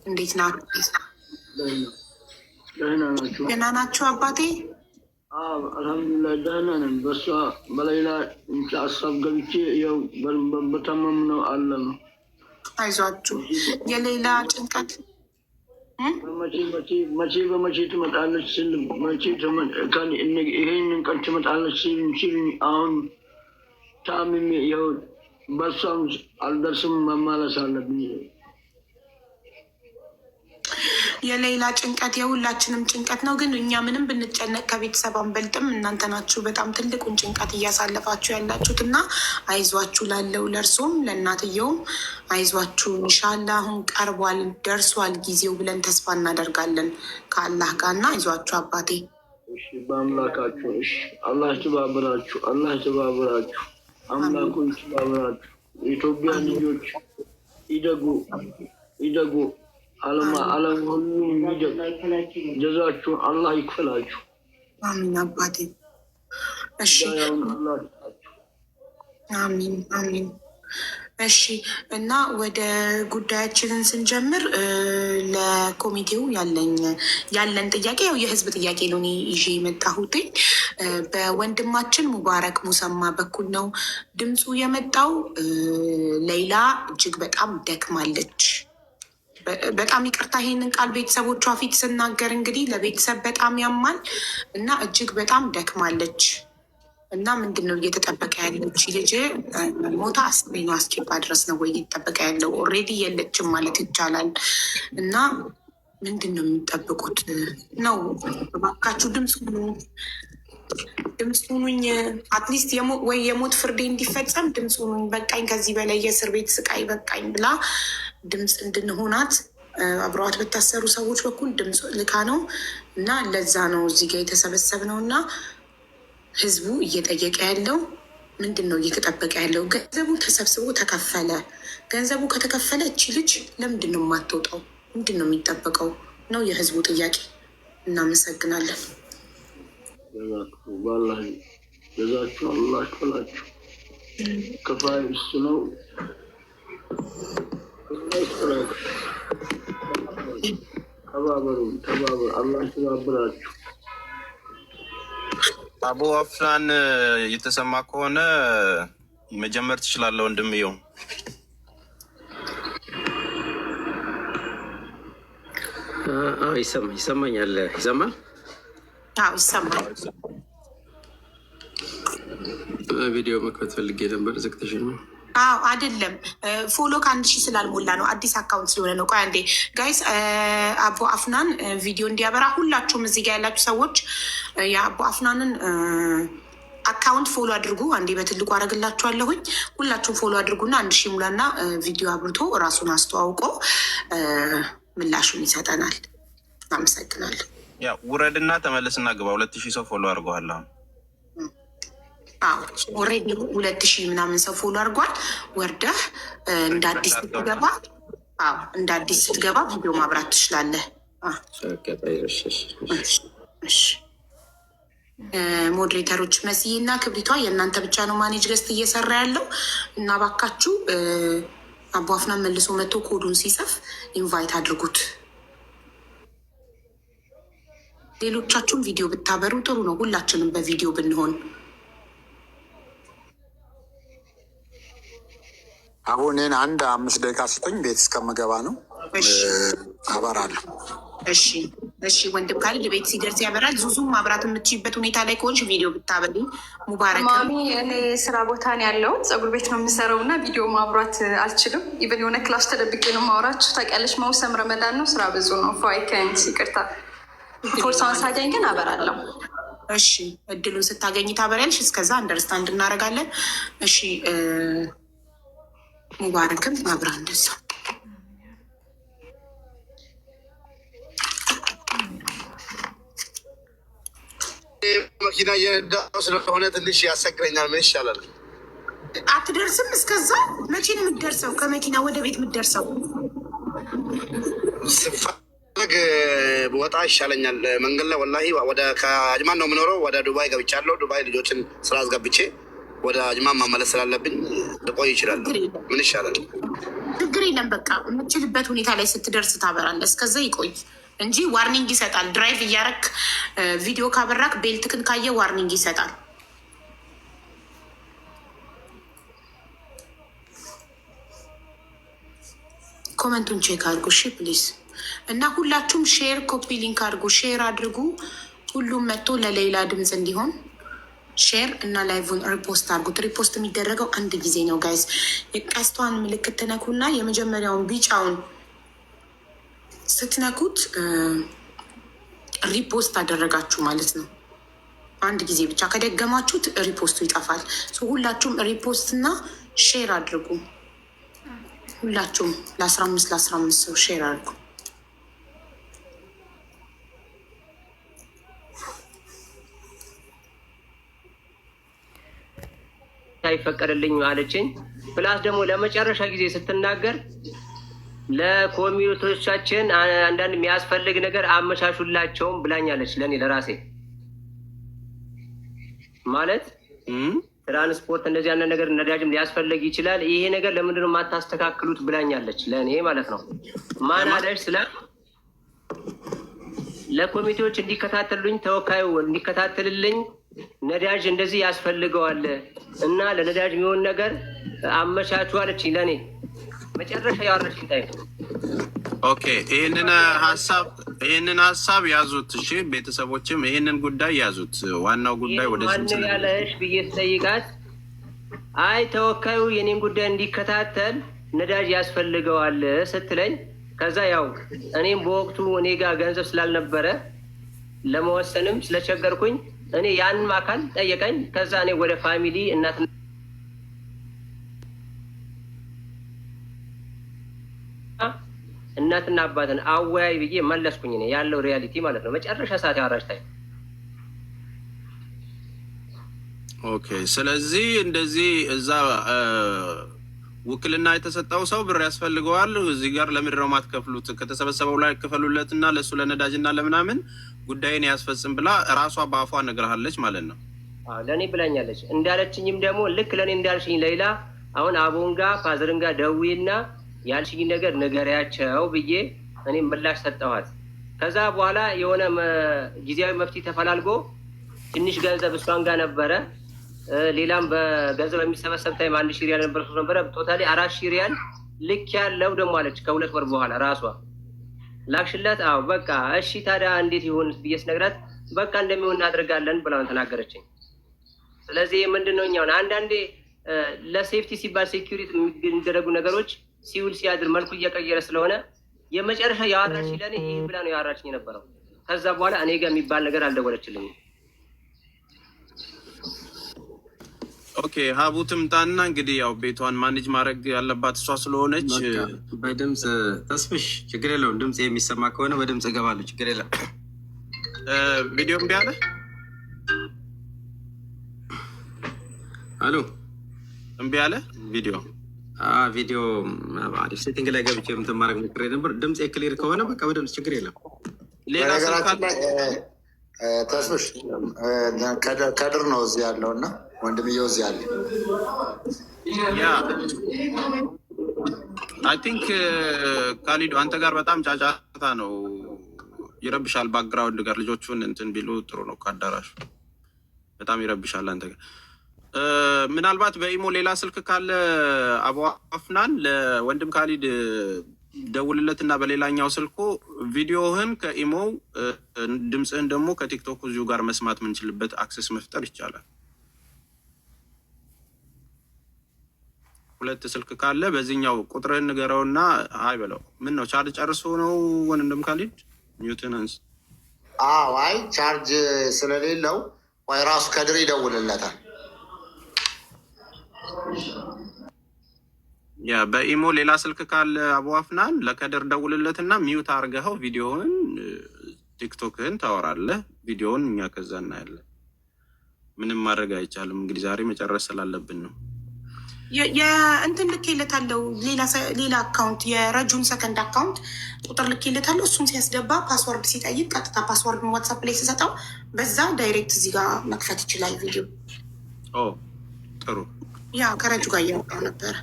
እንዴት ናችሁ? ደህና ናችሁ አባቴ? አልሐምዱሊላህ ደህና ነን። በሷ በሌላ ሀሳብ ገብቼ ያው በተመም ነው አለ ነው። አይዟችሁ። የሌላ ጭንቀት መቼ በመቼ ትመጣለች ስል ይሄንን ቀን ትመጣለች ሲል አሁን ታምሜ ያው በሷም አልደርስም መማለስ አለብኝ። የሌላ ጭንቀት የሁላችንም ጭንቀት ነው። ግን እኛ ምንም ብንጨነቅ ከቤተሰብ አንበልጥም። እናንተ ናችሁ በጣም ትልቁን ጭንቀት እያሳለፋችሁ ያላችሁት እና አይዟችሁ ላለው ለእርሶም ለእናትየውም አይዟችሁ። ኢንሻላህ አሁን ቀርቧል ደርሷል ጊዜው ብለን ተስፋ እናደርጋለን ከአላህ ጋር እና አይዟችሁ አባቴ። እሺ በአምላካችሁ እሺ። አላህ ተባብራችሁ፣ አላህ ተባብራችሁ፣ አምላኩ ተባብራችሁ። የኢትዮጵያ ልጆች ይደጉ ይደጉ። ዓለም ሁሉ ጀዛችሁን አላህ ይክፈላችሁ። አሚን አባቴ። እሺ አሚን አሚን። እሺ እና ወደ ጉዳያችንን ስንጀምር ለኮሚቴው ያለን ጥያቄ ያው የህዝብ ጥያቄ ነው እኔ ይዤ የመጣሁት በወንድማችን ሙባረክ ሙሰማ በኩል ነው ድምፁ የመጣው። ሌላ እጅግ በጣም ደክማለች። በጣም ይቅርታ ይሄንን ቃል ቤተሰቦቿ ፊት ስናገር እንግዲህ ለቤተሰብ በጣም ያማል እና እጅግ በጣም ደክማለች እና ምንድን ነው እየተጠበቀ ያለች ልጅ ሞታ አስቤኗ እስኪባ ድረስ ነው ወይ እየተጠበቀ ያለው? ኦልሬዲ የለችም ማለት ይቻላል። እና ምንድን ነው የሚጠብቁት ነው? እባካችሁ ድምፅ ሁኑኝ። አትሊስት ወይ የሞት ፍርዴ እንዲፈጸም ድምፅ ሁኑኝ። በቃኝ፣ ከዚህ በላይ የእስር ቤት ስቃይ በቃኝ ብላ ድምፅ እንድንሆናት አብረዋት በታሰሩ ሰዎች በኩል ድምፅ ልካ ነው እና ለዛ ነው እዚህ ጋ የተሰበሰብ ነው እና ህዝቡ እየጠየቀ ያለው ምንድን ነው እየተጠበቀ ያለው? ገንዘቡ ተሰብስቦ ተከፈለ። ገንዘቡ ከተከፈለ እቺ ልጅ ለምንድን ነው የማትወጣው? ምንድን ነው የሚጠበቀው ነው የህዝቡ ጥያቄ። እናመሰግናለን። ጀዛችሁ አላህ ይክፈላችሁ። ከፋይ እሱ ነው። ተባበሩ፣ አላህ ተባብራችሁ። አቡ አፍናን የተሰማ ከሆነ መጀመር ትችላለህ ወንድምየው። ይሰማኛል። ይሰማል? አዎ ይሰማል። ቪዲዮ መክፈት ፈልጌ ነበር። ዘግተሽ ነው? አዎ አይደለም፣ ፎሎ ከ1000 ስላልሞላ ነው። አዲስ አካውንት ስለሆነ ነው። ቆይ አንዴ ጋይስ፣ አቡ አፍናን ቪዲዮ እንዲያበራ ሁላችሁም እዚህ ጋር ያላችሁ ሰዎች የአቡ አፍናንን አካውንት ፎሎ አድርጉ። አንዴ በትልቁ አደርግላችኋለሁኝ። ሁላችሁም ፎሎ አድርጉና 1000 ሙላና ቪዲዮ አብርቶ ራሱን አስተዋውቆ ምላሹን ይሰጠናል። አመሰግናለሁ። ያ ውረድና ተመለስና ግባ። 2000 ሰው ፎሎ አድርገዋል። ኦልሬዲ 2000 ምናምን ሰው ፎሎ አድርጓል። ወርደህ እንደ አዲስ ስትገባ ቪዲዮ ማብራት ትችላለህ። ሞዴሬተሮች መስዬ እና ክብሪቷ የእናንተ ብቻ ነው ማኔጅ ገስት እየሰራ ያለው እና ባካችሁ አቡ አፍናን መልሶ መጥቶ ኮዱን ሲጽፍ ኢንቫይት አድርጉት። ሌሎቻችሁም ቪዲዮ ብታበሩ ጥሩ ነው። ሁላችንም በቪዲዮ ብንሆን። አሁንን 5 ደቂቃ ስጡኝ፣ ቤት እስከምገባ ነው። አበራለሁ። እሺ ወንድም ካለ ቤት ሲደርስ ያበራል። ዙዙም ማብራት የምትችይበት ሁኔታ ላይ ከሆንሽ ቪዲዮ ብታበሪ። ሙባረክ ማሚ፣ እኔ ስራ ቦታ ነው ያለው፣ ፀጉር ቤት ነው የምሰራው እና ቪዲዮ ማብራት አልችልም። ኢቨን የሆነ ክላስ ተደብቄ ነው ማውራችሁ። ታውቂያለሽ፣ መውሰም ረመዳን ነው፣ ስራ ብዙ ነው። ፋይከንስ ይቅርታ፣ ፎርሳን ሳገኝ ግን አበራለሁ። እሺ፣ እድሉን ስታገኝ ታበሪያለሽ። እስከዛ አንደርስታንድ እናደርጋለን። እሺ፣ ሙባረክም አብራ እንደዛ መኪና እየነዳሁ ስለሆነ ትንሽ ያሰግረኛል። ምን ይሻላል? አትደርስም? እስከዛ መቼ ነው የምትደርሰው? ከመኪና ወደ ቤት የምትደርሰው? ስፈልግ ወጣ ይሻለኛል። መንገድ ላይ ወላሂ ወደ ከአጅማን ነው የምኖረው። ወደ ዱባይ ገብቻለሁ። ዱባይ ልጆችን ስራ አስገብቼ ወደ አጅማን ማመለስ ስላለብኝ ልቆይ ይችላል። ምን ይሻላል? ችግር የለም። በቃ የምችልበት ሁኔታ ላይ ስትደርስ ታበራለህ። እስከዛ ይቆይ እንጂ ዋርኒንግ ይሰጣል። ድራይቭ እያረክ ቪዲዮ ካበራክ ቤልትክን ካየ ዋርኒንግ ይሰጣል። ኮመንቱን ቼክ አድርጉ እሺ ፕሊዝ። እና ሁላችሁም ሼር ኮፒ ሊንክ አድርጉ፣ ሼር አድርጉ። ሁሉም መጥቶ ለሌላ ድምፅ እንዲሆን ሼር እና ላይቭን ሪፖስት አድርጉት። ሪፖስት የሚደረገው አንድ ጊዜ ነው ጋይዝ። የቀስቷን ምልክት ትነኩና የመጀመሪያውን ቢጫውን ስትነኩት ሪፖስት አደረጋችሁ ማለት ነው። አንድ ጊዜ ብቻ ከደገማችሁት ሪፖስቱ ይጠፋል። ሁላችሁም ሪፖስት እና ሼር አድርጉ። ሁላችሁም ለ15 ሰው ሼር አድርጉ። አይፈቀድልኝ አለችኝ። ፕላስ ደግሞ ለመጨረሻ ጊዜ ስትናገር ለኮሚኒቲዎቻችን አንዳንድ የሚያስፈልግ ነገር አመቻቹላቸውም ብላኛለች። ለእኔ ለራሴ ማለት ትራንስፖርት እንደዚህ ያለ ነገር ነዳጅም ሊያስፈልግ ይችላል። ይሄ ነገር ለምንድን ነው የማታስተካክሉት ብላኛለች። ለእኔ ማለት ነው። ማን አለች? ስለ ለኮሚቴዎች እንዲከታተሉኝ ተወካዩ እንዲከታተልልኝ ነዳጅ እንደዚህ ያስፈልገዋል እና ለነዳጅ የሚሆን ነገር አመቻቹ አለችኝ። ለእኔ መጨረሻ ያወራችኝ ታይ። ኦኬ፣ ይህንን ሀሳብ ያዙት። እሺ ቤተሰቦችም ይህንን ጉዳይ ያዙት። ዋናው ጉዳይ ወደ ማን ያለሽ ብዬ ስጠይቃት አይ ተወካዩ የኔን ጉዳይ እንዲከታተል ነዳጅ ያስፈልገዋል ስትለኝ፣ ከዛ ያው እኔም በወቅቱ እኔ ጋር ገንዘብ ስላልነበረ ለመወሰንም ስለቸገርኩኝ እኔ ያንን አካል ጠየቀኝ። ከዛ እኔ ወደ ፋሚሊ እናትና አባትን አወያይ ብዬ መለስኩኝ። እኔ ያለው ሪያሊቲ ማለት ነው። መጨረሻ ሰዓት ያወራች ታይ። ኦኬ፣ ስለዚህ እንደዚህ እዛ ውክልና የተሰጠው ሰው ብር ያስፈልገዋል። እዚህ ጋር ለምንድን ነው የማትከፍሉት? ከተሰበሰበው ላይ ክፈሉለት እና ለእሱ ለነዳጅ እና ለምናምን ጉዳይን ያስፈጽም ብላ እራሷ በአፏ ነግረሃለች ማለት ነው። ለእኔ ብላኛለች። እንዳለችኝም ደግሞ ልክ ለእኔ እንዳልሽኝ ሌላ አሁን አቦንጋ ፋዘርንጋ ደዊና ያልሽኝ ነገር ንገሪያቸው ብዬ እኔም ምላሽ ሰጠኋት። ከዛ በኋላ የሆነ ጊዜያዊ መፍትሄ ተፈላልጎ ትንሽ ገንዘብ እሷን ጋር ነበረ። ሌላም በገንዘብ የሚሰበሰብ ታይም 1000 ሪያል ነበር ሶስት ነበረ። ቶታሊ 4000 ሪያል ልክ ያለው ደግሞ አለች። ከ2 ወር በኋላ ራሷ ላክሽላት። አዎ በቃ እሺ ታዲያ እንዴት ይሁን ብዬ ስነግራት በቃ እንደሚሆን እናደርጋለን ብላውን ተናገረችኝ። ስለዚህ ምንድነው እኛው አንዳንዴ ለሴፍቲ ሲባል ሴኩሪቲ የሚደረጉ ነገሮች ሲውል ሲያድር መልኩ እየቀየረ ስለሆነ የመጨረሻ ያወራች ለኔ ይሄ ብላ ነው ያወራችኝ የነበረው። ከዛ በኋላ እኔ ጋር የሚባል ነገር አልደወለችልኝም። ኦኬ፣ ሀቡ ትምጣና እንግዲህ ያው ቤቷን ማኔጅ ማድረግ ያለባት እሷ ስለሆነች በድምፅ ተስፍሽ ችግር የለውም። ድምፅ የሚሰማ ከሆነ በድምፅ እገባለሁ። ችግር የለም። ቪዲዮ እምቢ አለ። አሎ እምቢ አለ ቪዲዮ ቪዲዮ አሪፍ ሴቲንግ ላይ ገብቼ እንትን ማድረግ ሞክሬ ነበር። ድምፅ ክሊር ከሆነ በቃ በድምፅ ችግር የለም። ሌላ ተስፍሽ ከድር ነው እዚህ ያለው እና ወንድምየው እዚህ አለ። ያ አይ ቲንክ ካሊዶ አንተ ጋር በጣም ጫጫታ ነው፣ ይረብሻል። ባክግራውንድ ጋር ልጆቹን እንትን ቢሉ ጥሩ ነው። ከአዳራሹ በጣም ይረብሻል አንተ ጋር። ምናልባት በኢሞ ሌላ ስልክ ካለ አቡ አፍናን ለወንድም ካሊድ ደውልለት እና በሌላኛው ስልኩ ቪዲዮህን ከኢሞው ድምፅህን ደግሞ ከቲክቶክ እዚሁ ጋር መስማት የምንችልበት አክሰስ መፍጠር ይቻላል። 2 ስልክ ካለ በዚህኛው ቁጥርህን ንገረውና አይ በለው። ምን ነው ቻርጅ ጨርሶ ነው ወንድም ካሊድ ኒውትናንስ? አይ ቻርጅ ስለሌለው ወይ ራሱ ከድር ይደውልለታል። ያ በኢሞ ሌላ ስልክ ካለ አቡ አፍናን ለከድር ደውልለትና ሚዩት አድርገኸው ቪዲዮውን ቲክቶክህን ታወራለህ። ቪዲዮውን እኛ ከዛ እናያለን። ምንም ማድረግ አይቻልም። እንግዲህ ዛሬ መጨረስ ስላለብን ነው። የእንትን ልኬለታለሁ። ሌላ አካውንት የረጁን ሰከንድ አካውንት ቁጥር ልኬለታለሁ። እሱን ሲያስገባ ፓስወርድ ሲጠይቅ ቀጥታ ፓስወርድ ዋትሳፕ ላይ ሲሰጠው በዛ ዳይሬክት እዚህ ጋር መክፈት ይችላል ቪዲዮ። ጥሩ። ያ ከረጁ ጋር እያወራሁ ነበረ።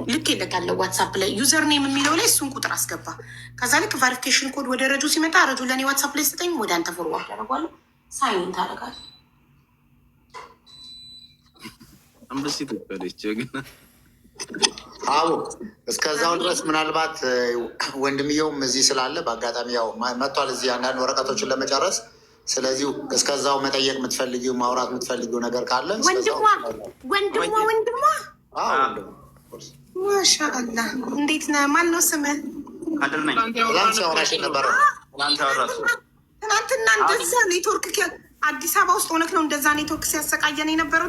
ልክ ይለታለ ዋትሳፕ ላይ ዩዘር ኔም የሚለው ላይ እሱን ቁጥር አስገባ። ከዛ ልክ ቫሪፊኬሽን ኮድ ወደ ረጁ ሲመጣ ረጁ ለእኔ ዋትሳፕ ላይ ስጠኝ፣ ወደ አንተ ፎርዋርድ ያደርጓለሁ። ሳይን ታደርጋለህ። አንበሲ ተቀደች ግን አዎ እስከዛው ድረስ ምናልባት ወንድምየውም እዚህ ስላለ በአጋጣሚ ያው መጥቷል እዚህ አንዳንድ ወረቀቶችን ለመጨረስ። ስለዚህ እስከዛው መጠየቅ የምትፈልጊው ማውራት የምትፈልጊው ነገር ካለ ወንድሟ ማሻአላህ እንዴት ነህ? ማን ነው ስምህ? ካድር ነኝ። ትናንት ሲያወራሽ ነበረ። ትናንትና እንደዛ ኔትወርክ አዲስ አበባ ውስጥ ሆነክ ነው እንደዛ ኔትወርክ ሲያሰቃየን የነበረው።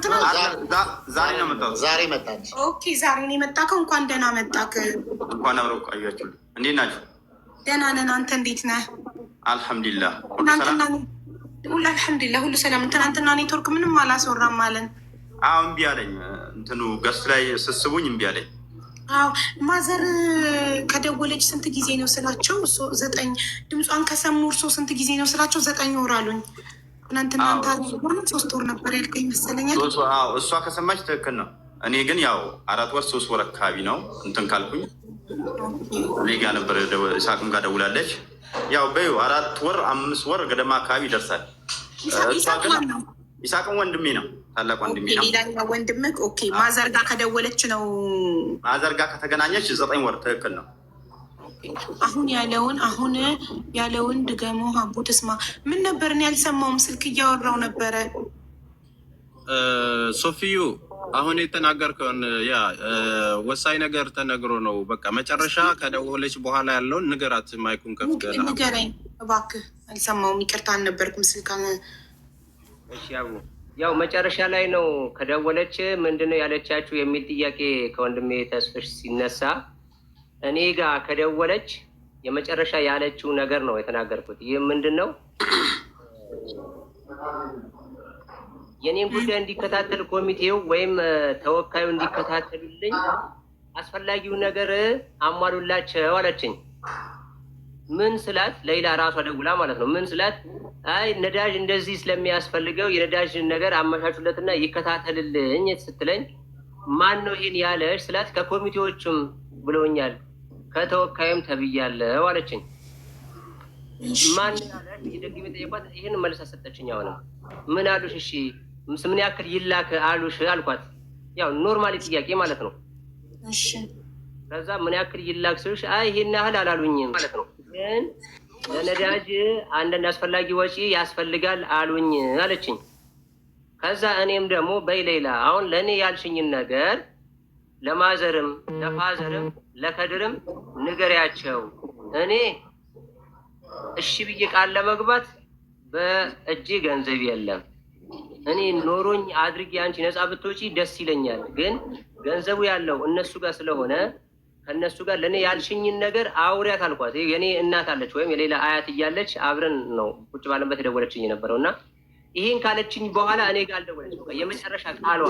ዛሬ ነው መጣሁ። ዛሬ መጣች። ኦኬ ዛሬ ነው የመጣከው። እንኳን ደህና መጣክ። እንኳን አብረው ቆያችሁ። እንዴት ናችሁ? ደህና ነን። አንተ እንዴት ነህ? አልሐምዱሊላህ አልሐምዱሊላህ ሁሉ ሰላም። ትናንትና ኔትወርክ ምንም አላስወራም አለን። አዎ እምቢ አለኝ። እንትኑ ገስት ላይ ስስቡኝ እምቢ አለኝ። አዎ ማዘር ከደወለች ስንት ጊዜ ነው ስላቸው 9 ድምጿን ከሰሙ እርሶ ስንት ጊዜ ነው ስላቸው 9 ወር አሉኝ። ትናንትና 3 ወር ነበር ያልከኝ መሰለኛል። እሷ ከሰማች ትክክል ነው። እኔ ግን ያው 4 ወር 3 ወር አካባቢ ነው እንትን ካልኩኝ እኔ ጋር ነበር። ይሳቅም ጋር ደውላለች። ያው በዩ 4 ወር 5 ወር ገደማ አካባቢ ይደርሳል። ይሳቅም ወንድሜ ነው፣ ታላቅ ወንድሜ ነው። ሌላኛው ወንድምህ ኦኬ። ማዘር ጋር ከደወለች ነው ማዘር ጋር ከተገናኘች 9 ወር ትክክል ነው። አሁን ያለውን ድገሞ ሀቡ ተስማ ምን ነበር? እኔ ያልሰማውም ስልክ እያወራው ነበረ። ሶፊዩ አሁን የተናገርከውን ያ ወሳኝ ነገር ተነግሮ ነው። በቃ መጨረሻ ከደወለች በኋላ ያለውን ንገራት። ማይኩን ከፍተህ ንገረኝ እባክህ። አልሰማውም፣ ይቅርታ አልነበርኩም ስልክ። እሺ ያው መጨረሻ ላይ ነው ከደወለች ምንድነው ያለቻችሁ የሚል ጥያቄ ከወንድሜ ተስፍሽ ሲነሳ እኔ ጋር ከደወለች የመጨረሻ ያለችው ነገር ነው የተናገርኩት። ይህ ምንድን ነው? የኔን ጉዳይ እንዲከታተል ኮሚቴው ወይም ተወካዩ እንዲከታተሉልኝ አስፈላጊውን ነገር አሟሉላቸው አለችኝ። ምን ስላት ሌላ ራሷ ደውላ ማለት ነው። ምን ስላት አይ ነዳጅ እንደዚህ ስለሚያስፈልገው የነዳጅ ነገር አመቻቹለትና ይከታተልልኝ ስትለኝ ማን ነው ይሄን ያለሽ ስላት ከኮሚቴዎችም ብሎኛል ከተወካይም ተብያለሁ አለችኝ። ማን ያለሽ ደግሜ ጠየኳት። ይሄን መልስ ሰጠችኝ። አሁንም ምን አሉሽ? እሺ ምን ያክል ይላክ አሉሽ አልኳት። ያው ኖርማሊ ጥያቄ ማለት ነው። እሺ ከዛ ምን ያክል ይላክ ስልሽ አይ ይሄን ያህል አላሉኝም ማለት ነው። ግን ለነዳጅ አንዳንድ አስፈላጊ ወጪ ያስፈልጋል አሉኝ አለችኝ። ከዛ እኔም ደግሞ በሌላ አሁን ለእኔ ያልሽኝን ነገር ለማዘርም ለፋዘርም ለከድርም ንገሪያቸው። እኔ እሺ ብዬ ቃል ለመግባት በእጄ ገንዘብ የለም። እኔ ኖሮኝ አድርጌ አንቺ ነፃ ብትወጪ ደስ ይለኛል። ግን ገንዘቡ ያለው እነሱ ጋር ስለሆነ ከእነሱ ጋር ለእኔ ያልሽኝን ነገር አውሪያት አልኳት። የኔ እናት አለች ወይም የሌላ አያት እያለች አብረን ነው ቁጭ ባለበት የደወለችኝ የነበረው እና ይህን ካለችኝ በኋላ እኔ ጋር አልደወለች። የመጨረሻ ቃሏ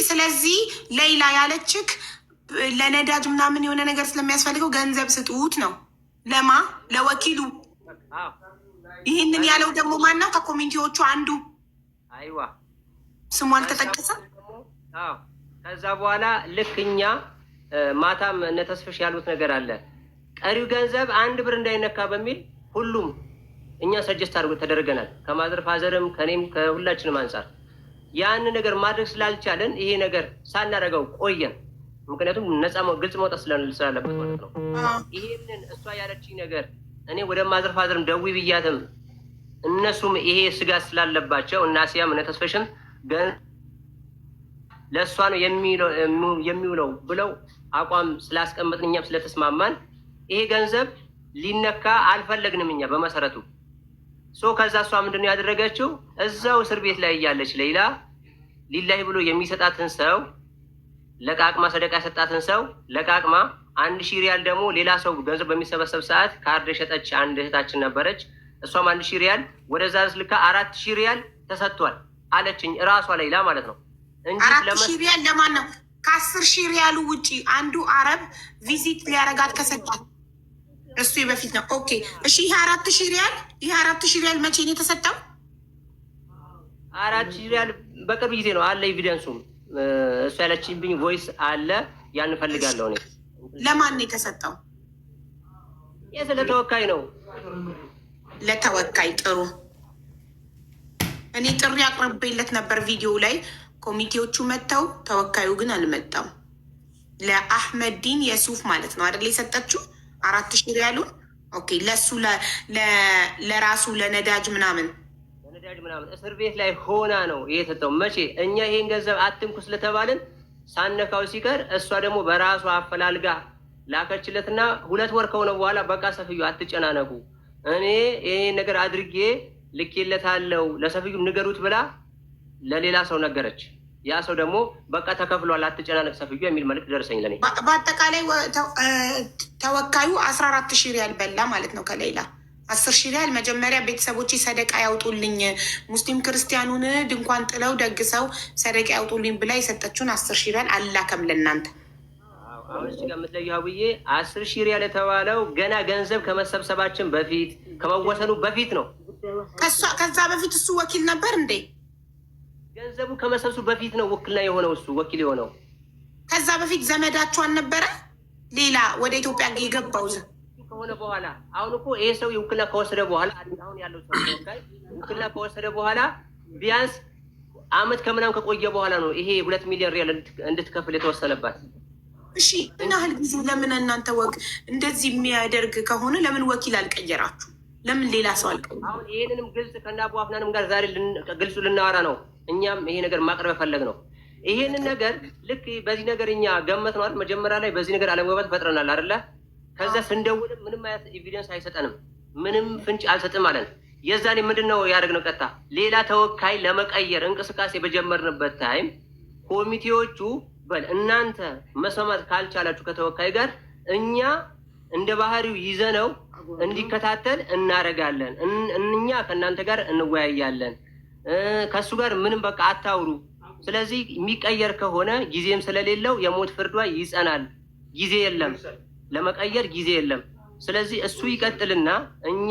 ስለዚህ ሌላ ያለችክ ለነዳጅ ምናምን የሆነ ነገር ስለሚያስፈልገው ገንዘብ ስጡት ነው። ለማ ለወኪሉ ይህንን ያለው ደግሞ ማነው? ከኮሚኒቲዎቹ አንዱ አይዋ ስሙ አልተጠቀሰም። ከዛ በኋላ ልክ እኛ ማታም እነ ተስፍሽ ያሉት ነገር አለ። ቀሪው ገንዘብ 1 ብር እንዳይነካ በሚል ሁሉም እኛ ሰጀስት አድርጎ ተደርገናል። ከማዘር ፋዘርም ከኔም ከሁላችንም አንጻር ያን ነገር ማድረግ ስላልቻለን ይሄ ነገር ሳናደርገው ቆየን። ምክንያቱም ነፃ ግልጽ መውጣት ስላለበት ማለት ነው። ይሄንን እሷ ያለችኝ ነገር እኔ ወደ ማዘር ፋዘርም ደዊ ብያትም እነሱም ይሄ ስጋት ስላለባቸው እና ሲያም እነ ተስፈሽም ለእሷ ነው የሚውለው ብለው አቋም ስላስቀመጥን እኛም ስለተስማማን ይሄ ገንዘብ ሊነካ አልፈለግንም እኛ በመሰረቱ። ከዛ እሷ ምንድነው ያደረገችው? እዛው እስር ቤት ላይ እያለች ሌላ ሊላይ ብሎ የሚሰጣትን ሰው ለቃቅማ ሰደቃ የሰጣትን ሰው ለቃቅማ 1000 ሪያል ደግሞ ሌላ ሰው ገንዘብ በሚሰበሰብ ሰዓት ካርድ የሸጠች አንድ እህታችን ነበረች። እሷም 1000 ሪያል ወደዛ ልካ 4000 ሪያል ተሰጥቷል አለችኝ። እራሷ ሌላ ማለት ነው እንጂ 4000 ሪያል ለማን ነው? ከ10,000 ሪያሉ ውጪ አንዱ አረብ ቪዚት ሊያረጋት ከሰጣት እሱ በፊት ነው። ኦኬ እሺ፣ ይሄ 4000 ሪያል ይሄ 4000 ሪያል መቼ ነው የተሰጠው? 4000 ሪያል በቅርብ ጊዜ ነው አለ ኤቪደንሱም። እሱ ያለችብኝ ቮይስ አለ ያን እፈልጋለሁ እኔ። ለማን ነው የተሰጠው? የስለ ተወካይ ነው። ለተወካይ ጥሩ። እኔ ጥሪ አቅርቤለት ነበር ቪዲዮ ላይ ኮሚቴዎቹ መጥተው፣ ተወካዩ ግን አልመጣም። ለአህመዲን የሱፍ ማለት ነው አይደል የሰጠችው 4000 ሪያሉን። ኦኬ ለሱ ለራሱ ለነዳጅ ምናምን እስር ቤት ላይ ሆና ነው ይሄ የተሰጠው። መቼ እኛ ይሄን ገንዘብ አትንኩ ስለተባልን ሳነካው ሲቀር እሷ ደግሞ በራሷ አፈላልጋ ላከችለትና 2 ወር ከሆነ በኋላ በቃ ሰፍዩ አትጨናነቁ፣ እኔ ይሄን ነገር አድርጌ ልኬለታለሁ ለሰፍዩ ንገሩት ብላ ለሌላ ሰው ነገረች። ያ ሰው ደግሞ በቃ ተከፍሏል አትጨናነቅ ሰፍዩ የሚል መልዕክት ደረሰኝ ለኔ። በአጠቃላይ ተወካዩ 14000 ሪያል በላ ማለት ነው ከሌላ 10,000 ሪያል መጀመሪያ ቤተሰቦች ሰደቃ ያውጡልኝ፣ ሙስሊም ክርስቲያኑን ድንኳን ጥለው ደግሰው ሰደቃ ያውጡልኝ ብላ የሰጠችውን 10,000 ሪያል አላከም ለእናንተ። አሁን እዚህ ጋር የምትለየው ብዬ 10,000 ሪያል የተባለው ገና ገንዘብ ከመሰብሰባችን በፊት ከመወሰኑ በፊት ነው። ከዛ በፊት እሱ ወኪል ነበር እንዴ? ገንዘቡ ከመሰብሰቡ በፊት ነው ውክልና የሆነው እሱ ወኪል የሆነው። ከዛ በፊት ዘመዳችሁ አልነበረ ሌላ ወደ ኢትዮጵያ የገባው ከሆነ በኋላ? አሁን እኮ ይሄ ሰው ውክልና ከወሰደ በኋላ አሁን ያለው ሰው ተወካይ ውክልና ከወሰደ በኋላ ቢያንስ አመት ከምናምን ከቆየ በኋላ ነው ይሄ 2 ሚሊዮን ሪያል እንድትከፍል የተወሰነባት። እሺ ምን ያህል ጊዜ? ለምን እናንተ እንደዚህ የሚያደርግ ከሆነ ለምን ወኪል አልቀየራችሁ? ለምን ሌላ ሰው አልቀየራችሁ? አሁን ይሄንንም ግልጽ ከና አቡ አፍናንም ጋር ዛሬ ግልጹ ልናወራ ነው። እኛም ይሄ ነገር ማቅረብ ፈለግ ነው። ይሄንን ነገር ልክ በዚህ ነገር እኛ ገመት ነው አይደል? መጀመሪያ ላይ በዚህ ነገር አለመግባባት ፈጥረናል አይደለ? ከዛ ስንደውልም ምንም አይነት ኤቪደንስ አይሰጠንም፣ ምንም ፍንጭ አልሰጥም አለን። የዛኔ ምንድነው ያደረግነው? ቀጥታ ሌላ ተወካይ ለመቀየር እንቅስቃሴ በጀመርንበት ታይም ኮሚቴዎቹ በል እናንተ መስማማት ካልቻላችሁ ከተወካይ ጋር እኛ እንደ ባህሪው ይዘነው እንዲከታተል እናደርጋለን፣ እኛ ከእናንተ ጋር እንወያያለን፣ ከእሱ ጋር ምንም በቃ አታውሩ። ስለዚህ የሚቀየር ከሆነ ጊዜም ስለሌለው የሞት ፍርዷ ይጸናል። ጊዜ የለም ለመቀየር ጊዜ የለም። ስለዚህ እሱ ይቀጥልና እኛ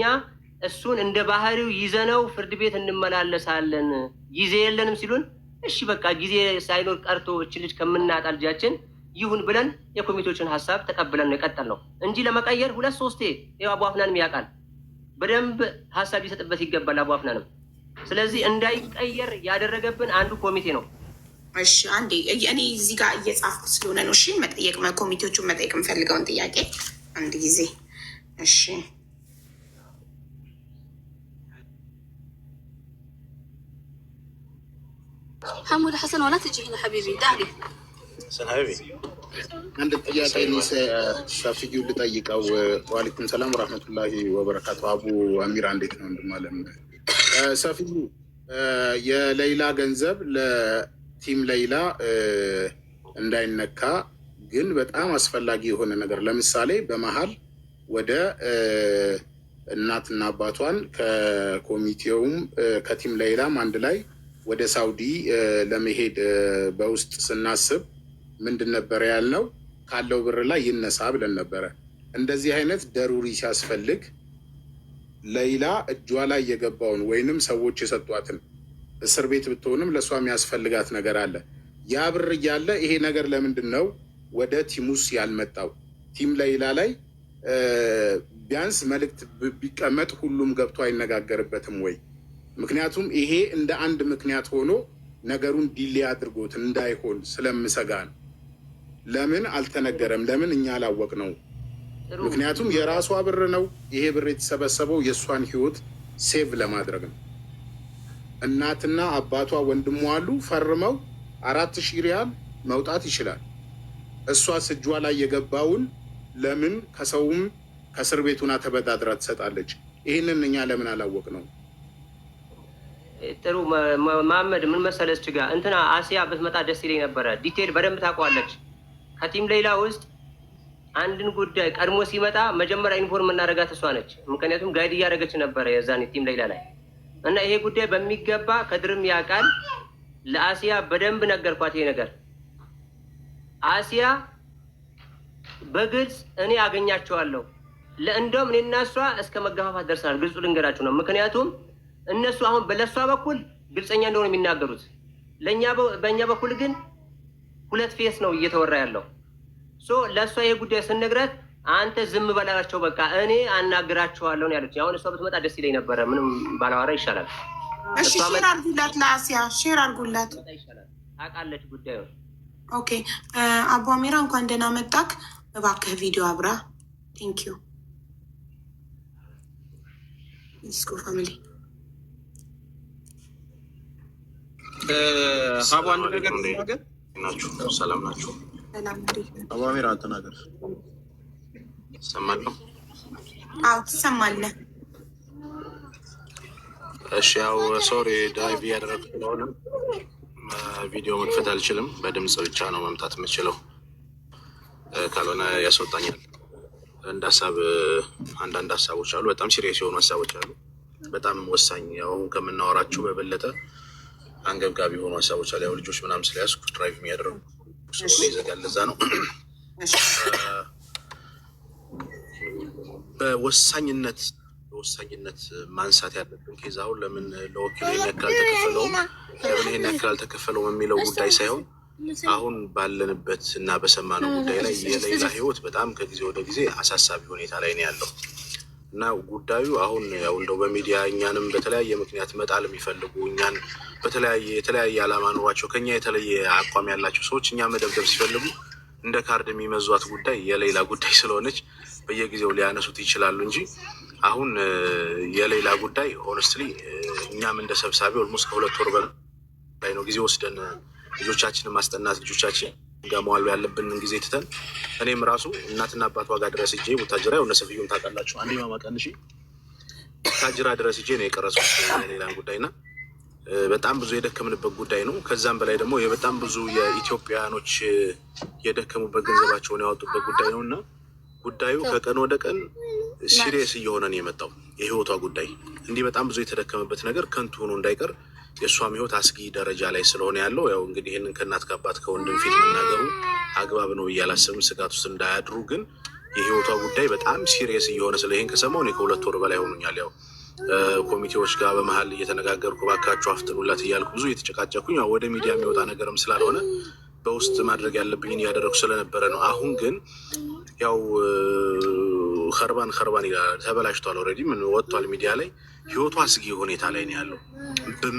እሱን እንደ ባህሪው ይዘነው ፍርድ ቤት እንመላለሳለን። ጊዜ የለንም ሲሉን እሺ በቃ ጊዜ ሳይኖር ቀርቶ እች ልጅ ከምናጣ ልጃችን ይሁን ብለን የኮሚቴዎችን ሀሳብ ተቀብለን የቀጠል ነው እንጂ ለመቀየር 2-3 ይኸው አቡ አፍናንም ያውቃል። በደንብ ሀሳብ ሊሰጥበት ይገባል አቡ አፍናንም። ስለዚህ እንዳይቀየር ያደረገብን አንዱ ኮሚቴ ነው። እሺ አንዴ እኔ እዚህ ጋር እየጻፍኩ ስለሆነ ነው። እሺ መጠየቅ ኮሚቴዎቹን መጠየቅ የምፈልገውን ጥያቄ አንድ ጊዜ። እሺ حمود حسن ولا تجي هنا حبيبي داري حبيبي عند ጥያቄ ሰፊው ልጠይቀው። ወአለይኩም ሰላም ወራህመቱላሂ ወበረካቱ። አቡ አሚራ እንዴት ነው? እንደማለም ሰፊው የሌላ ገንዘብ ለቲም ሌላ እንዳይነካ ግን በጣም አስፈላጊ የሆነ ነገር ለምሳሌ በመሃል ወደ እናትና አባቷን ከኮሚቴውም ከቲም ሌላም አንድ ላይ ወደ ሳውዲ ለመሄድ በውስጥ ስናስብ ምንድን ነበር ያልነው? ካለው ብር ላይ ይነሳ ብለን ነበረ። እንደዚህ አይነት ደሩሪ ሲያስፈልግ ሌላ እጇ ላይ የገባውን ወይንም ሰዎች የሰጧትን እስር ቤት ብትሆንም ለእሷ የሚያስፈልጋት ነገር አለ። ያ ብር እያለ ይሄ ነገር ለምንድን ነው ወደ ቲሙስ ያልመጣው? ቲም ሌላ ላይ ቢያንስ መልእክት ቢቀመጥ ሁሉም ገብቶ አይነጋገርበትም ወይ? ምክንያቱም ይሄ እንደ አንድ ምክንያት ሆኖ ነገሩን ዲሌ አድርጎት እንዳይሆን ስለምሰጋ ነው። ለምን አልተነገረም? ለምን እኛ አላወቅ ነው? ምክንያቱም የራሷ ብር ነው። ይሄ ብር የተሰበሰበው የእሷን ህይወት ሴቭ ለማድረግ ነው። እናትና አባቷ ወንድሟ አሉ ፈርመው 4000 ሪያል መውጣት ይችላል። እሷስ እጇ ላይ የገባውን ለምን ከሰውም ከእስር ቤቱና ተበዳድራ ትሰጣለች? ይህንን እኛ ለምን አላወቅ ነው? ጥሩ መሀመድ ምን መሰለች ጋ እንትና አሲያ ብትመጣ ደስ ይለኝ ነበረ። ዲቴል በደንብ ታውቀዋለች። ከቲም ሌላ ውስጥ አንድን ጉዳይ ቀድሞ ሲመጣ መጀመሪያ ኢንፎርም እናደርጋት እሷ ነች። ምክንያቱም ጋይድ እያደረገች ነበረ የዛኔ ቲም ሌላ ላይ እና ይሄ ጉዳይ በሚገባ ከድርም ያውቃል። ለአሲያ በደንብ ነገርኳት። ይሄ ነገር አሲያ በግልጽ እኔ አገኛቸዋለሁ ለእንደውም እኔና እሷ እስከ መገፋፋት ደርሰናል። ግልጹ ልንገራችሁ ነው። ምክንያቱም እነሱ አሁን በለሷ በኩል ግልጸኛ እንደሆነ የሚናገሩት፣ በእኛ በኩል ግን ሁለት ፌስ ነው እየተወራ ያለው። ለእሷ ይሄ ጉዳይ ስንነግራት አንተ ዝም በላቸው በቃ እኔ አናግራቸዋለሁ ነው ያለች። አሁን እሷ ብትመጣ ደስ ይለኝ ነበረ፣ ምንም ባላወራ ይሻላል። እሺ ሼር አድርጉላት፣ ለአሲያ ሼር አድርጉላት፣ ታውቃለች ጉዳዩ። ኦኬ አቡ አሚራ እንኳን ደህና መጣክ። እባክህ ቪዲዮ አብራ። ቴንክ ዩ ስኮ ፋሚሊ። ሀቡ አንድ ነገር ነገር ናችሁ። ሰላም ናችሁ? ሰላም። አቡ አሚራ ተናገር። ሰማለሁ። አዎ ትሰማለህ። እሺ ያው ሶሪ ዳይቭ ያደረኩ ስለሆነ ቪዲዮ መክፈት አልችልም። በድምጽ ብቻ ነው መምጣት የምችለው፣ ካልሆነ ያስወጣኛል። እንደ ሀሳብ አንዳንድ ሀሳቦች አሉ፣ በጣም ሲሪየስ የሆኑ ሀሳቦች አሉ፣ በጣም ወሳኝ አሁን ከምናወራቸው በበለጠ አንገብጋቢ የሆኑ ሀሳቦች አሉ። ያው ልጆች ምናምን ስለያዝኩ ድራይቭ የሚያደርጉ ይዘጋል። ለዛ ነው በወሳኝነት ማንሳት ያለብን ኬዝ አሁን ለምን ለወኪሉ ይህን ያክል አልተከፈለውም፣ ለምን ይህን ያክል አልተከፈለውም የሚለው ጉዳይ ሳይሆን አሁን ባለንበት እና በሰማነው ጉዳይ ላይ የሌላ ህይወት በጣም ከጊዜ ወደ ጊዜ አሳሳቢ ሁኔታ ላይ ነው ያለው እና ጉዳዩ አሁን ያው እንደው በሚዲያ እኛንም በተለያየ ምክንያት መጣል የሚፈልጉ እኛን የተለያየ ዓላማ ኑሯቸው ከኛ የተለየ አቋም ያላቸው ሰዎች እኛ መደብደብ ሲፈልጉ እንደ ካርድ የሚመዟት ጉዳይ የሌላ ጉዳይ ስለሆነች በየጊዜው ሊያነሱት ይችላሉ እንጂ አሁን የሌላ ጉዳይ ሆነስትሊ እኛም እንደ ሰብሳቢ ኦልሞስት ከ2 ወር በላይ ነው ጊዜ ወስደን ልጆቻችንን ማስጠናት ልጆቻችን ጋር መዋል ያለብንን ጊዜ ትተን እኔም ራሱ እናትና አባቷ ጋር ድረስ ሂጄ ቡታጅራ የሆነ ሰፍዩን ታውቃላችሁ፣ አንዴ ማማቀንሽ ቡታጅራ ድረስ ሂጄ ነው የቀረጽኩት የሌላን ጉዳይና በጣም ብዙ የደከምንበት ጉዳይ ነው። ከዛም በላይ ደግሞ በጣም ብዙ የኢትዮጵያኖች የደከሙበት ገንዘባቸውን ያወጡበት ጉዳይ ነው እና ጉዳዩ ከቀን ወደ ቀን ሲሪየስ እየሆነ ነው የመጣው። የህይወቷ ጉዳይ እንዲህ በጣም ብዙ የተደከመበት ነገር ከንቱ ሆኖ እንዳይቀር የእሷም ህይወት አስጊ ደረጃ ላይ ስለሆነ ያለው ያው እንግዲህ ይህንን ከእናት ከአባት ከወንድም ፊት መናገሩ አግባብ ነው ብዬ አላስብም። ስጋት ውስጥ እንዳያድሩ ግን የህይወቷ ጉዳይ በጣም ሲሪየስ እየሆነ ስለ ይህን ከሰማሁ እኔ ከ2 ወር በላይ ሆኑኛል። ያው ኮሚቴዎች ጋር በመሀል እየተነጋገርኩ እባካችሁ አፍጥኑላት እያልኩ ብዙ እየተጨቃጨኩኝ ያው ወደ ሚዲያ የሚወጣ ነገርም ስላልሆነ በውስጥ ማድረግ ያለብኝን እያደረኩ ስለነበረ ነው። አሁን ግን ያው ከርባን ይላል ተበላሽቷል። ኦልሬዲ ምን ወጥቷል ሚዲያ ላይ ህይወቱ አስጊ ሁኔታ ላይ ነው ያለው።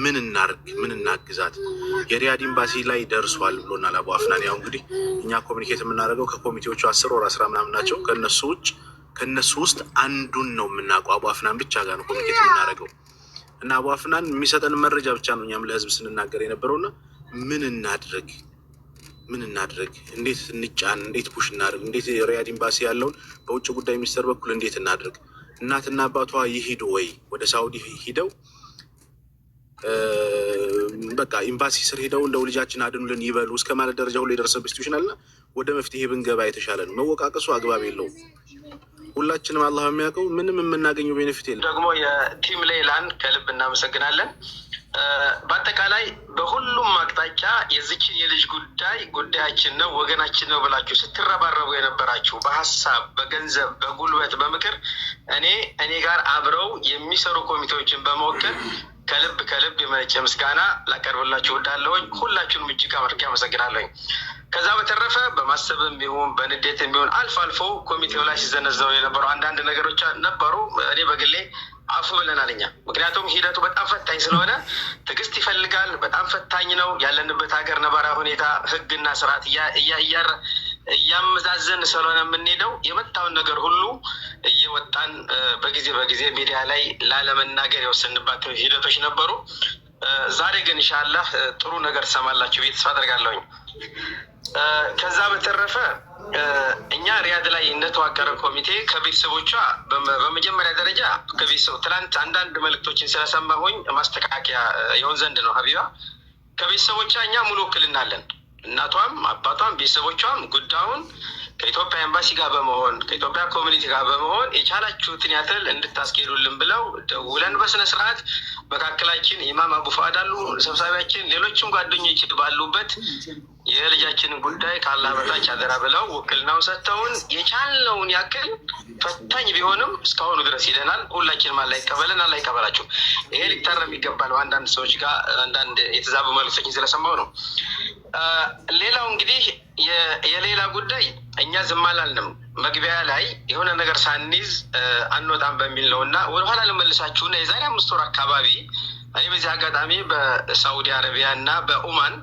ምን እናርግ፣ ምን እናግዛት? የሪያድ ኤምባሲ ላይ ደርሷል ብሎናል አቡ አፍናን። ያው እንግዲህ እኛ ኮሚኒኬት የምናደርገው ከኮሚቴዎቹ 10 ወር 10 ምናምን ናቸው። ከእነሱ ውስጥ አንዱን ነው የምናውቀው። አቡ አፍናን ብቻ ጋር ነው ኮሚኒኬት የምናደርገው እና አቡ አፍናን የሚሰጠን መረጃ ብቻ ነው እኛም ለህዝብ ስንናገር የነበረውና ምን እናድርግ፣ እንዴት እንጫን፣ እንዴት ፑሽ እናድርግ፣ እንዴት ሪያድ ኤምባሲ ያለውን በውጭ ጉዳይ ሚኒስቴር በኩል እንዴት እናድርግ? እናትና አባቷ ይሄዱ ወይ ወደ ሳውዲ ሂደው በቃ ኤምባሲ ስር ሄደው እንደው ልጃችን አድኑልን ይበሉ እስከ ማለት ደረጃ ሁሉ የደረሰበት ሲቹዌሽን አለና ወደ መፍትሄ ብንገባ የተሻለ ነው። መወቃቀሱ አግባብ የለውም። ሁላችንም አላህ የሚያውቀው ምንም የምናገኘው ቤኔፊት የለም። ደግሞ የቲም ሌላን ከልብ እናመሰግናለን። በአጠቃላይ በሁሉም አቅጣጫ የዚችን የልጅ ጉዳያችን ነው ወገናችን ነው ብላችሁ ስትረባረቡ የነበራችሁ በሀሳብ፣ በገንዘብ፣ በጉልበት፣ በምክር እኔ ጋር አብረው የሚሰሩ ኮሚቴዎችን በመወከል ከልብ የመነጨ ምስጋና ላቀርብላችሁ እወዳለሁኝ። ሁላችሁንም እጅግ አድርጌ አመሰግናለሁኝ። ከዛ በተረፈ በማሰብም ቢሆን በንዴትም ቢሆን አልፎ አልፎ ኮሚቴው ላይ ሲዘነዘሩ የነበሩ አንዳንድ ነገሮች ነበሩ። እኔ በግሌ አፉ ብለናል እኛ። ምክንያቱም ሂደቱ በጣም ፈታኝ ስለሆነ ትዕግስት ይፈልጋል። በጣም ፈታኝ ነው። ያለንበት ሀገር ነባራዊ ሁኔታ ህግና ስርዓት እያመዛዘን ስለሆነ የምንሄደው የመጣውን ነገር ሁሉ እየወጣን በጊዜ ሚዲያ ላይ ላለመናገር የወሰንባቸው ሂደቶች ነበሩ። ዛሬ ግን ኢንሻአላህ ጥሩ ነገር ትሰማላችሁ ብዬ ተስፋ አደርጋለሁኝ። ከዛ በተረፈ እኛ ሪያድ ላይ እንደተዋቀረ ኮሚቴ ከቤተሰቦቿ በመጀመሪያ ደረጃ ትላንት አንዳንድ መልእክቶችን ስለሰማሁኝ ማስተካከያ የሆን ዘንድ ነው። ሀቢባ ከቤተሰቦቿ እኛ ሙሉ ውክልና አለን። እናቷም አባቷም ቤተሰቦቿም ጉዳዩን ከኢትዮጵያ ኤምባሲ ጋር በመሆን ከኢትዮጵያ ኮሚኒቲ ጋር በመሆን የቻላችሁትን ያክል እንድታስኬዱልን ብለው ደውለን በስነ ስርዓት መካከላችን ኢማም አቡ ፉአድ አሉ ሰብሳቢያችን፣ ሌሎችም ጓደኞች ባሉበት የልጃችንን ጉዳይ ካላህ በታች አደራ ብለው ውክልናውን ሰጥተውን የቻልነውን ያክል ፈታኝ ቢሆንም እስካሁኑ ድረስ ሂደናል። ሁላችንም አላህ ይቀበልን፣ አላህ ይቀበላችሁ። ይሄ ሊታረም ይገባል። አንዳንድ ሰዎች ጋር አንዳንድ የተዛቡ መልዕክቶችን ስለሰማሁ ነው። ሌላው እንግዲህ የሌላ ጉዳይ እኛ ዝም አላልንም። መግቢያ ላይ የሆነ ነገር ሳንይዝ አንወጣም በሚል ነው እና ወደኋላ ልመልሳችሁና የዛሬ 5 ወር አካባቢ እኔ በዚህ አጋጣሚ በሳዑዲ አረቢያ እና በኦማን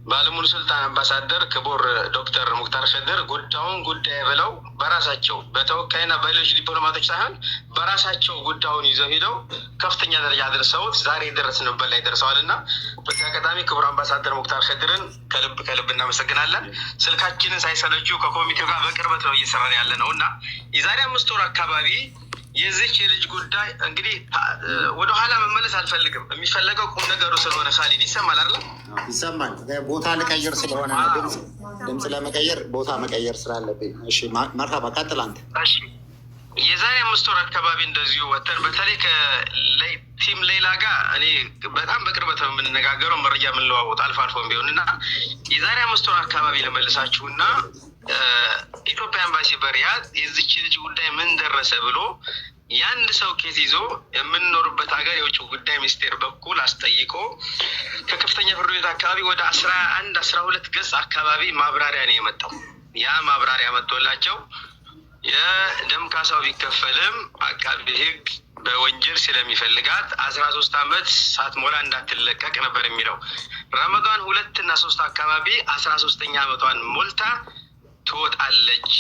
ባለሙሉ ስልጣን አምባሳደር ክቡር ዶክተር ሙክታር ኸድር ጉዳዩን ጉዳይ ብለው በራሳቸው በተወካይና በሌሎች ዲፕሎማቶች ሳይሆን በራሳቸው ጉዳዩን ይዘው ሄደው ከፍተኛ ደረጃ አድርሰውት ዛሬ የደረስንበት ላይ ደርሰዋል እና በዚህ አጋጣሚ ክቡር አምባሳደር ሙክታር ኸድርን ከልብ እናመሰግናለን። ስልካችንን ሳይሰለችው ከኮሚቴው ጋር በቅርበት ነው እየሰራን ያለ ነው እና የዛሬ 5 ወር አካባቢ የዚች የልጅ ጉዳይ እንግዲህ ወደኋላ መመለስ አልፈልግም። የሚፈለገው ቁም ነገሩ ስለሆነ ካሊድ ይሰማል አይደለም? ይሰማል። ቦታ ልቀይር ስለሆነ ድምፅ ለመቀየር ቦታ መቀየር ስላለብኝ። እሺ መርሀባ፣ ቀጥል አንተ። እሺ የዛሬ 5 ወር አካባቢ እንደዚሁ ወተን በተለይ ከቲም ሌላ ጋር እኔ በጣም በቅርበት ነው የምንነጋገረው፣ መረጃ የምንለዋወጥ አልፎ አልፎም ቢሆን እና የዛሬ 5 ወር አካባቢ ለመልሳችሁና ኢትዮጵያ ኤምባሲ በሪያድ የዚች ልጅ ጉዳይ ምን ደረሰ ብሎ የአንድ ሰው ኬዝ ይዞ የምንኖርበት ሀገር የውጭ ጉዳይ ሚኒስቴር በኩል አስጠይቆ ከከፍተኛ ፍርድ ቤት አካባቢ ወደ 11-12 ገጽ አካባቢ ማብራሪያ ነው የመጣው። ያ ማብራሪያ መጥቶላቸው የደም ካሳው ቢከፈልም አቃቢ ሕግ በወንጀል ስለሚፈልጋት 13 ዓመት ሳትሞላ እንዳትለቀቅ ነበር የሚለው። ረመዳን 2 እና 3 አካባቢ 13ኛ ዓመቷን ሞልታ ትወጣለች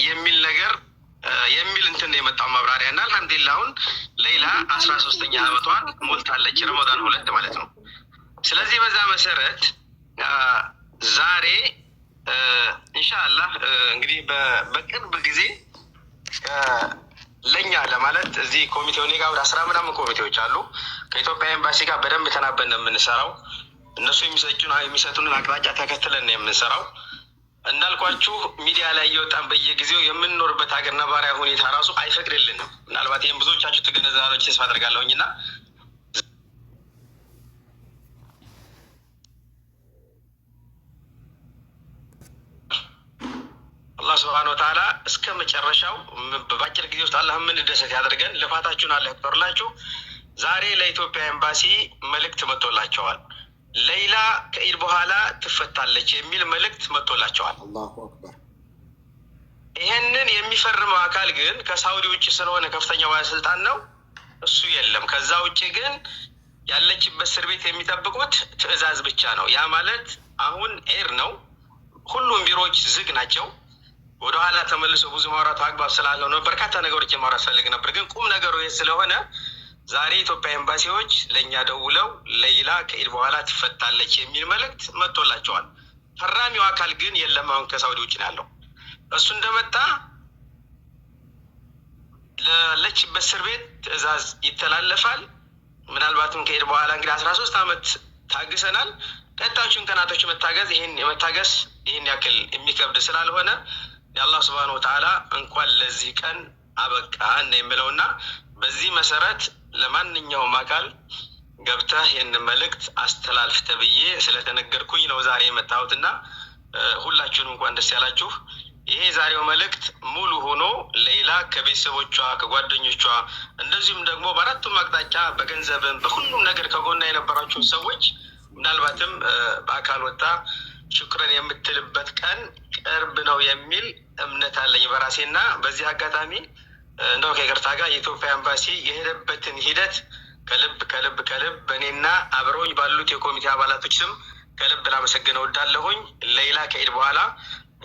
የሚል ነገር የሚል እንትን የመጣው ማብራሪያ እና አልሐምዱሊላህ አሁን ሌላ 13ኛ ዓመቷን ሞልታለች፣ ረመዳን 2 ማለት ነው። ስለዚህ በዛ መሰረት ዛሬ ኢንሻአላህ እንግዲህ በቅርብ ጊዜ ለኛ ለማለት እዚህ ኮሚቴው እኔ ጋር ወደ 10 ምናምን ኮሚቴዎች አሉ። ከኢትዮጵያ ኤምባሲ ጋር በደንብ ተናበን ነው የምንሰራው። እነሱ የሚሰጡንን አቅጣጫ ተከትለን ነው የምንሰራው። እንዳልኳችሁ ሚዲያ ላይ እየወጣን በየጊዜው የምንኖርበት ሀገር ነባራዊ ሁኔታ ራሱ አይፈቅድልንም። ምናልባት ይህም ብዙዎቻችሁ ትገነዘባላችሁ ተስፋ አደርጋለሁኝ እና አላህ ስብሐነ ወተዓላ እስከ መጨረሻው በአጭር ጊዜ ውስጥ አላህ የምንደሰት ያደርገን። ልፋታችሁን አላህ ይቁጠርላችሁ። ዛሬ ለኢትዮጵያ ኤምባሲ መልእክት መጥቶላቸዋል። ሌላ ከኢድ በኋላ ትፈታለች የሚል መልእክት መጥቶላቸዋል። አላሁ አክበር። ይሄንን የሚፈርመው አካል ግን ከሳውዲ ውጭ ስለሆነ ከፍተኛ ባለስልጣን ነው፣ እሱ የለም። ከዛ ውጭ ግን ያለችበት እስር ቤት የሚጠብቁት ትዕዛዝ ብቻ ነው። ያ ማለት አሁን ኤር ነው፣ ሁሉም ቢሮዎች ዝግ ናቸው። ወደኋላ ተመልሶ ብዙ ማውራቱ አግባብ ስላለው ነው። በርካታ ነገሮች ማውራት ፈልግ ነበር፣ ግን ቁም ነገሩ ይህ ስለሆነ ዛሬ ኢትዮጵያ ኤምባሲዎች ለእኛ ደውለው ሌላ ከኢድ በኋላ ትፈታለች የሚል መልእክት መጥቶላቸዋል። ፈራሚው አካል ግን የለም፣ አሁን ከሳውዲ ውጭ ነው ያለው። እሱ እንደመጣ ለለችበት እስር ቤት ትዕዛዝ ይተላለፋል። ምናልባትም ከኢድ በኋላ እንግዲህ 13 ዓመት ታግሰናል። ቀጣዮቹን ቀናቶች መታገዝ ይህን ያክል የሚከብድ ስላልሆነ የአላህ ስብሐነ ወተዓላ እንኳን ለዚህ ቀን አበቃን የሚለውና በዚህ መሰረት ለማንኛውም አካል ገብተህ ይህን መልእክት አስተላልፍ ተብዬ ስለተነገርኩኝ ነው ዛሬ የመጣሁትና ሁላችሁንም እንኳን ደስ ያላችሁ። ይሄ ዛሬው መልእክት ሙሉ ሆኖ ሌላ ከቤተሰቦቿ ከጓደኞቿ እንደዚሁም ደግሞ በአራቱም አቅጣጫ በገንዘብም በሁሉም ነገር ከጎና የነበራችሁ ሰዎች ምናልባትም በአካል ወጣ ሽክረን የምትልበት ቀን ቅርብ ነው የሚል እምነት አለኝ በራሴና በዚህ አጋጣሚ እንደው ከይቅርታ ጋር የኢትዮጵያ ኤምባሲ የሄደበትን ሂደት ከልብ በእኔና አብረውኝ ባሉት የኮሚቴ አባላቶች ስም ከልብ ላመሰግነው እወዳለሁኝ። ሌላ ከኢድ በኋላ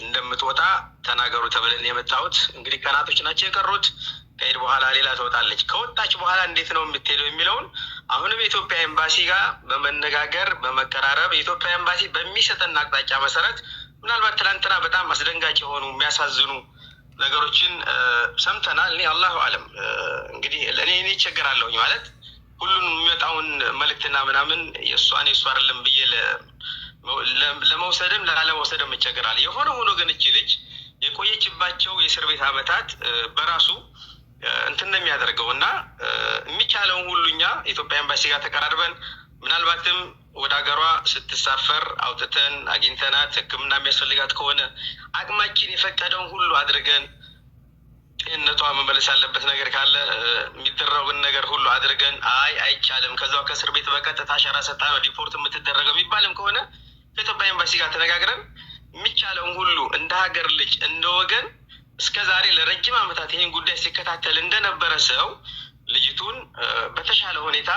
እንደምትወጣ ተናገሩ ተብለን የመጣሁት እንግዲህ ቀናቶች ናቸው የቀሩት። ከኢድ በኋላ ሌላ ትወጣለች። ከወጣች በኋላ እንዴት ነው የምትሄደው የሚለውን አሁንም የኢትዮጵያ ኤምባሲ ጋር በመነጋገር በመቀራረብ የኢትዮጵያ ኤምባሲ በሚሰጠን አቅጣጫ መሰረት ምናልባት ትላንትና በጣም አስደንጋጭ የሆኑ የሚያሳዝኑ ነገሮችን ሰምተናል። እኔ አላሁ አለም እንግዲህ እኔ ይቸገራለሁኝ ማለት ሁሉን የሚመጣውን መልእክትና ምናምን የእሱ አይደለም ብዬ ለመውሰድም ላለመውሰድም ይቸገራል። የሆነ ሆኖ ግን እቺ ልጅ የቆየችባቸው የእስር ቤት ዓመታት በራሱ እንትን ነው የሚያደርገው እና የሚቻለውን ሁሉ እኛ ኢትዮጵያ ኤምባሲ ጋር ተቀራርበን ምናልባትም ወደ ሀገሯ ስትሳፈር አውጥተን አግኝተናት ሕክምና የሚያስፈልጋት ከሆነ አቅማችን የፈቀደውን ሁሉ አድርገን ጤንነቷ መመለስ ያለበት ነገር ካለ የሚደረጉን ነገር ሁሉ አድርገን አይቻልም ከዛው ከእስር ቤት በቀጥታ አሻራ ሰጣ ሪፖርት የምትደረገው የሚባልም ከሆነ ከኢትዮጵያ ኤምባሲ ጋር ተነጋግረን የሚቻለውን ሁሉ እንደ ሀገር ልጅ እንደ ወገን እስከ ዛሬ ለረጅም ዓመታት ይህን ጉዳይ ሲከታተል እንደነበረ ሰው ልጅቱን በተሻለ ሁኔታ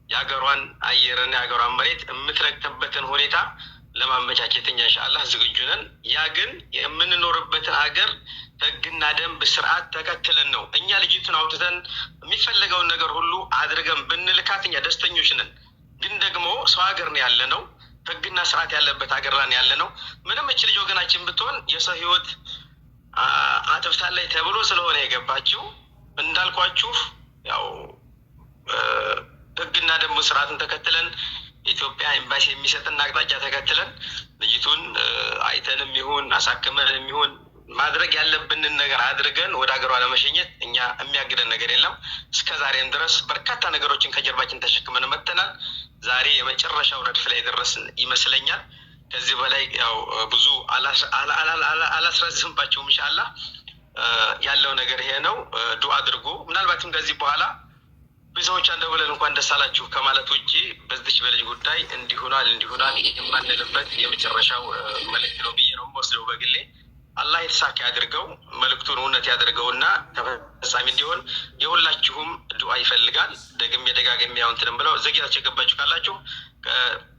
የሀገሯን አየርና የሀገሯን መሬት የምትረግጥበትን ሁኔታ ለማመቻቸት እኛ ኢንሻአላህ ዝግጁ ነን። ያ ግን የምንኖርበትን ሀገር ህግና ደንብ ስርዓት ተከትለን ነው። እኛ ልጅቱን አውጥተን የሚፈለገውን ነገር ሁሉ አድርገን ብንልካት እኛ ደስተኞች ነን። ግን ደግሞ ሰው ሀገር ነው ያለ ነው፣ ህግና ስርዓት ያለበት ሀገር ላይ ያለ ነው። ምንም እች ልጅ ወገናችን ብትሆን የሰው ህይወት አጥፍታለች ተብሎ ስለሆነ የገባችው እንዳልኳችሁ ያው ህግና ደንብ ስርዓትን ተከትለን ኢትዮጵያ ኤምባሲ የሚሰጥና አቅጣጫ ተከትለን ልጅቱን አይተንም ይሁን አሳክመንም ይሁን ማድረግ ያለብንን ነገር አድርገን ወደ ሀገሯ ለመሸኘት እኛ የሚያግደን ነገር የለም። እስከዛሬም ድረስ በርካታ ነገሮችን ከጀርባችን ተሸክመን መጥተናል። ዛሬ የመጨረሻው ረድፍ ላይ ደረስን ይመስለኛል። ከዚህ በላይ ያው ብዙ አላስረዝምባችሁም። ኢንሻአላህ ያለው ነገር ይሄ ነው። ዱአ አድርጉ። ምናልባትም ከዚህ በኋላ ብዙዎች እንደብለን እንኳን ደስ አላችሁ ከማለት ውጪ በዚች በልጅ ጉዳይ እንዲሆናል የማንልበት የመጨረሻው መልእክት ነው ብዬ ነው የምወስደው በግሌ። አላህ የተሳካ ያድርገው፣ መልእክቱን እውነት ያድርገውና ተፈጻሚ እንዲሆን የሁላችሁም ዱአ ይፈልጋል። ደጋግሜ ያው እንትንም ብለው ዘግይታችሁ የገባችሁ ካላችሁ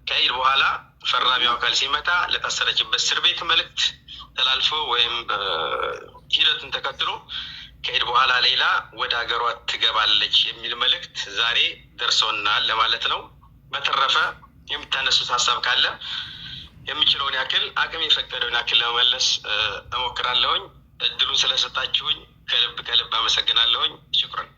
ከኢድ በኋላ ፈራሚው አካል ሲመጣ ለታሰረችበት እስር ቤት መልእክት ተላልፎ ወይም ሂደቱን ተከትሎ ከኢድ በኋላ ሌላ ወደ ሀገሯ ትገባለች የሚል መልእክት ዛሬ ደርሶናል ለማለት ነው። በተረፈ የምታነሱት ሀሳብ ካለ የሚችለውን ያክል አቅም የፈቀደውን ያክል ለመመለስ እሞክራለሁኝ። እድሉን ስለሰጣችሁኝ ከልብ አመሰግናለሁኝ። ሽኩራን።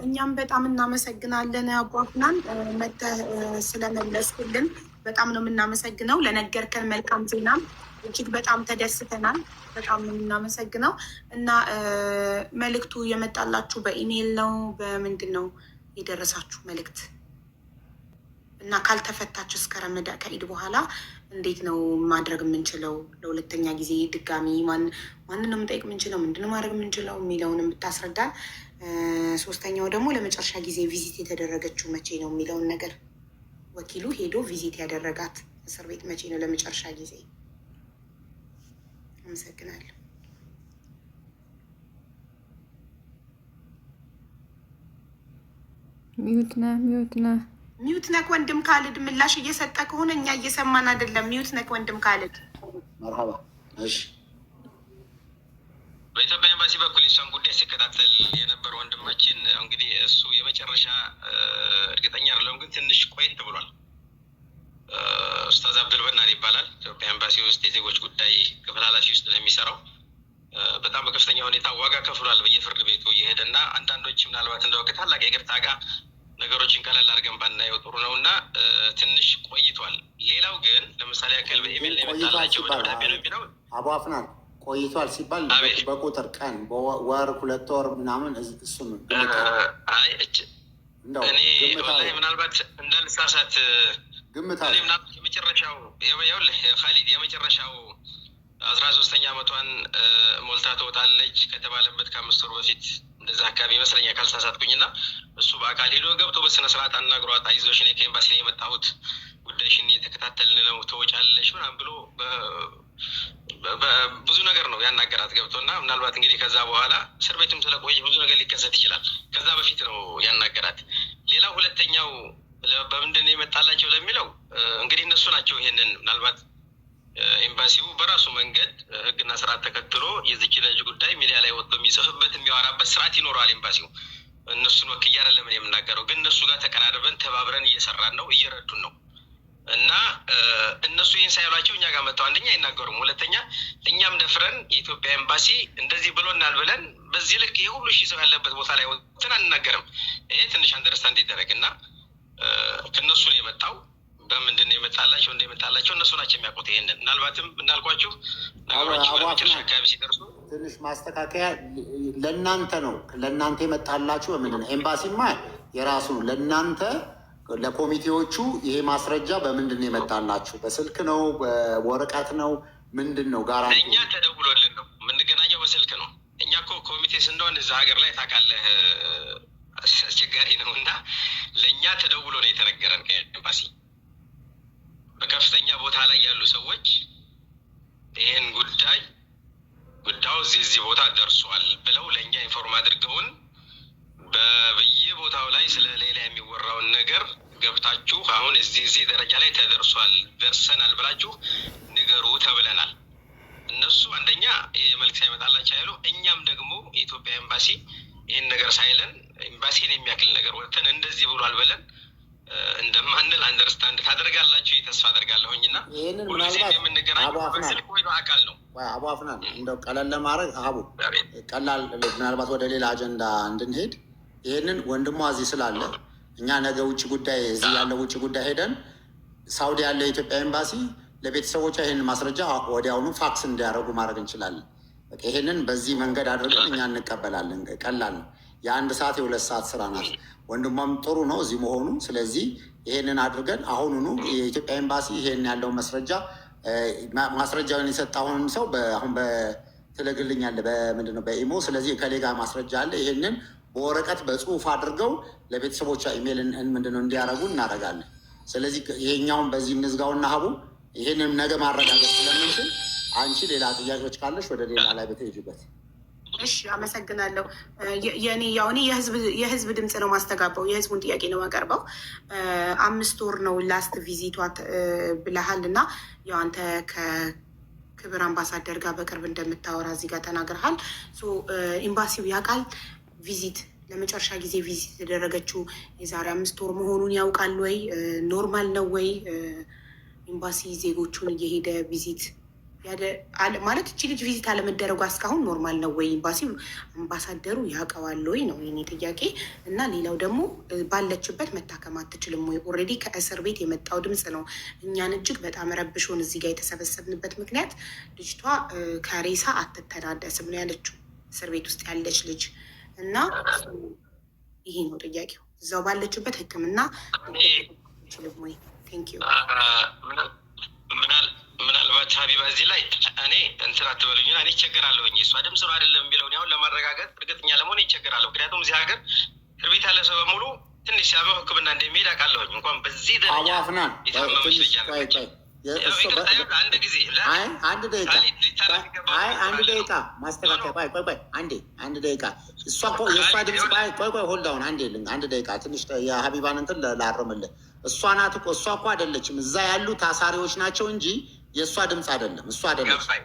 እኛም በጣም እናመሰግናለን አባፍናን መተህ ስለመለስክልን በጣም ነው የምናመሰግነው። ለነገርከን መልካም ዜናም እጅግ በጣም ተደስተናል። በጣም ነው የምናመሰግነው። እና መልእክቱ የመጣላችሁ በኢሜይል ነው በምንድን ነው የደረሳችሁ መልእክት? እና ካልተፈታች እስከ ረመዳ ከኢድ በኋላ እንዴት ነው ማድረግ የምንችለው? ለሁለተኛ ጊዜ ድጋሚ ማንን ነው መጠየቅ የምንችለው? ምንድነው ማድረግ የምንችለው የሚለውን ብታስረዳን። ሶስተኛው ደግሞ ለመጨረሻ ጊዜ ቪዚት የተደረገችው መቼ ነው የሚለውን ነገር ወኪሉ ሄዶ ቪዚት ያደረጋት እስር ቤት መቼ ነው ለመጨረሻ ጊዜ? አመሰግናለሁ። ሚዩት ነክ ወንድም ካልድ ምላሽ እየሰጠ ከሆነ እኛ እየሰማን አይደለም። ሚዩት ነክ ወንድም ካልድ። መርሃባ። እሺ፣ በኢትዮጵያ ኤምባሲ በኩል የሷን ጉዳይ ሲከታተል የነበረ ወንድማችን እንግዲህ እሱ የመጨረሻ እርግጠኛ አይደለም፣ ግን ትንሽ ቆየት ብሏል። ኡስታዝ አብዱልበናን ይባላል። ኢትዮጵያ ኤምባሲ ውስጥ የዜጎች ጉዳይ ክፍል ኃላፊ ውስጥ ነው የሚሰራው። በጣም በከፍተኛ ሁኔታ ዋጋ ከፍሏል በየፍርድ ቤቱ እየሄደ እና አንዳንዶች ምናልባት እንደው ከታላቅ የይቅርታ ጋር ነገሮችን ቀለል አድርገን ባናየው ጥሩ ነው እና ትንሽ ቆይቷል። ሌላው ግን ለምሳሌ ያክል በኢሜል ላይ የመጣላቸው በደብዳቤ ነው የሚለው አቡ አፍናን ቆይቷል ሲባል በቁጥር ቀን ወር 2 ወር ምናምን እሱም እኔ ወላሂ ምናልባት እንዳልሳሳት ግምታል የመጨረሻው ካሊድ የመጨረሻው 13ኛ ዓመቷን ሞልታ ትወጣለች ከተባለበት ከ5 ወር በፊት እንደዛ አካባቢ ይመስለኛል ካልተሳሳትኩኝ። እና እሱ በአካል ሄዶ ገብቶ በስነ ስርዓት አናግሯት አይዞሽ እኔ ከኤምባሲ ነው የመጣሁት ጉዳይሽን እየተከታተልን ነው ትወጫለሽ ምናምን ብሎ ብዙ ነገር ነው ያናገራት ገብቶ እና ምናልባት እንግዲህ ከዛ በኋላ እስር ቤትም ስለቆየች ብዙ ነገር ሊከሰት ይችላል። ከዛ በፊት ነው ያናገራት። ሌላው ሁለተኛው በምንድን ነው የመጣላቸው ለሚለው እንግዲህ እነሱ ናቸው ይሄንን ምናልባት ኤምባሲው በራሱ መንገድ ህግና ስርዓት ተከትሎ የዚች ልጅ ጉዳይ ሚዲያ ላይ ወጥቶ የሚጽፍበት የሚያወራበት ስርዓት ይኖረዋል። ኤምባሲው እነሱን ወክዬ አይደለም የምናገረው፣ ግን እነሱ ጋር ተቀራርበን ተባብረን እየሰራን ነው፣ እየረዱን ነው። እና እነሱ ይህን ሳይሏቸው እኛ ጋር መጥተው አንደኛ አይናገሩም፣ ሁለተኛ እኛም ደፍረን የኢትዮጵያ ኤምባሲ እንደዚህ ብሎናል ብለን በዚህ ልክ ይህ ሁሉ ሺህ ሰው ያለበት ቦታ ላይ ወጥተን አንናገርም። ይሄ ትንሽ አንደርስታንድ ይደረግ እና ከእነሱ ነው የመጣው። በምንድን ነው የመጣላቸው እነሱ ናቸው የሚያውቁት። ይሄንን ምናልባትም እንዳልኳችሁ ነገሮች በመጨረሻ አካባቢ ሲደርሱ ትንሽ ማስተካከያ ለእናንተ ነው። ለእናንተ የመጣላችሁ በምንድን ነው? ኤምባሲማ የራሱ ነው። ለእናንተ ለኮሚቴዎቹ ይሄ ማስረጃ በምንድን ነው የመጣላችሁ? በስልክ ነው? በወረቀት ነው? ምንድን ነው? ጋራ እኛ ተደውሎልን ነው የምንገናኘው፣ በስልክ ነው። እኛ እኮ ኮሚቴ ስንሆን እዛ ሀገር ላይ ታውቃለህ አስቸጋሪ ነው እና ለእኛ ተደውሎ ነው የተነገረን ከኤምባሲ በከፍተኛ ቦታ ላይ ያሉ ሰዎች ይህን ጉዳዩ እዚህ ቦታ ደርሷል ብለው ለእኛ ኢንፎርም አድርገውን በየቦታው ላይ ስለ ሌላ የሚወራውን ነገር ገብታችሁ አሁን እዚህ ደረጃ ላይ ተደርሷል ደርሰናል ብላችሁ ንገሩ ተብለናል። እነሱ አንደኛ ይህ መልክ ሳይመጣላቸው ያሉ፣ እኛም ደግሞ የኢትዮጵያ ኤምባሲ ይህን ነገር ሳይለን ኤምባሲን የሚያክል ነገር ወጥተን እንደዚህ ብሏል ብለን እንደማንል አንደርስታንድ ታደርጋላችሁ ተስፋ አደርጋለሁኝ። እና ይህንን ምናልባት የምንገናኘው በስልክ ወይ በአካል ነው። አቡ አፍናን እንደው ቀለል ለማድረግ ቀላል ምናልባት ወደ ሌላ አጀንዳ እንድንሄድ ይህንን ወንድሟ እዚህ ስላለ እኛ ነገ ውጭ ጉዳይ እዚህ ያለው ውጭ ጉዳይ ሄደን ሳውዲ ያለው የኢትዮጵያ ኤምባሲ ለቤተሰቦቿ ይህንን ማስረጃ ወዲያውኑ ፋክስ እንዲያደርጉ ማድረግ እንችላለን። ይህንን በዚህ መንገድ አድርገን እኛ እንቀበላለን። ቀላል ነው። የ1 ሰዓት የ2 ሰዓት ስራ ናት። ወንድሟም ጥሩ ነው እዚህ መሆኑ። ስለዚህ ይህንን አድርገን አሁኑኑ የኢትዮጵያ ኤምባሲ ይሄን ያለውን ማስረጃውን የሰጠውን ሰው አሁን በትልግልኛለ በምንድን ነው በኢሞ። ስለዚህ ከሌጋ ማስረጃ አለ። ይሄንን በወረቀት በጽሁፍ አድርገው ለቤተሰቦቿ ኢሜይል ምንድነው እንዲያደርጉ እናደርጋለን። ስለዚህ ይሄኛውን በዚህ እንዝጋውና ሀቡ ይሄንን ነገ ማረጋገጥ ስለምንችል አንቺ ሌላ ጥያቄዎች ካለሽ ወደ ሌላ ላይ በተሄጅበት። እሺ አመሰግናለሁ። የኔ የህዝብ ድምፅ ነው ማስተጋባው፣ የህዝቡን ጥያቄ ነው ማቀርበው። 5 ወር ነው ላስት ቪዚቷት ብለሃል እና ያው አንተ ከክብር አምባሳደር ጋር በቅርብ እንደምታወራ እዚህ ጋር ተናግረሃል። ኤምባሲው ያውቃል ቪዚት ለመጨረሻ ጊዜ ቪዚት የተደረገችው የዛሬ 5 ወር መሆኑን ያውቃል ወይ? ኖርማል ነው ወይ? ኤምባሲ ዜጎቹን እየሄደ ቪዚት ማለት እቺ ልጅ ቪዚት አለመደረጓ እስካሁን ኖርማል ነው ወይ? ኤምባሲው አምባሳደሩ ያውቀዋል ወይ ነው የኔ ጥያቄ። እና ሌላው ደግሞ ባለችበት መታከም አትችልም ወይ? ኦልሬዲ ከእስር ቤት የመጣው ድምፅ ነው እኛን እጅግ በጣም ረብሾን እዚህ ጋር የተሰበሰብንበት ምክንያት ልጅቷ ከሬሳ አትተናደስም ነው ያለችው፣ እስር ቤት ውስጥ ያለች ልጅ እና ይሄ ነው ጥያቄው። እዛው ባለችበት ሕክምና ችልም ወይ? ቴንክ ዩ። ምናልባት ሀቢባ እዚህ ላይ እኔ እንትን አትበሉኝ፣ እኔ ይቸገራለሁኝ። የእሷ ድምፅ ነው አይደለም የሚለውን ያሁን ለማረጋገጥ እርግጠኛ ለመሆን ይቸገራለሁ። ምክንያቱም እዚህ ሀገር እስር ቤት ያለ ሰው በሙሉ ትንሽ ሲያመው ሕክምና እንደሚሄድ አውቃለሁኝ። እንኳን በዚህ ደረጃ የታመመች ልጅ አንድ ደቂቃ ማስተካከያ። ቆይ አንድ ደቂቃ። እሷ የእሷ ድምፅ ቆይ ሆልዳውን አንድ ደቂቃ ትንሽ የሀቢባን እንትን ላርምልህ። እሷ ናት እኮ እሷ እኮ አይደለችም። እዛ ያሉ ታሳሪዎች ናቸው እንጂ የእሷ ድምፅ አይደለም። እሷ አይደለችም።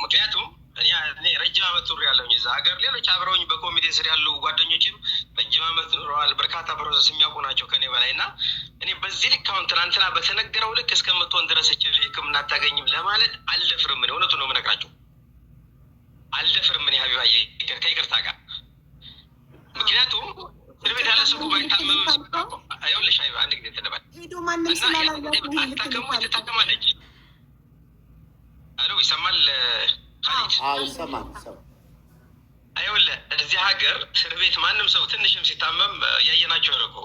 ምክንያቱም እኔ ረጅም ዓመት ኑሮ ያለሁኝ እዛ ሀገር፣ ሌሎች አብረውኝ በኮሚቴ ስር ያሉ ጓደኞችም ረጅም ዓመት ኑረዋል። በርካታ ፕሮሰስ የሚያውቁ ናቸው ከኔ በላይ እና እኔ በዚህ ልክ አሁን ትናንትና በተነገረው ልክ እስከምትሆን ድረስ ሕክምና አታገኝም ለማለት አልደፍርም። እኔ እውነቱን ነው የምነግራቸው፣ አልደፍርም። እኔ ሀቢባዬ ከይቅርታ ጋር ምክንያቱም እስር ቤት ያለ ሰው ባይታመም ይኸውልሽ ሀቢባ አንድ ጊዜ ተደባል እና ትታከማለች። አሎ ይሰማል? ይሰማል። ይኸውልህ እዚህ ሀገር እስር ቤት ማንም ሰው ትንሽም ሲታመም እያየናቸው እኮ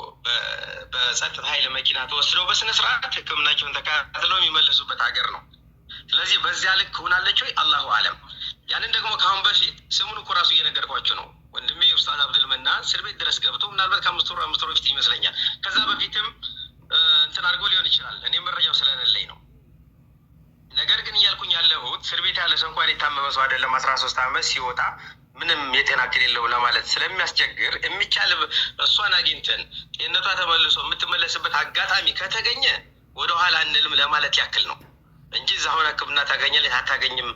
በጸጥታ ኃይል መኪና ተወስደው በስነ ስርዓት ሕክምናቸውን ተከታትለው የሚመለሱበት ሀገር ነው። ስለዚህ በዚያ ልክ ሆናለች ወይ? አላሁ አለም። ያንን ደግሞ ከአሁን በፊት ስሙን እኮ ራሱ እየነገርኳቸው ነው። ወንድሜ ኡስታዝ አብዱልመና እስር ቤት ድረስ ገብቶ ምናልባት ከ5 ወር በፊት ይመስለኛል። ከዛ በፊትም እንትን አድርጎ ሊሆን ይችላል። እኔ መረጃው ስለሌለኝ ነው። ነገር ግን እያልኩኝ ያለሁት እስር ቤት ያለ ሰው እንኳን የታመመ ሰው አይደለም 13 ዓመት ሲወጣ ምንም የጤና እክል የለውም ለማለት ስለሚያስቸግር የሚቻል እሷን አግኝተን ጤንነቷ ተመልሶ የምትመለስበት አጋጣሚ ከተገኘ ወደኋላ እንልም ለማለት ያክል ነው እንጂ እዛ አሁን ሕክምና ታገኛለች አታገኝም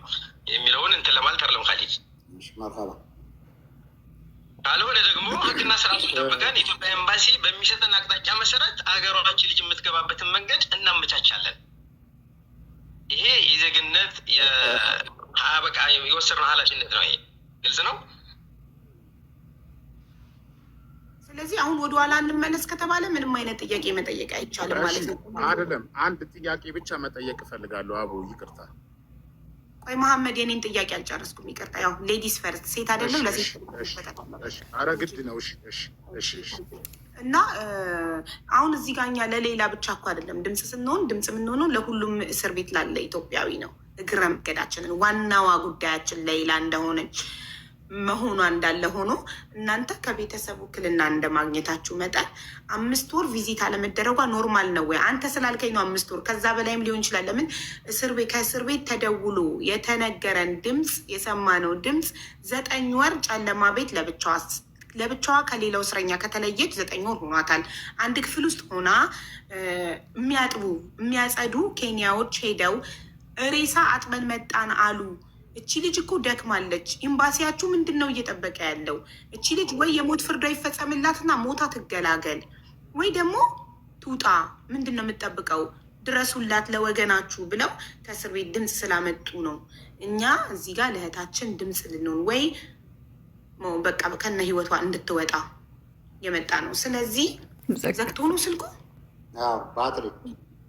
የሚለውን እንትን ለማለት አይደለም። ካሊድ ካልሆነ ደግሞ ሕግና ስርዓቱን ጠብቀን ኢትዮጵያ ኤምባሲ በሚሰጠን አቅጣጫ መሰረት አገሯችን ልጅ የምትገባበትን መንገድ እናመቻቻለን። ይሄ የዜግነት በቃ የወሰድነው ኃላፊነት ነው። ይሄ ግልጽ ነው። ስለዚህ አሁን ወደኋላ እንመለስ ከተባለ ምንም አይነት ጥያቄ መጠየቅ አይቻልም ማለት ነው። አይደለም፣ አንድ ጥያቄ ብቻ መጠየቅ እፈልጋለሁ። አቡ ይቅርታ። ቆይ መሐመድ የኔን ጥያቄ አልጨረስኩም፣ ይቅርታ። ያው ሌዲስ ፈርስት፣ ሴት አይደለም ለሴት ኧረ ግድ ነው። እሺ እና አሁን እዚህ ጋር እኛ ለሌላ ብቻ እኮ አይደለም ድምፅ ስንሆን ድምፅ የምንሆነው ለሁሉም እስር ቤት ላለ ኢትዮጵያዊ ነው። እግረ መንገዳችንን ዋናዋ ጉዳያችን ሌላ እንደሆነች መሆኗ እንዳለ ሆኖ እናንተ ከቤተሰብ ውክልና እንደማግኘታችሁ መጠን 5 ወር ቪዚት አለመደረጓ ኖርማል ነው ወይ? አንተ ስላልከኝ ነው 5 ወር፣ ከዛ በላይም ሊሆን ይችላል። ለምን ከእስር ቤት ተደውሎ የተነገረን ድምፅ የሰማነው ድምፅ 9 ወር ጨለማ ቤት ለብቻዋ ከሌላው እስረኛ ከተለየች 9 ወር ሆኗታል። አንድ ክፍል ውስጥ ሆና የሚያጸዱ ኬንያዎች ሄደው ሬሳ አጥበን መጣን አሉ። እቺ ልጅ እኮ ደክማለች። ኤምባሲያችሁ ምንድን ነው እየጠበቀ ያለው? እቺ ልጅ ወይ የሞት ፍርዷ ይፈጸምላትና ሞታ ትገላገል፣ ወይ ደግሞ ትውጣ። ምንድን ነው የምጠብቀው? ድረሱላት ለወገናችሁ ብለው ከእስር ቤት ድምፅ ስላመጡ ነው እኛ እዚህ ጋር ለእህታችን ድምፅ ልንሆን ወይ በቃ ከነ ህይወቷ እንድትወጣ የመጣ ነው። ስለዚህ ዘግቶ ነው ስልኩ። ባትሪ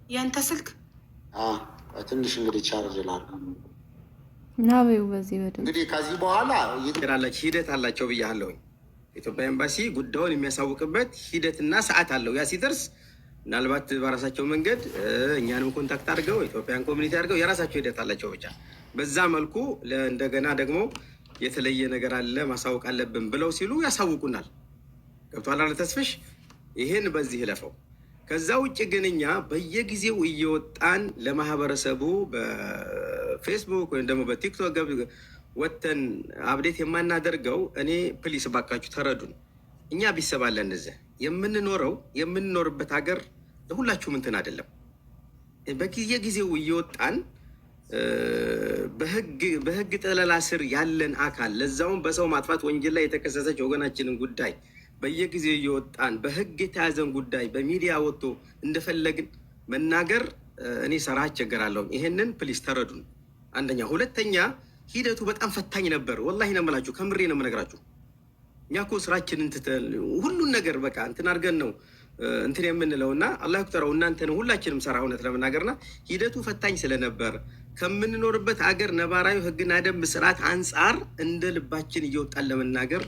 የአንተ ስልክ ትንሽ እንግዲህ ቻርጅ ላድርግ ናበው በዚህ በደንብ እንግዲህ ከዚህ በኋላ ይራላች ሂደት አላቸው ብያለሁኝ። ኢትዮጵያ ኤምባሲ ጉዳዩን የሚያሳውቅበት ሂደትና ሰዓት አለው። ያ ሲደርስ ምናልባት በራሳቸው መንገድ እኛንም ኮንታክት አድርገው ኢትዮጵያን ኮሚኒቲ አድርገው የራሳቸው ሂደት አላቸው። ብቻ በዛ መልኩ እንደገና ደግሞ የተለየ ነገር አለ ማሳወቅ አለብን ብለው ሲሉ ያሳውቁናል። ገብቷል አይደል ተስፍሽ? ይሄን በዚህ ለፈው። ከዛ ውጭ ግን እኛ በየጊዜው እየወጣን ለማህበረሰቡ በፌስቡክ ወይም ደግሞ በቲክቶክ ወጥተን አብዴት የማናደርገው እኔ ፕሊስ ባካችሁ ተረዱን። እኛ ቢሰባለን እዚህ የምንኖርበት ሀገር ለሁላችሁም እንትን አይደለም። በየጊዜው እየወጣን በህግ ጠለላ ስር ያለን አካል ለዛውም በሰው ማጥፋት ወንጀል ላይ የተከሰሰች ወገናችንን ጉዳይ በየጊዜው እየወጣን በህግ የተያዘን ጉዳይ በሚዲያ ወጥቶ እንደፈለግን መናገር እኔ ሰራ አስቸገራለሁ። ይሄንን ፕሊስ ተረዱን። አንደኛ። ሁለተኛ ሂደቱ በጣም ፈታኝ ነበር። ወላሂ ነው የምላችሁ፣ ከምሬ ነው የምነግራችሁ። እኛ እኮ ስራችንን ትተን ሁሉን ነገር በቃ እንትን አድርገን ነው እንትን የምንለው እና አላህ ይቁጠረው እናንተን ሁላችንም ሰራ እውነት ለመናገርና ሂደቱ ፈታኝ ስለነበር ከምንኖርበት አገር ነባራዊ ህግና ደንብ ስርዓት አንጻር እንደ ልባችን እየወጣን ለመናገር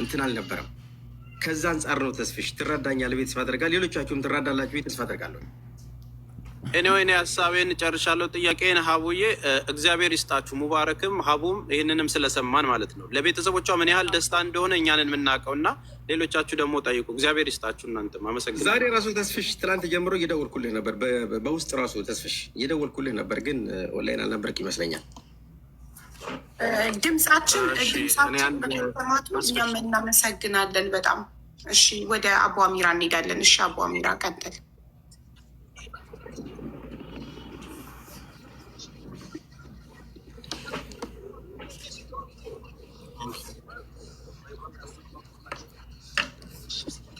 እንትን አልነበረም። ከዛ አንጻር ነው ተስፍሽ ትረዳኛለህ ብዬ ተስፋ አደርጋለሁ። ሌሎቻችሁም ትረዳላችሁ ብዬ ተስፋ አደርጋለሁ። እኔ ሀሳቤን ጨርሻለሁ። ጥያቄን ሀቡዬ እግዚአብሔር ይስጣችሁ። ሙባረክም ሀቡም ይህንንም ስለሰማን ማለት ነው ለቤተሰቦቿ ምን ያህል ደስታ እንደሆነ እኛንን የምናውቀው እና ሌሎቻችሁ ደግሞ ጠይቁ። እግዚአብሔር ይስጣችሁ። እናንተም አመሰግናለሁ። ዛሬ ራሱ ተስፍሽ ትላንት ጀምሮ እየደወልኩልህ ነበር፣ በውስጥ ራሱ ተስፍሽ እየደወልኩልህ ነበር፣ ግን ኦንላይን አልነበርክ ይመስለኛል። ድምጻችን በመሰማቱ እኛም እናመሰግናለን በጣም። እሺ ወደ አቡ አሚራ እንሄዳለን። እሺ አቡ አሚራ ቀጥል።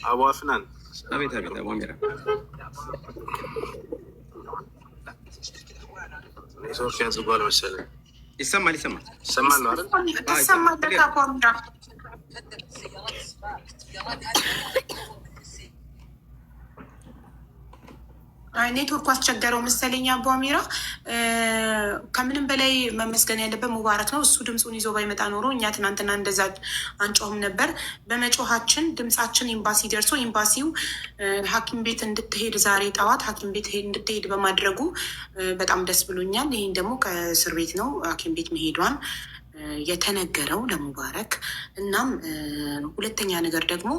አቡ አፍናን። አቤት አቤት። አቡ አሚራ ሶፊያ ዝጓል መሰለኝ። ይሰማል ነው አይደል? ተሰማለህ አቡ አሚራ? ኔትወርኩ አስቸገረው መሰለኝ አቡ አሚራ። ከምንም በላይ መመስገን ያለበት ሙባረክ ነው። እሱ ድምፁን ይዞ ባይመጣ ኖሮ እኛ ትናንትና እንደዛ አንጮህም ነበር። በመጮሃችን ድምፃችን ኤምባሲ ደርሶ ኤምባሲው ሐኪም ቤት እንድትሄድ ዛሬ ጠዋት ሐኪም ቤት እንድትሄድ በማድረጉ በጣም ደስ ብሎኛል። ይህን ደግሞ ከእስር ቤት ነው ሐኪም ቤት መሄዷን የተነገረው ለሙባረክ። እናም ሁለተኛ ነገር ደግሞ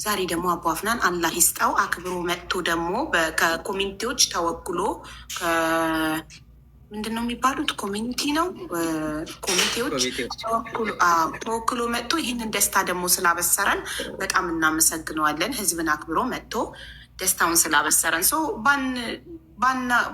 ዛሬ ደግሞ አቡ አፍናን አላህ ይስጣው አክብሮ መጥቶ ደግሞ ከኮሚኒቲዎች ተወክሎ ምንድን ነው የሚባሉት ኮሚኒቲ ነው ኮሚቴዎች ተወክሎ መጥቶ ይህንን ደስታ ደግሞ ስላበሰረን በጣም እናመሰግነዋለን። ህዝብን አክብሮ መጥቶ ደስታውን ስላበሰረን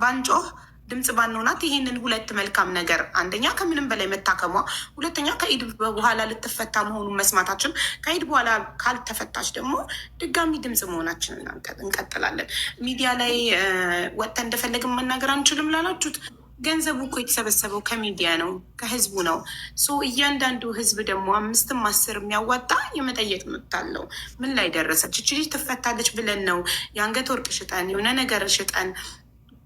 ባንጮህ ድምፅ ባንሆናት ይሄንን ሁለት መልካም ነገር አንደኛ ከምንም በላይ መታከሟ፣ ሁለተኛ ከኢድ በኋላ ልትፈታ መሆኑን መስማታችን፣ ከኢድ በኋላ ካልተፈታች ደግሞ ድጋሚ ድምፅ መሆናችን እንቀጥላለን። ሚዲያ ላይ ወጥተን እንደፈለግን መናገር አንችልም ላላችሁት ገንዘቡ እኮ የተሰበሰበው ከሚዲያ ነው፣ ከህዝቡ ነው። እያንዳንዱ ህዝብ ደግሞ 5ም 10 የሚያዋጣ የመጠየቅ መብት አለው። ምን ላይ ደረሰች እች ልጅ ትፈታለች ብለን ነው የአንገት ወርቅ ሽጠን የሆነ ነገር ሽጠን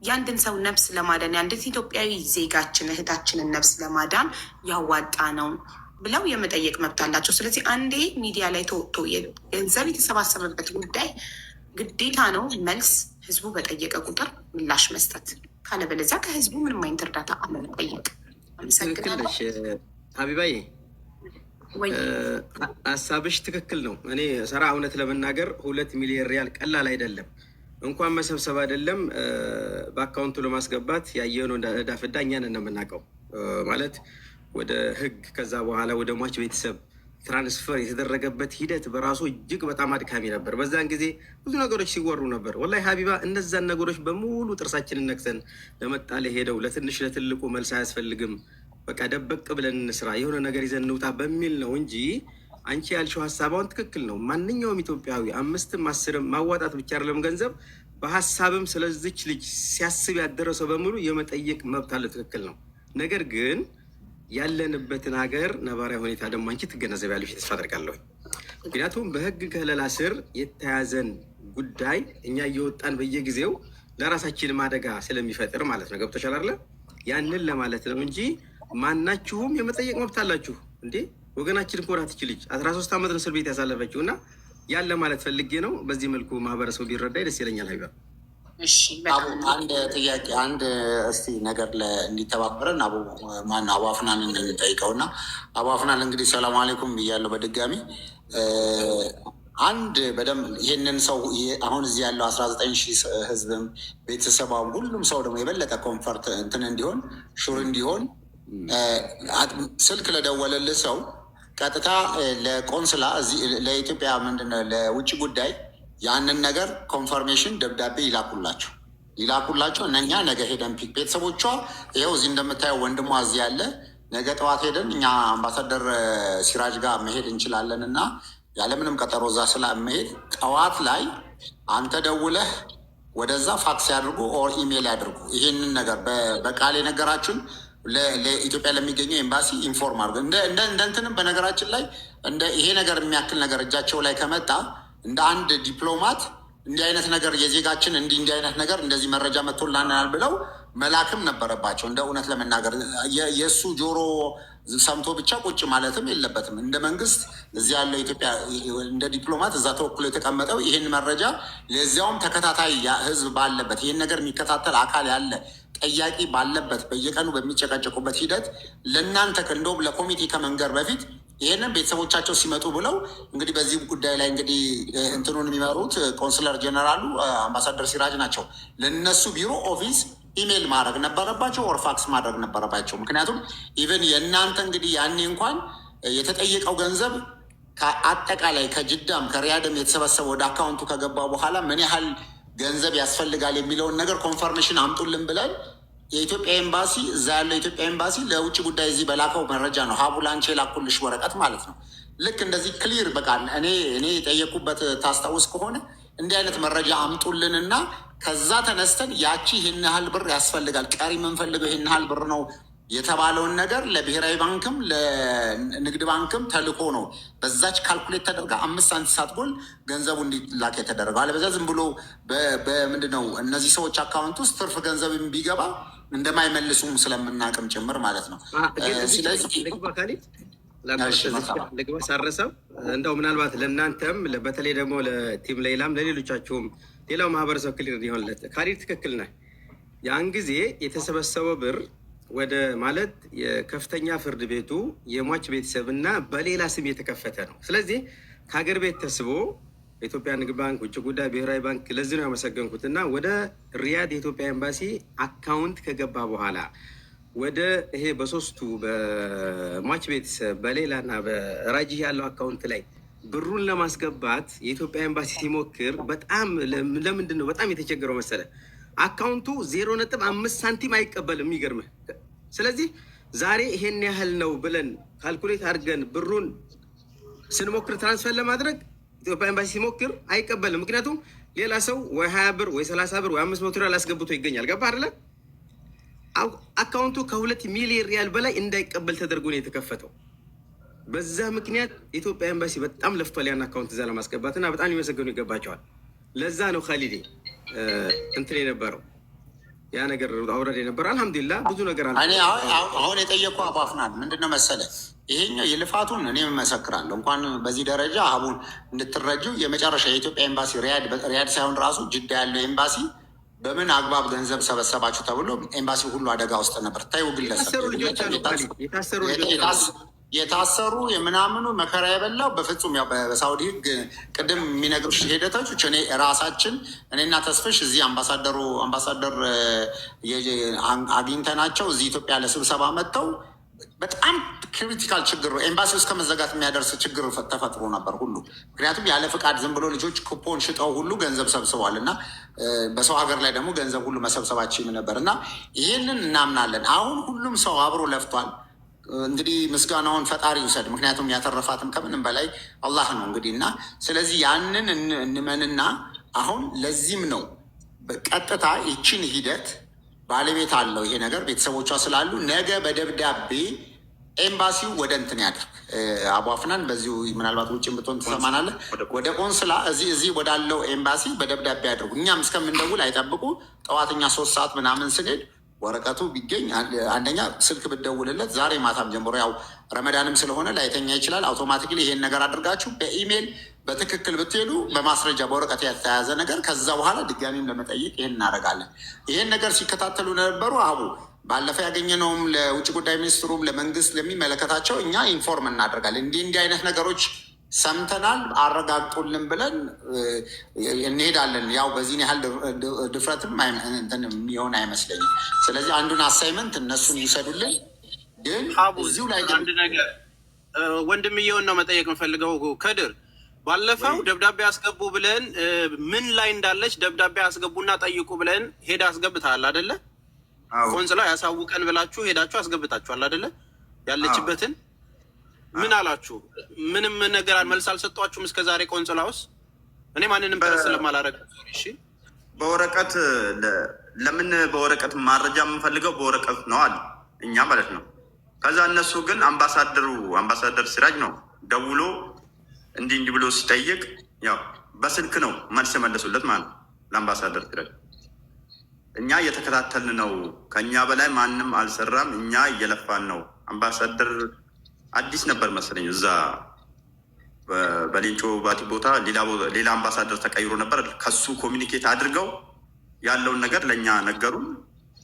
የአንድን ሰው ነፍስ ለማዳን የአንዲት ኢትዮጵያዊ ዜጋችን እህታችንን ነፍስ ለማዳን ያዋጣ ነው ብለው የመጠየቅ መብት አላቸው። ስለዚህ አንዴ ሚዲያ ላይ ተወጥቶ ገንዘብ የተሰባሰበበት ጉዳይ ግዴታ ነው መልስ ህዝቡ በጠየቀ ቁጥር ምላሽ መስጠት፣ ካለበለዚያ ከህዝቡ ምንም አይነት እርዳታ አለመጠየቅ። ትክክልሽ ሀቢባዬ፣ ሀሳብሽ ትክክል ነው። እኔ ስራ እውነት ለመናገር 2 ሚሊዮን ሪያል ቀላል አይደለም። እንኳን መሰብሰብ አይደለም በአካውንቱ ለማስገባት ያየነው ዕዳ ፍዳ እኛ ነን የምናውቀው። ማለት ወደ ህግ ከዛ በኋላ ወደ ሟች ቤተሰብ ትራንስፈር የተደረገበት ሂደት በራሱ እጅግ በጣም አድካሚ ነበር። በዛን ጊዜ ብዙ ነገሮች ሲወሩ ነበር። ወላሂ ሀቢባ እነዛን ነገሮች በሙሉ ጥርሳችንን ነክሰን ለመጣል ሄደው ለትንሽ ለትልቁ መልስ አያስፈልግም፣ በቃ ደበቅ ብለን እንስራ፣ የሆነ ነገር ይዘን እንውጣ በሚል ነው እንጂ አንቺ ያልሽው ሀሳባውን ትክክል ነው። ማንኛውም ኢትዮጵያዊ 5ም 10ም ማዋጣት ብቻ አይደለም ገንዘብ በሀሳብም ስለዚች ልጅ ሲያስብ ያደረሰው በሙሉ የመጠየቅ መብት አለ። ትክክል ነው። ነገር ግን ያለንበትን ሀገር ነባራዊ ሁኔታ ደግሞ አንቺ ትገነዘቢያለሽ ተስፋ አደርጋለሁ። ምክንያቱም በህግ ከለላ ስር የተያዘን ጉዳይ እኛ እየወጣን በየጊዜው ለራሳችን አደጋ ስለሚፈጥር ማለት ነው። ገብቶሻል አይደለ? ያንን ለማለት ነው እንጂ ማናችሁም የመጠየቅ መብት አላችሁ እንዴ። ወገናችን እኮ ናት ልጅ 13 ዓመት እስር ቤት ያሳለፈችው እና ያለ ማለት ፈልጌ ነው። በዚህ መልኩ ማህበረሰቡ ቢረዳ ደስ ይለኛል። ሀይባ አንድ ጥያቄ አንድ እስቲ ነገር እንዲተባበረን አቡ አፍናንን እንጠይቀው እና አቡ አፍናን እንግዲህ ሰላም አለይኩም ብያለሁ በድጋሚ አንድ በደንብ ይህንን ሰው አሁን እዚህ ያለው 19,000 ህዝብም ቤተሰባም ሁሉም ሰው ደግሞ የበለጠ ኮንፈርት እንትን እንዲሆን ሹር እንዲሆን ስልክ ለደወለልህ ሰው ቀጥታ ለቆንስላ ለኢትዮጵያ ምንድነው ለውጭ ጉዳይ ያንን ነገር ኮንፈርሜሽን ደብዳቤ ይላኩላቸው እነኛ ነገ ሄደን ፒክ ቤተሰቦቿ ይኸው እዚህ እንደምታየው ወንድሟ እዚህ ያለ ነገ ጠዋት ሄደን እኛ አምባሳደር ሲራጅ ጋር መሄድ እንችላለን እና ያለምንም ቀጠሮ እዛ ስለመሄድ ጠዋት ላይ አንተ ደውለህ ወደዛ ፋክስ ያድርጉ ኦር ኢሜይል ያድርጉ። ይሄንን ነገር በቃል የነገራችሁን ለኢትዮጵያ ለሚገኘው ኤምባሲ ኢንፎርም አድርገ እንደንትንም በነገራችን ላይ ይሄ ነገር የሚያክል ነገር እጃቸው ላይ ከመጣ እንደ አንድ ዲፕሎማት እንዲህ አይነት ነገር የዜጋችን እንዲህ አይነት ነገር እንደዚህ መረጃ መጥቶልናል ብለው መላክም ነበረባቸው። እንደ እውነት ለመናገር የእሱ ጆሮ ሰምቶ ብቻ ቁጭ ማለትም የለበትም። እንደ መንግስት እዚህ ያለው ኢትዮጵያ እንደ ዲፕሎማት እዛ ተወክሎ የተቀመጠው ይህን መረጃ ለዚያውም ተከታታይ ህዝብ ባለበት ይህን ነገር የሚከታተል አካል ያለ ጠያቂ ባለበት በየቀኑ በሚጨቃጨቁበት ሂደት ለእናንተ እንደውም ለኮሚቴ ከመንገር በፊት ይህንን ቤተሰቦቻቸው ሲመጡ ብለው እንግዲህ በዚህ ጉዳይ ላይ እንግዲህ እንትኑን የሚመሩት ኮንስለር ጀነራሉ አምባሳደር ሲራጅ ናቸው። ለነሱ ቢሮ ኦፊስ ኢሜይል ማድረግ ነበረባቸው፣ ኦርፋክስ ማድረግ ነበረባቸው። ምክንያቱም ኢቨን የእናንተ እንግዲህ ያኔ እንኳን የተጠየቀው ገንዘብ ከአጠቃላይ ከጅዳም ከሪያድም የተሰበሰበ ወደ አካውንቱ ከገባ በኋላ ምን ያህል ገንዘብ ያስፈልጋል የሚለውን ነገር ኮንፈርሜሽን አምጡልን ብለን የኢትዮጵያ ኤምባሲ እዛ ያለው የኢትዮጵያ ኤምባሲ ለውጭ ጉዳይ እዚህ በላከው መረጃ ነው ሀቡ ላንቺ የላኩልሽ ወረቀት ማለት ነው። ልክ እንደዚህ ክሊር በቃ እኔ የጠየቁበት ታስታውስ ከሆነ እንዲህ አይነት መረጃ አምጡልንና ከዛ ተነስተን ያቺ ይህን ያህል ብር ያስፈልጋል ቀሪ የምንፈልገው ይህን ያህል ብር ነው የተባለውን ነገር ለብሔራዊ ባንክም ለንግድ ባንክም ተልኮ ነው በዛች ካልኩሌት ተደርጋ 5 ሳንቲም ሳትጎል ገንዘቡ እንዲላክ የተደረገው። አለበዛ ዝም ብሎ በምንድነው እነዚህ ሰዎች አካውንት ውስጥ ትርፍ ገንዘብ ቢገባ እንደማይመልሱም ስለምናቅም ጭምር ማለት ነው። ስለዚህ ልግባ ሳረሰብ እንደው ምናልባት ለእናንተም በተለይ ደግሞ ለቲም ሌላም ለሌሎቻችሁም ሌላው ማህበረሰብ ክሊር እንዲሆንለት ካሊድ ትክክል ነህ። ያን ጊዜ የተሰበሰበው ብር ወደ ማለት የከፍተኛ ፍርድ ቤቱ የሟች ቤተሰብ እና በሌላ ስም የተከፈተ ነው። ስለዚህ ከሀገር ቤት ተስቦ የኢትዮጵያ ንግድ ባንክ፣ ውጭ ጉዳይ፣ ብሔራዊ ባንክ ለዚህ ነው ያመሰገንኩት እና ወደ ሪያድ የኢትዮጵያ ኤምባሲ አካውንት ከገባ በኋላ ወደ ይሄ በሶስቱ በሟች ቤተሰብ በሌላና በራጂህ ያለው አካውንት ላይ ብሩን ለማስገባት የኢትዮጵያ ኤምባሲ ሲሞክር በጣም ለምንድን ነው በጣም የተቸገረው መሰለ አካውንቱ 0.5 ሳንቲም አይቀበልም። የሚገርምህ ስለዚህ ዛሬ ይሄን ያህል ነው ብለን ካልኩሌት አድርገን ብሩን ስንሞክር ትራንስፈር ለማድረግ ኢትዮጵያ ኤምባሲ ሲሞክር አይቀበልም። ምክንያቱም ሌላ ሰው ወይ 20 ብር ወይ 30 ብር ወይ 500 ሪያል አስገብቶ ይገኛል። ገባ አይደለ? አካውንቱ ከ2 ሚሊዮን ሪያል በላይ እንዳይቀበል ተደርጎ ነው የተከፈተው። በዛ ምክንያት የኢትዮጵያ ኤምባሲ በጣም ለፍቷል ያን አካውንት እዛ ለማስገባትና በጣም ሊመሰገኑ ይገባቸዋል። ለዛ ነው ካሊዴ እንትን የነበረው ያ ነገር አውረድ የነበረው። አልሐምዱሊላህ ብዙ ነገር አለ። እኔ አሁን የጠየቁ አባፍናል ምንድነው መሰለ ይሄኛው የልፋቱን እኔ መሰክራለሁ። እንኳን በዚህ ደረጃ አሁን እንድትረጁ የመጨረሻ የኢትዮጵያ ኤምባሲ ሪያድ ሳይሆን ራሱ ጅዳ ያለው ኤምባሲ በምን አግባብ ገንዘብ ሰበሰባችሁ ተብሎ ኤምባሲ ሁሉ አደጋ ውስጥ ነበር። ታዩ ግለሰብ የታሰሩ የምናምኑ መከራ የበላው በፍጹም ያው በሳውዲ ሕግ ቅድም የሚነግሩሽ ሂደቶች እኔ ራሳችን እኔና ተስፍሽ እዚህ አምባሳደር አግኝተናቸው እዚህ ኢትዮጵያ ለስብሰባ መጥተው በጣም ክሪቲካል ችግር ኤምባሲ ውስጥ ከመዘጋት የሚያደርስ ችግር ተፈጥሮ ነበር ሁሉ። ምክንያቱም ያለ ፍቃድ ዝም ብሎ ልጆች ኩፖን ሽጠው ሁሉ ገንዘብ ሰብስበዋል እና በሰው ሀገር ላይ ደግሞ ገንዘብ ሁሉ መሰብሰባችም ነበር እና ይህንን እናምናለን። አሁን ሁሉም ሰው አብሮ ለፍቷል። እንግዲህ ምስጋናውን ፈጣሪ ይውሰድ። ምክንያቱም ያተረፋትም ከምንም በላይ አላህ ነው እንግዲህ እና ስለዚህ ያንን እንመንና አሁን ለዚህም ነው በቀጥታ ይችን ሂደት ባለቤት አለው ይሄ ነገር ቤተሰቦቿ ስላሉ ነገ በደብዳቤ ኤምባሲው ወደ እንትን ያድርግ። አቧፍናን በዚሁ ምናልባት ውጭ ብትሆን ትሰማናለህ። ወደ ቆንስላ እዚህ ወዳለው ኤምባሲ በደብዳቤ ያድርጉ። እኛም እስከምንደውል አይጠብቁ። ጠዋተኛ 3 ሰዓት ምናምን ስንሄድ ወረቀቱ ቢገኝ አንደኛ ስልክ ብትደውልለት ዛሬ ማታም ጀምሮ ያው ረመዳንም ስለሆነ ላይተኛ ይችላል። አውቶማቲክሊ ይሄን ነገር አድርጋችሁ በኢሜይል በትክክል ብትሄዱ በማስረጃ በወረቀት የተያዘ ነገር ከዛ በኋላ ድጋሚም ለመጠየቅ ይሄን እናደርጋለን። ይሄን ነገር ሲከታተሉ ነበሩ አቡ ባለፈ ያገኘነውም ለውጭ ጉዳይ ሚኒስትሩም ለመንግስት ለሚመለከታቸው እኛ ኢንፎርም እናደርጋለን። እንዲህ አይነት ነገሮች ሰምተናል አረጋግጡልን ብለን እንሄዳለን። ያው በዚህን ያህል ድፍረትም የሚሆን አይመስለኝም። ስለዚህ አንዱን አሳይመንት እነሱን ይውሰዱልን። ግን እዚሁ ላይ አንድ ነገር ወንድምየውን ነው መጠየቅ የምፈልገው። ከድር ባለፈው ደብዳቤ አስገቡ ብለን ምን ላይ እንዳለች ደብዳቤ አስገቡና ጠይቁ ብለን ሄዳ አስገብተሃል አደለ? ቆንጽላ ያሳውቀን ብላችሁ ሄዳችሁ አስገብታችኋል አደለ? ያለችበትን ምን አላችሁ? ምንም ነገር መልስ አልሰጧችሁም እስከ ዛሬ ቆንጽላ ውስጥ? እኔ ማንንም ጥረት ስለማላረግ እሺ፣ በወረቀት ለምን በወረቀት ማረጃ የምንፈልገው በወረቀት ነው አለ እኛ ማለት ነው። ከዛ እነሱ ግን አምባሳደር ሲራጅ ነው ደውሎ እንዲህ ብሎ ሲጠይቅ ያው በስልክ ነው መልስ የመለሱለት ማለት ነው ለአምባሳደር ሲራጅ። እኛ እየተከታተልን ነው፣ ከእኛ በላይ ማንም አልሰራም፣ እኛ እየለፋን ነው። አምባሳደር አዲስ ነበር መሰለኝ እዛ በሌንጮ ባቲ ቦታ ሌላ አምባሳደር ተቀይሮ ነበር። ከሱ ኮሚኒኬት አድርገው ያለውን ነገር ለእኛ ነገሩን።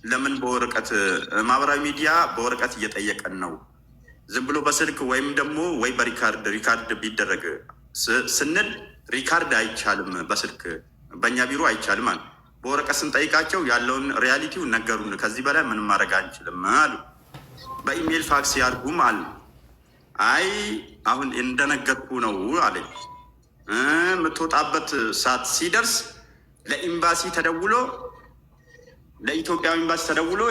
ለምን በወረቀት ማህበራዊ ሚዲያ በወረቀት እየጠየቀን ነው ዝም ብሎ በስልክ ወይም ደግሞ ወይ በሪካርድ ቢደረግ ስንል ሪካርድ አይቻልም፣ በስልክ በእኛ ቢሮ አይቻልም አሉ። በወረቀት ስንጠይቃቸው ያለውን ሪያሊቲው ነገሩን። ከዚህ በላይ ምንም ማድረግ አንችልም አሉ። በኢሜይል ፋክስ ያድርጉም አሉ። አይ አሁን እንደነገርኩ ነው አለኝ። የምትወጣበት ሰዓት ሲደርስ ለኢምባሲ ተደውሎ ለኢትዮጵያ ኤምባሲ ተደውሎ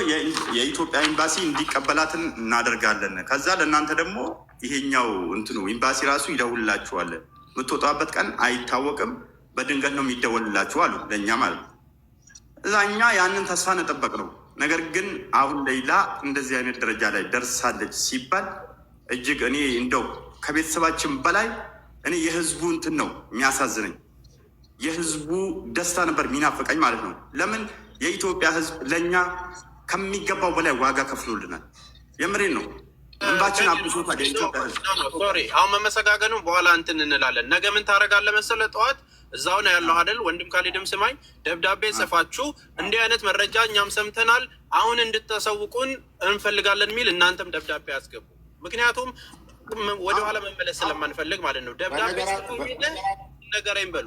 የኢትዮጵያ ኤምባሲ እንዲቀበላትን እናደርጋለን። ከዛ ለእናንተ ደግሞ ይሄኛው እንትኑ ኤምባሲ ራሱ ይደውልላችኋል። የምትወጣበት ቀን አይታወቅም፣ በድንገት ነው የሚደወልላችሁ አሉ ለእኛ ማለት ነው። እዛ እኛ ያንን ተስፋ ነጠበቅ ነው። ነገር ግን አሁን ሌላ እንደዚህ አይነት ደረጃ ላይ ደርሳለች ሲባል እጅግ እኔ እንደው ከቤተሰባችን በላይ እኔ የህዝቡ እንትን ነው የሚያሳዝነኝ። የህዝቡ ደስታ ነበር የሚናፈቀኝ ማለት ነው። ለምን የኢትዮጵያ ህዝብ ለእኛ ከሚገባው በላይ ዋጋ ከፍሎልናል። የምሬን ነው። እንባችን አብሶታል የኢትዮጵያ ህዝብ። አሁን መመሰጋገኑ በኋላ እንትን እንላለን። ነገ ምን ታደርጋለህ መሰለህ? ጠዋት እዛው ነው ያለው አይደል? ወንድም ካሊድም ስማኝ፣ ደብዳቤ ጽፋችሁ እንዲህ አይነት መረጃ እኛም ሰምተናል፣ አሁን እንድታሳውቁን እንፈልጋለን የሚል እናንተም ደብዳቤ ያስገቡ። ምክንያቱም ወደኋላ መመለስ ስለማንፈልግ ማለት ነው። ደብዳቤ ጽፉ የሚል ነገር አይንበሉ።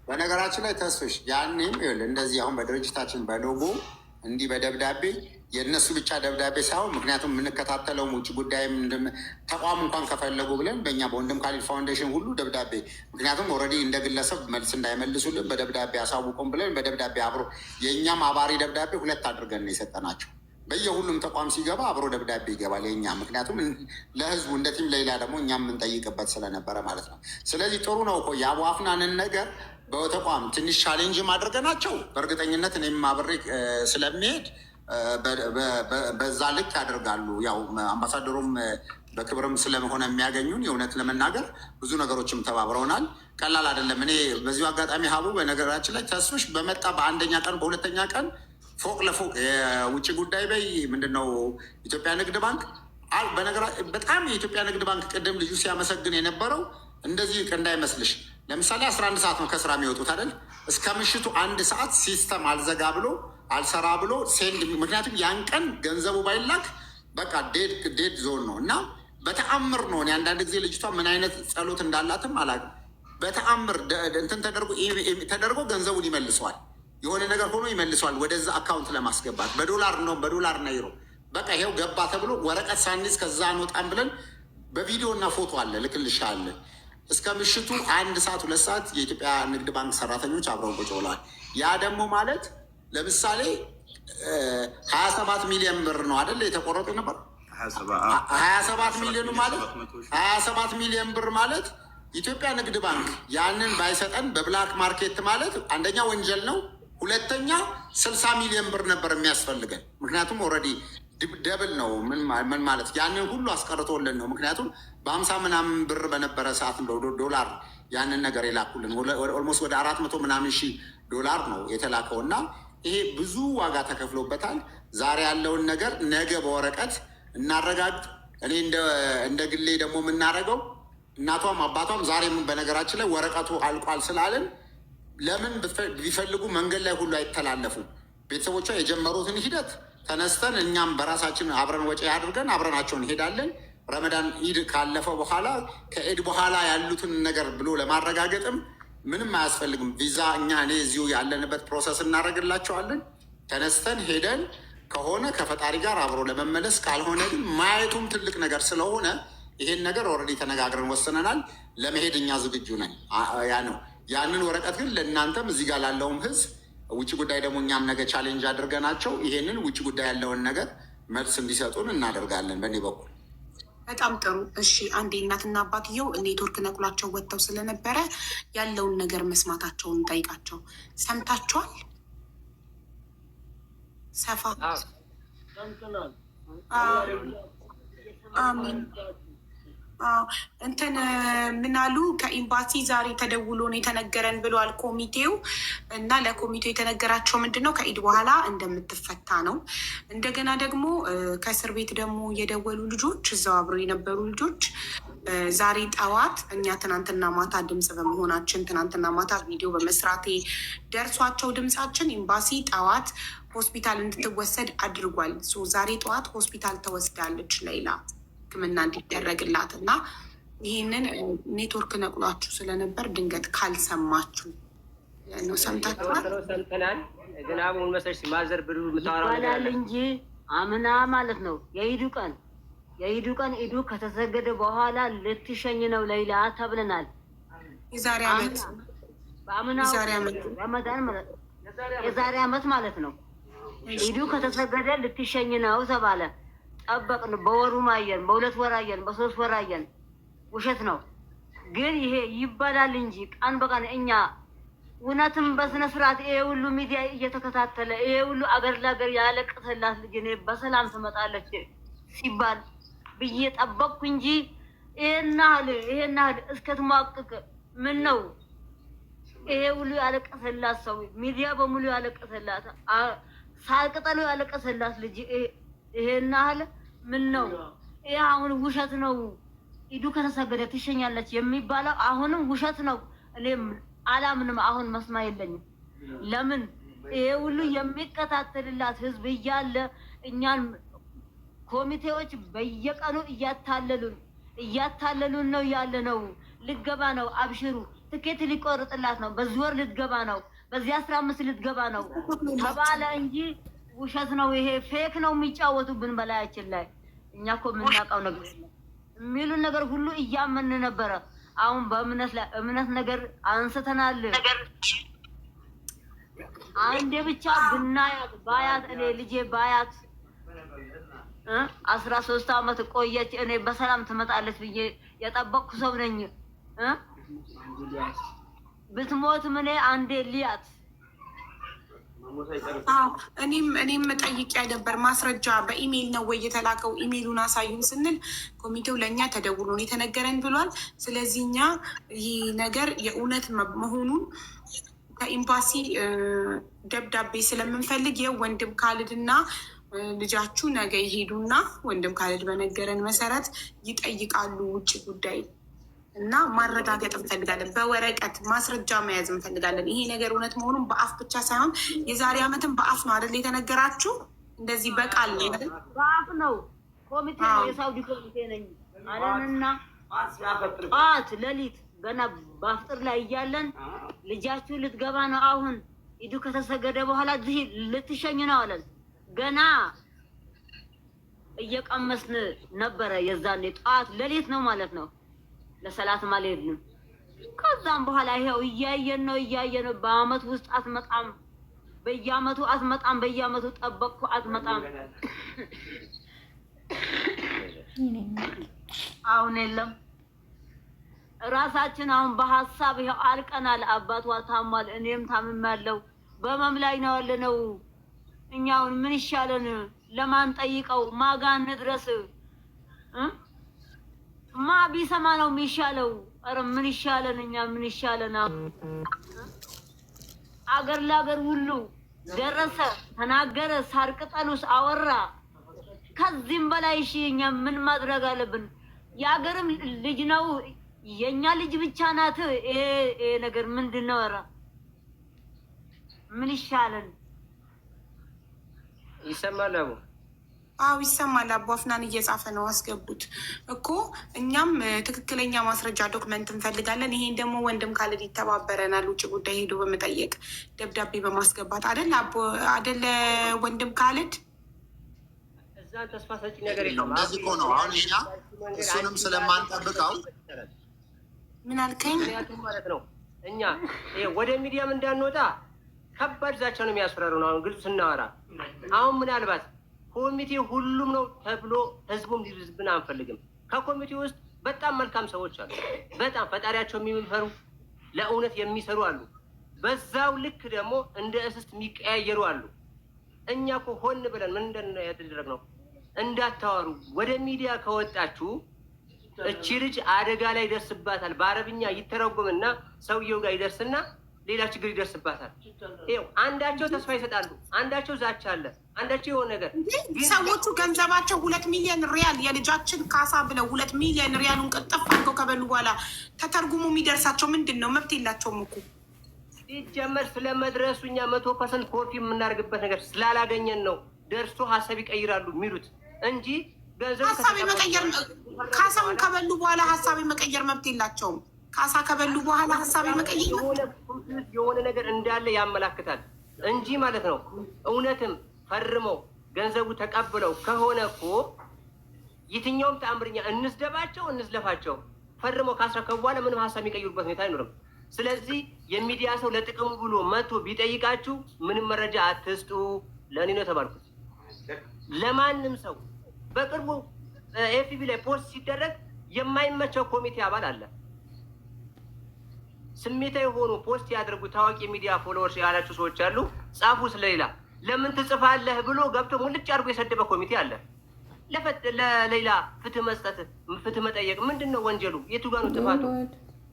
በነገራችን ላይ ተስፍሽ ያኔም እንደዚህ አሁን በድርጅታችን በሎጎ እንዲህ በደብዳቤ የእነሱ ብቻ ደብዳቤ ሳይሆን ምክንያቱም የምንከታተለውም ውጭ ጉዳይም ተቋም እንኳን ከፈለጉ ብለን በእኛ በወንድም ካሊድ ፋውንዴሽን ሁሉ ደብዳቤ ምክንያቱም ኦልሬዲ እንደ ግለሰብ መልስ እንዳይመልሱልን በደብዳቤ አሳውቁም ብለን በደብዳቤ አብሮ የእኛም አባሪ ደብዳቤ 2 አድርገን ነው የሰጠናቸው። በየሁሉም ተቋም ሲገባ አብሮ ደብዳቤ ይገባል የኛ ምክንያቱም ለህዝቡ እንደ ቲም ሌላ ደግሞ እኛ የምንጠይቅበት ስለነበረ ማለት ነው። ስለዚህ ጥሩ ነው እኮ የአቡ አፍናንን ነገር በተቋም ትንሽ ቻሌንጅ ማድረገናቸው በእርግጠኝነት እኔም አብሬ ስለሚሄድ በዛ ልክ ያደርጋሉ። ያው አምባሳደሩም በክብርም ስለሆነ የሚያገኙን የእውነት ለመናገር ብዙ ነገሮችም ተባብረውናል። ቀላል አይደለም። እኔ በዚሁ አጋጣሚ ሀቡ በነገራችን ላይ ተስፍሽ በመጣ በአንደኛ ቀን በሁለተኛ ቀን ፎቅ ለፎቅ የውጭ ጉዳይ በይ ምንድነው ኢትዮጵያ ንግድ ባንክ በጣም የኢትዮጵያ ንግድ ባንክ ቅድም ልጁ ሲያመሰግን የነበረው እንደዚህ እንዳይመስልሽ። ለምሳሌ 11 ሰዓት ነው ከስራ የሚወጡት አይደል? እስከ ምሽቱ 1 ሰዓት ሲስተም አልዘጋ ብሎ አልሰራ ብሎ ሴንድ። ምክንያቱም ያን ቀን ገንዘቡ ባይላክ በቃ ዴድ ዞን ነው እና በተአምር ነው። እኔ አንዳንድ ጊዜ ልጅቷ ምን አይነት ጸሎት እንዳላትም አላውቅም። በተአምር እንትን ተደርጎ ገንዘቡን ይመልሰዋል። የሆነ ነገር ሆኖ ይመልሰዋል ወደዛ አካውንት ለማስገባት በዶላር ነው በዶላር ነይሮ በቃ ይሄው ገባ ተብሎ ወረቀት ሳንይዝ ከዛ አንወጣም ብለን በቪዲዮ እና ፎቶ አለ ልክልሻለን። እስከ ምሽቱ 1 ሰዓት 2 ሰዓት የኢትዮጵያ ንግድ ባንክ ሰራተኞች አብረው ቁጭ ብለዋል። ያ ደግሞ ማለት ለምሳሌ 27 ሚሊዮን ብር ነው አይደል የተቆረጡ ነበር። 27 ሚሊዮን ማለት 27 ሚሊዮን ብር ማለት ኢትዮጵያ ንግድ ባንክ ያንን ባይሰጠን በብላክ ማርኬት ማለት አንደኛ ወንጀል ነው፣ ሁለተኛ 60 ሚሊዮን ብር ነበር የሚያስፈልገን። ምክንያቱም ኦልሬዲ ደብል ነው። ምን ማለት ያንን ሁሉ አስቀርቶልን ነው። ምክንያቱም በ50 ምናምን ብር በነበረ ሰዓት ዶላር ያንን ነገር የላኩልን ኦልሞስት ወደ 400 ምናምን ሺህ ዶላር ነው የተላከው እና ይሄ ብዙ ዋጋ ተከፍሎበታል። ዛሬ ያለውን ነገር ነገ በወረቀት እናረጋግጥ። እኔ እንደ ግሌ ደግሞ የምናደርገው እናቷም አባቷም ዛሬም በነገራችን ላይ ወረቀቱ አልቋል ስላለን ለምን ቢፈልጉ መንገድ ላይ ሁሉ አይተላለፉም። ቤተሰቦቿ የጀመሩትን ሂደት ተነስተን እኛም በራሳችን አብረን ወጪ አድርገን አብረናቸው እንሄዳለን። ረመዳን ኢድ ካለፈ በኋላ ከኢድ በኋላ ያሉትን ነገር ብሎ ለማረጋገጥም ምንም አያስፈልግም። ቪዛ እኔ እዚሁ ያለንበት ፕሮሰስ እናደርግላቸዋለን። ተነስተን ሄደን ከሆነ ከፈጣሪ ጋር አብሮ ለመመለስ ካልሆነ ግን ማየቱም ትልቅ ነገር ስለሆነ ይሄን ነገር ኦልሬዲ ተነጋግረን ወስነናል። ለመሄድ እኛ ዝግጁ ነን። ያ ነው። ያንን ወረቀት ግን ለእናንተም እዚህ ጋር ላለውም ህዝብ ውጭ ጉዳይ ደግሞ እኛም ነገ ቻሌንጅ አድርገናቸው ይሄንን ውጭ ጉዳይ ያለውን ነገር መልስ እንዲሰጡን እናደርጋለን በእኔ በኩል። በጣም ጥሩ። እሺ፣ አንዴ እናትና አባትየው ኔትወርክ ነቅሏቸው ወጥተው ስለነበረ ያለውን ነገር መስማታቸውን ጠይቃቸው። ሰምታችኋል? ሰፋ አሚን እንትን ምናሉ ከኤምባሲ ዛሬ ተደውሎ ነው የተነገረን ብሏል ኮሚቴው። እና ለኮሚቴው የተነገራቸው ምንድን ነው ከኢድ በኋላ እንደምትፈታ ነው። እንደገና ደግሞ ከእስር ቤት ደግሞ የደወሉ ልጆች እዛው አብረው የነበሩ ልጆች ዛሬ ጠዋት እኛ ትናንትና ማታ ድምፅ በመሆናችን ትናንትና ማታ ቪዲዮ በመስራቴ ደርሷቸው ድምፃችን ኤምባሲ ጠዋት ሆስፒታል እንድትወሰድ አድርጓል። ዛሬ ጠዋት ሆስፒታል ተወስዳለች ሌላ ሕክምና እንዲደረግላት እና ይህንን ኔትወርክ ነቅሏችሁ ስለነበር ድንገት ካልሰማችሁ ነው። ሰምታችኋል? ሰምተናል። ግን አሁን መሰለሽ ማዘር ብሉ ይባላል እንጂ አምና ማለት ነው የኢዱ ቀን ኢዱ ከተሰገደ በኋላ ልትሸኝ ነው ሌላ ተብለናል። የዛሬ ዓመት የዛሬ ዓመት ማለት ነው። ኢዱ ከተሰገደ ልትሸኝ ነው ተባለ። ጠበቅን። በወሩም አየን፣ በ2 ወር አየን፣ በ3 ወር አየን። ውሸት ነው። ግን ይሄ ይባላል እንጂ ቀን በቀን እኛ እውነትም በስነ ስርዓት ይሄ ሁሉ ሚዲያ እየተከታተለ ይሄ ሁሉ አገር ለአገር ያለቀሰላት ልጅ እኔ በሰላም ትመጣለች ሲባል ብዬ ጠበቅኩ እንጂ ይሄን ያህል እስከትሟቅቅ ምን ነው ይሄ ሁሉ ያለቀሰላት ሰው ሚዲያ በሙሉ ያለቀሰላት ሳቅጠሉ ያለቀሰላት ልጅ ይሄን ያህል ምን ነው? ይሄ አሁን ውሸት ነው። ኢዱ ከተሰገደ ትሸኛለች የሚባለው አሁንም ውሸት ነው። እኔም አላምንም። አሁን መስማ የለኝም። ለምን ይሄ ሁሉ የሚከታተልላት ህዝብ እያለ እኛን ኮሚቴዎች በየቀኑ እያታለሉን ነው ያለ ነው። ልትገባ ነው፣ አብሽሩ፣ ትኬት ሊቆርጥላት ነው፣ በዚህ ወር ልትገባ ነው፣ በዚህ 15 ልትገባ ነው ተባለ እንጂ ውሸት ነው። ይሄ ፌክ ነው የሚጫወቱብን በላያችን ላይ። እኛ እኮ የምናውቀው ነገር የሚሉን ነገር ሁሉ እያመን ነበረ። አሁን በእምነት ላይ እምነት ነገር አንስተናል። አንዴ ብቻ ብናያት ባያት እኔ ልጄ ባያት 13 ዓመት ቆየች። እኔ በሰላም ትመጣለች ብዬ የጠበቅኩ ሰው ነኝ። ብትሞት ምን አንዴ ልያት እኔም ጠይቄ ነበር። ማስረጃ በኢሜይል ነው ወይ የተላከው? ኢሜይሉን አሳዩን ስንል ኮሚቴው ለእኛ ተደውሎ ነው የተነገረን ብሏል። ስለዚህ እኛ ይህ ነገር የእውነት መሆኑን ከኤምባሲ ደብዳቤ ስለምንፈልግ የወንድም ካልድ እና ልጃችሁ ነገ ይሄዱና ወንድም ካልድ በነገረን መሰረት ይጠይቃሉ ውጭ ጉዳይ እና ማረጋገጥ እንፈልጋለን። በወረቀት ማስረጃ መያዝ እንፈልጋለን። ይሄ ነገር እውነት መሆኑን በአፍ ብቻ ሳይሆን የዛሬ ዓመትም በአፍ ነው አይደል የተነገራችሁ? እንደዚህ በቃል በአፍ ነው። ኮሚቴ ነው፣ የሳውዲ ኮሚቴ ነኝ አለንና ጠዋት ሌሊት ገና በአፍጥር ላይ እያለን ልጃችሁ ልትገባ ነው፣ አሁን ኢዱ ከተሰገደ በኋላ ልትሸኝ ነው አለን። ገና እየቀመስን ነበረ። የዛኔ ጠዋት ሌሊት ነው ማለት ነው። ለሰላት ማለት ነው። ከዛም በኋላ ይሄው እያየን ነው። በአመት ውስጥ አትመጣም፣ በየአመቱ አትመጣም፣ በየአመቱ ጠበቅኩ አትመጣም። አሁን የለም ራሳችን አሁን በሀሳብ ይሄው አልቀናል። አባቷ ታሟል፣ እኔም ታምሜያለሁ። በመም ላይ ነው ያለነው። እኛውን ምን ይሻለን? ለማን ጠይቀው? ማጋን ድረስ ማ ቢሰማ ነው የሚሻለው? ኧረ ምን ይሻለን? እኛ ምን ይሻለን? አገር ለአገር ሁሉ ደረሰ፣ ተናገረ፣ ሳር ቅጠሉስ አወራ። ከዚህም በላይ እሺ፣ እኛ ምን ማድረግ አለብን? የአገርም ልጅ ነው፣ የኛ ልጅ ብቻ ናት። ይሄ ነገር ምንድን ነው? ኧረ ምን ይሻለን? ይሰማል አቡ? አዎ ይሰማል። አቡ አፍናን እየጻፈ ነው፣ አስገቡት እኮ። እኛም ትክክለኛ ማስረጃ ዶክመንት እንፈልጋለን። ይሄን ደግሞ ወንድም ካልድ ይተባበረናል። ውጭ ጉዳይ ሄዶ በመጠየቅ ደብዳቤ በማስገባት አይደል አቦ? አይደለ ወንድም ካልድ እዛ ተስፋ ሰጪ ነገር የለም። እንደዚህ እኮ ነው። አሁን እኛ እሱንም ስለማንጠብቀው ምን አልከኝ ማለት ነው። እኛ ወደ ሚዲያም እንዳንወጣ ከባድ ዛቻ ነው የሚያስፈራሩን። አሁን ግልጽ ስናወራ አሁን ምናልባት ኮሚቴ ሁሉም ነው ተብሎ ህዝቡም ሊዝብን አንፈልግም። ከኮሚቴ ውስጥ በጣም መልካም ሰዎች አሉ፣ በጣም ፈጣሪያቸው የሚፈሩ ለእውነት የሚሰሩ አሉ። በዛው ልክ ደግሞ እንደ እስስት የሚቀያየሩ አሉ። እኛ እኮ ሆን ብለን ምን ያደረግነው እንዳታወሩ፣ ወደ ሚዲያ ከወጣችሁ እቺ ልጅ አደጋ ላይ ይደርስባታል። በአረብኛ ይተረጎምና ሰውየው ጋር ይደርስና ሌላ ችግር ይደርስባታል። ይኸው አንዳቸው ተስፋ ይሰጣሉ፣ አንዳቸው ዛቻ አለ፣ አንዳቸው የሆነ ነገር። ሰዎቹ ገንዘባቸው 2 ሚሊዮን ሪያል የልጃችን ካሳ ብለው 2 ሚሊዮን ሪያሉን ቅጥፍ አድርገው ከበሉ በኋላ ተተርጉሞ የሚደርሳቸው ምንድን ነው? መብት የላቸውም እኮ ሲጀመር። ስለመድረሱ እኛ 100% ኮርፊ የምናደርግበት ነገር ስላላገኘን ነው ደርሶ ሀሳብ ይቀይራሉ የሚሉት እንጂ ገንዘብ ሀሳብ የመቀየር ካሳውን ከበሉ በኋላ ሀሳብ የመቀየር መብት የላቸውም። ካሳ ከበሉ በኋላ ሀሳብ የመቀየር የሆነ ነገር እንዳለ ያመላክታል እንጂ ማለት ነው። እውነትም ፈርመው ገንዘቡ ተቀብለው ከሆነ እኮ የትኛውም ተአምርኛ እንስደባቸው እንዝለፋቸው ፈርመው ካስረከቡ በኋላ ምንም ሀሳብ የሚቀይሩበት ሁኔታ አይኖርም። ስለዚህ የሚዲያ ሰው ለጥቅሙ ብሎ መጥቶ ቢጠይቃችሁ ምንም መረጃ አትስጡ። ለእኔ ነው የተባልኩት። ለማንም ሰው በቅርቡ ኤፍቢ ላይ ፖስት ሲደረግ የማይመቸው ኮሚቴ አባል አለ። ስሜታዊ የሆኑ ፖስት ያደርጉ ታዋቂ ሚዲያ ፎሎወርስ ያላችሁ ሰዎች አሉ። ጻፉ ስለሌላ ለምን ትጽፋለህ ብሎ ገብቶ ሙልጭ አድርጎ የሰደበ ኮሚቴ አለ። ለሌላ ፍትህ መስጠት ፍትህ መጠየቅ ምንድን ነው ወንጀሉ? የቱ ጋር ነው ጥፋቱ?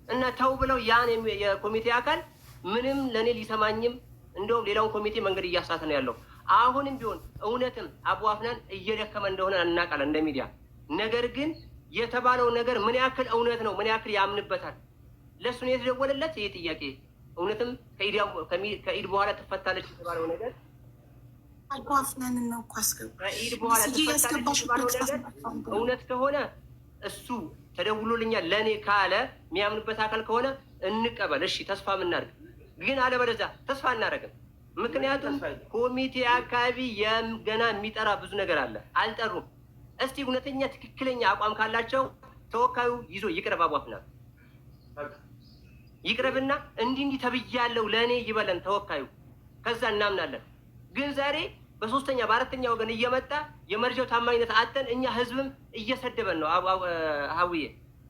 እና ተው ብለው ያን የኮሚቴ አካል ምንም ለእኔ ሊሰማኝም እንደውም ሌላውን ኮሚቴ መንገድ እያሳተ ነው ያለው። አሁንም ቢሆን እውነትም አቡ አፍናን እየደከመ እንደሆነ እናውቃለን እንደ ሚዲያ። ነገር ግን የተባለው ነገር ምን ያክል እውነት ነው? ምን ያክል ያምንበታል? ለእሱ ነው የተደወለለት። ይህ ጥያቄ እውነትም ከኢድ በኋላ ትፈታለች የተባለው ነገር አቡ አፍናን ነው እኮ አስገቡ። ከኢድ በኋላ ትፈታለች የተባለው ነገር እውነት ከሆነ እሱ ተደውሎልኛል ለእኔ ካለ የሚያምንበት አካል ከሆነ እንቀበል። እሺ ተስፋ የምናደርግ ግን አለበለዚያ ተስፋ እናደርግም። ምክንያቱም ኮሚቴ አካባቢ ገና የሚጠራ ብዙ ነገር አለ፣ አልጠሩም። እስቲ እውነተኛ ትክክለኛ አቋም ካላቸው ተወካዩ ይዞ ይቅረብ። አቡ አፍናን ይቅረብና እንዲህ ተብያለሁ ለእኔ ይበለን ተወካዩ። ከዛ እናምናለን። ግን ዛሬ በሶስተኛ በአራተኛ ወገን እየመጣ የመረጃው ታማኝነት አጠን እኛ ህዝብም እየሰደበን ነው። ሀውዬ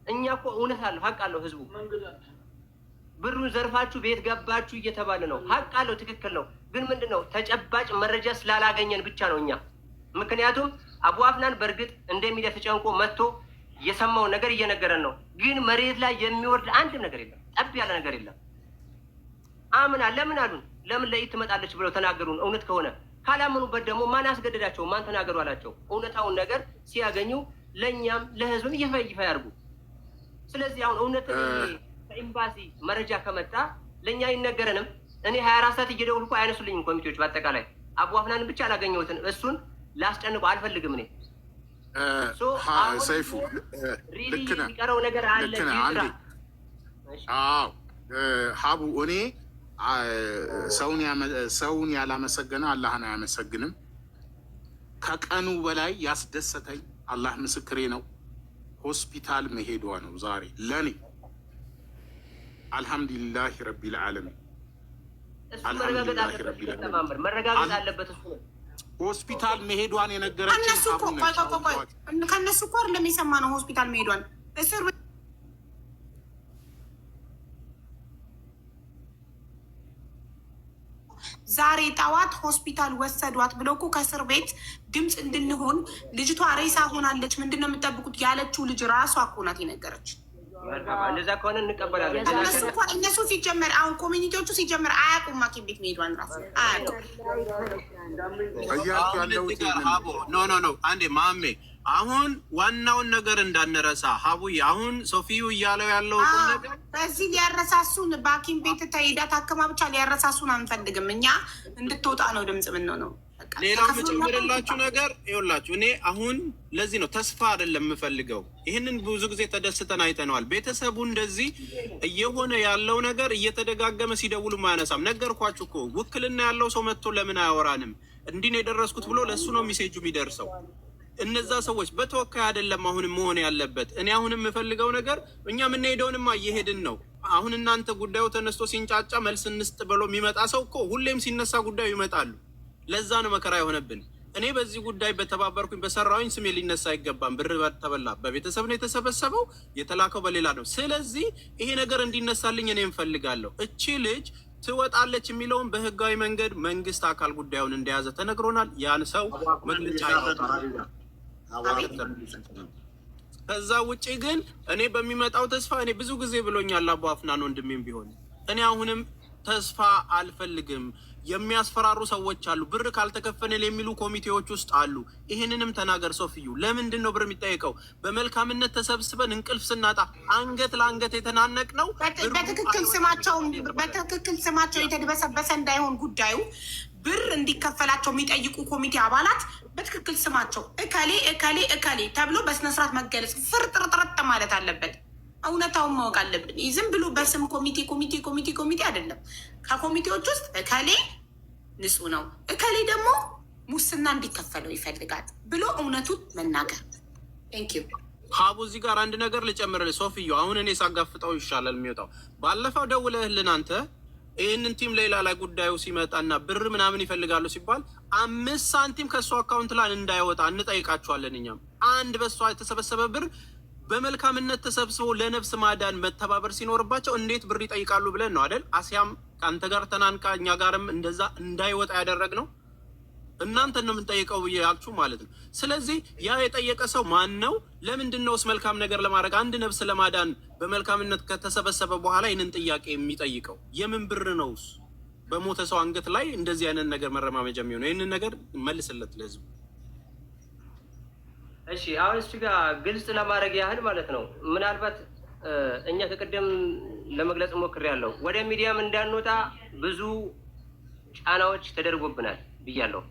እኛ እኮ እውነት አለው ሀቅ አለው ህዝቡ ብሩን ዘርፋችሁ ቤት ገባችሁ እየተባለ ነው። ሀቅ አለው፣ ትክክል ነው። ግን ምንድን ነው ተጨባጭ መረጃ ስላላገኘን ብቻ ነው እኛ። ምክንያቱም አቡ አፍናን በእርግጥ እንደሚዲያ ተጨንቆ መጥቶ የሰማውን ነገር እየነገረን ነው። ግን መሬት ላይ የሚወርድ አንድም ነገር የለም፣ ጠብ ያለ ነገር የለም። አምና ለምን አሉን? ለምን ለኢት ትመጣለች ብለው ተናገሩን። እውነት ከሆነ ካላመኑበት ደግሞ ማን አስገደዳቸው? ማን ተናገሩ አላቸው? እውነታውን ነገር ሲያገኙ ለእኛም ለህዝብም ይፋ ያርጉ። ስለዚህ አሁን እውነት ከኤምባሲ መረጃ ከመጣ ለእኛ አይነገረንም። እኔ 24 ሰዓት እየደወልኩ አይነሱልኝም ኮሚቴዎች። በአጠቃላይ አቡ አፍናንን ብቻ አላገኘሁትን፣ እሱን ላስጨንቀው አልፈልግም እኔ። ሰይፉ ልክ ነህ፣ የሚቀረው ነገር አለ። አዎ ሀቡ፣ እኔ ሰውን ያላመሰገነ አላህን አያመሰግንም። ከቀኑ በላይ ያስደሰተኝ አላህ ምስክሬ ነው፣ ሆስፒታል መሄዷ ነው ዛሬ ለኔ። አልሐምዱሊላህ ረቢል ዓለሚን፣ መረጋገጥ አለበት እሱ ነው። ሆስፒታል መሄዷን የነገረችን ከነሱ እኮ አይደለም የሰማነው ሆስፒታል መሄዷን እስር ዛሬ ጠዋት ሆስፒታል ወሰዷት ብለው እኮ ከእስር ቤት ድምፅ እንድንሆን ልጅቷ ሬሳ ሆናለች፣ ምንድን ነው የምጠብቁት ያለችው ልጅ ራሷ እኮ ናት የነገረች። እንደዛ ከሆነ እንቀበላለን። እነሱ ሲጀመር አሁን ኮሚኒቲዎቹ ሲጀመር አያውቁም ሐኪም ቤት መሄዷን ራሱ አያውቁም። ኖ አንዴ ማሜ፣ አሁን ዋናውን ነገር እንዳንረሳ ሀቡዬ። አሁን ሶፊዩ እያለው ያለው ነገር በዚህ ሊያረሳሱን በሐኪም ቤት ተሄዳ ታክማ ብቻ ሊያረሳሱን አንፈልግም። እኛ እንድትወጣ ነው ድምፅ ምን ነው። ሌላው የምጨምርላችሁ ነገር ይኸውላችሁ፣ እኔ አሁን ለዚህ ነው ተስፋ አይደለም የምፈልገው። ይህንን ብዙ ጊዜ ተደስተን አይተነዋል። ቤተሰቡ እንደዚህ እየሆነ ያለው ነገር እየተደጋገመ ሲደውሉ ማያነሳም። ነገርኳችሁ እኮ ውክልና ያለው ሰው መጥቶ ለምን አያወራንም? እንዲህ ነው የደረስኩት ብሎ ለእሱ ነው ሚሴጁ የሚደርሰው። እነዛ ሰዎች በተወካይ አይደለም አሁንም መሆን ያለበት። እኔ አሁንም የምፈልገው ነገር እኛ የምንሄደውንማ እየሄድን ነው። አሁን እናንተ ጉዳዩ ተነስቶ ሲንጫጫ መልስ እንስጥ ብሎ የሚመጣ ሰው እኮ ሁሌም ሲነሳ ጉዳዩ ይመጣሉ። ለዛ ነው መከራ የሆነብን። እኔ በዚህ ጉዳይ በተባበርኩኝ በሰራዊኝ ስሜ ሊነሳ አይገባም። ብር ተበላ፣ በቤተሰብ ነው የተሰበሰበው፣ የተላከው በሌላ ነው። ስለዚህ ይሄ ነገር እንዲነሳልኝ እኔ እንፈልጋለሁ። እቺ ልጅ ትወጣለች የሚለውን በህጋዊ መንገድ መንግስት አካል ጉዳዩን እንደያዘ ተነግሮናል። ያን ሰው መግለጫ ይወጣል። ከዛ ውጭ ግን እኔ በሚመጣው ተስፋ እኔ ብዙ ጊዜ ብሎኛል አቡ አፍናን ወንድሜም ቢሆን እኔ አሁንም ተስፋ አልፈልግም። የሚያስፈራሩ ሰዎች አሉ፣ ብር ካልተከፈነል የሚሉ ኮሚቴዎች ውስጥ አሉ። ይህንንም ተናገር ሶፊዩ። ለምንድን ነው ብር የሚጠየቀው? በመልካምነት ተሰብስበን እንቅልፍ ስናጣ አንገት ለአንገት የተናነቅ ነው። በትክክል ስማቸው የተድበሰበሰ እንዳይሆን ጉዳዩ ብር እንዲከፈላቸው የሚጠይቁ ኮሚቴ አባላት በትክክል ስማቸው እከሌ እከሌ እከሌ ተብሎ በስነስርዓት መገለጽ፣ ፍርጥርጥርጥ ማለት አለበት። እውነታውን ማወቅ አለብን። ዝም ብሎ በስም ኮሚቴ አይደለም። ከኮሚቴዎች ውስጥ እከሌ ንጹህ ነው፣ እከሌ ደግሞ ሙስና እንዲከፈለው ይፈልጋል ብሎ እውነቱን መናገር። ቴንኪዩ ሀቡ። እዚህ ጋር አንድ ነገር ልጨምርልህ ሶፊዮ። አሁን እኔ ሳጋፍጠው ይሻላል የሚወጣው። ባለፈው ደውለህልን አንተ ይህንን ቲም ሌላ ላይ ጉዳዩ ሲመጣና ብር ምናምን ይፈልጋሉ ሲባል 5 ሳንቲም ከእሱ አካውንት ላይ እንዳይወጣ እንጠይቃቸዋለን። እኛም አንድ በሷ የተሰበሰበ ብር በመልካምነት ተሰብስቦ ለነፍስ ማዳን መተባበር ሲኖርባቸው እንዴት ብር ይጠይቃሉ ብለን ነው አይደል? አሲያም ከአንተ ጋር ተናንቃ እኛ ጋርም እንደዛ እንዳይወጣ ያደረግ ነው። እናንተ ነው የምንጠይቀው ብያችሁ ማለት ነው። ስለዚህ ያ የጠየቀ ሰው ማን ነው? ለምንድን ነውስ መልካም ነገር ለማድረግ አንድ ነፍስ ለማዳን በመልካምነት ከተሰበሰበ በኋላ ይህንን ጥያቄ የሚጠይቀው? የምን ብር ነውስ? በሞተ ሰው አንገት ላይ እንደዚህ አይነት ነገር መረማመጃ የሚሆነው? ይህንን ነገር መልስለት ለህዝቡ። እሺ አሁን እሱ ጋር ግልጽ ለማድረግ ያህል ማለት ነው። ምናልባት እኛ ከቀደም ለመግለጽ ሞክሬያለሁ። ወደ ሚዲያም እንዳንወጣ ብዙ ጫናዎች ተደርጎብናል ብያለሁ።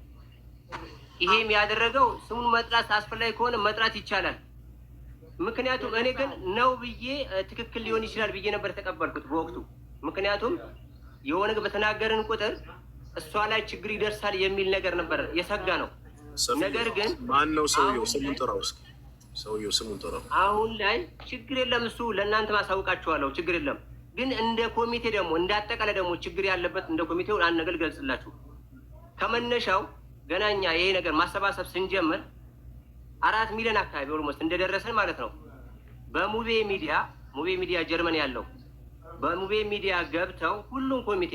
ይሄም ያደረገው ስሙን መጥራት አስፈላጊ ከሆነ መጥራት ይቻላል። ምክንያቱም እኔ ግን ነው ብዬ ትክክል ሊሆን ይችላል ብዬ ነበር ተቀበልኩት በወቅቱ። ምክንያቱም የሆነ በተናገርን ቁጥር እሷ ላይ ችግር ይደርሳል የሚል ነገር ነበር የሰጋ ነው። ነገር ግን ማን ነው ሰውየው? ስሙን ጥራው እስኪ። ሰውየው ስሙን ጥራው። አሁን ላይ ችግር የለም፣ እሱ ለእናንተ ማሳውቃችኋለሁ፣ ችግር የለም። ግን እንደ ኮሚቴ ደግሞ እንዳጠቃላይ ደግሞ ችግር ያለበት እንደ ኮሚቴው አንድ ነገር ገልጽላችሁ። ከመነሻው ገናኛ ይሄ ነገር ማሰባሰብ ስንጀምር 4 ሚሊዮን አካባቢ ኦልሞስት እንደደረሰን ማለት ነው። በሙቤ ሚዲያ ጀርመን ያለው በሙቤ ሚዲያ ገብተው ሁሉም ኮሚቴ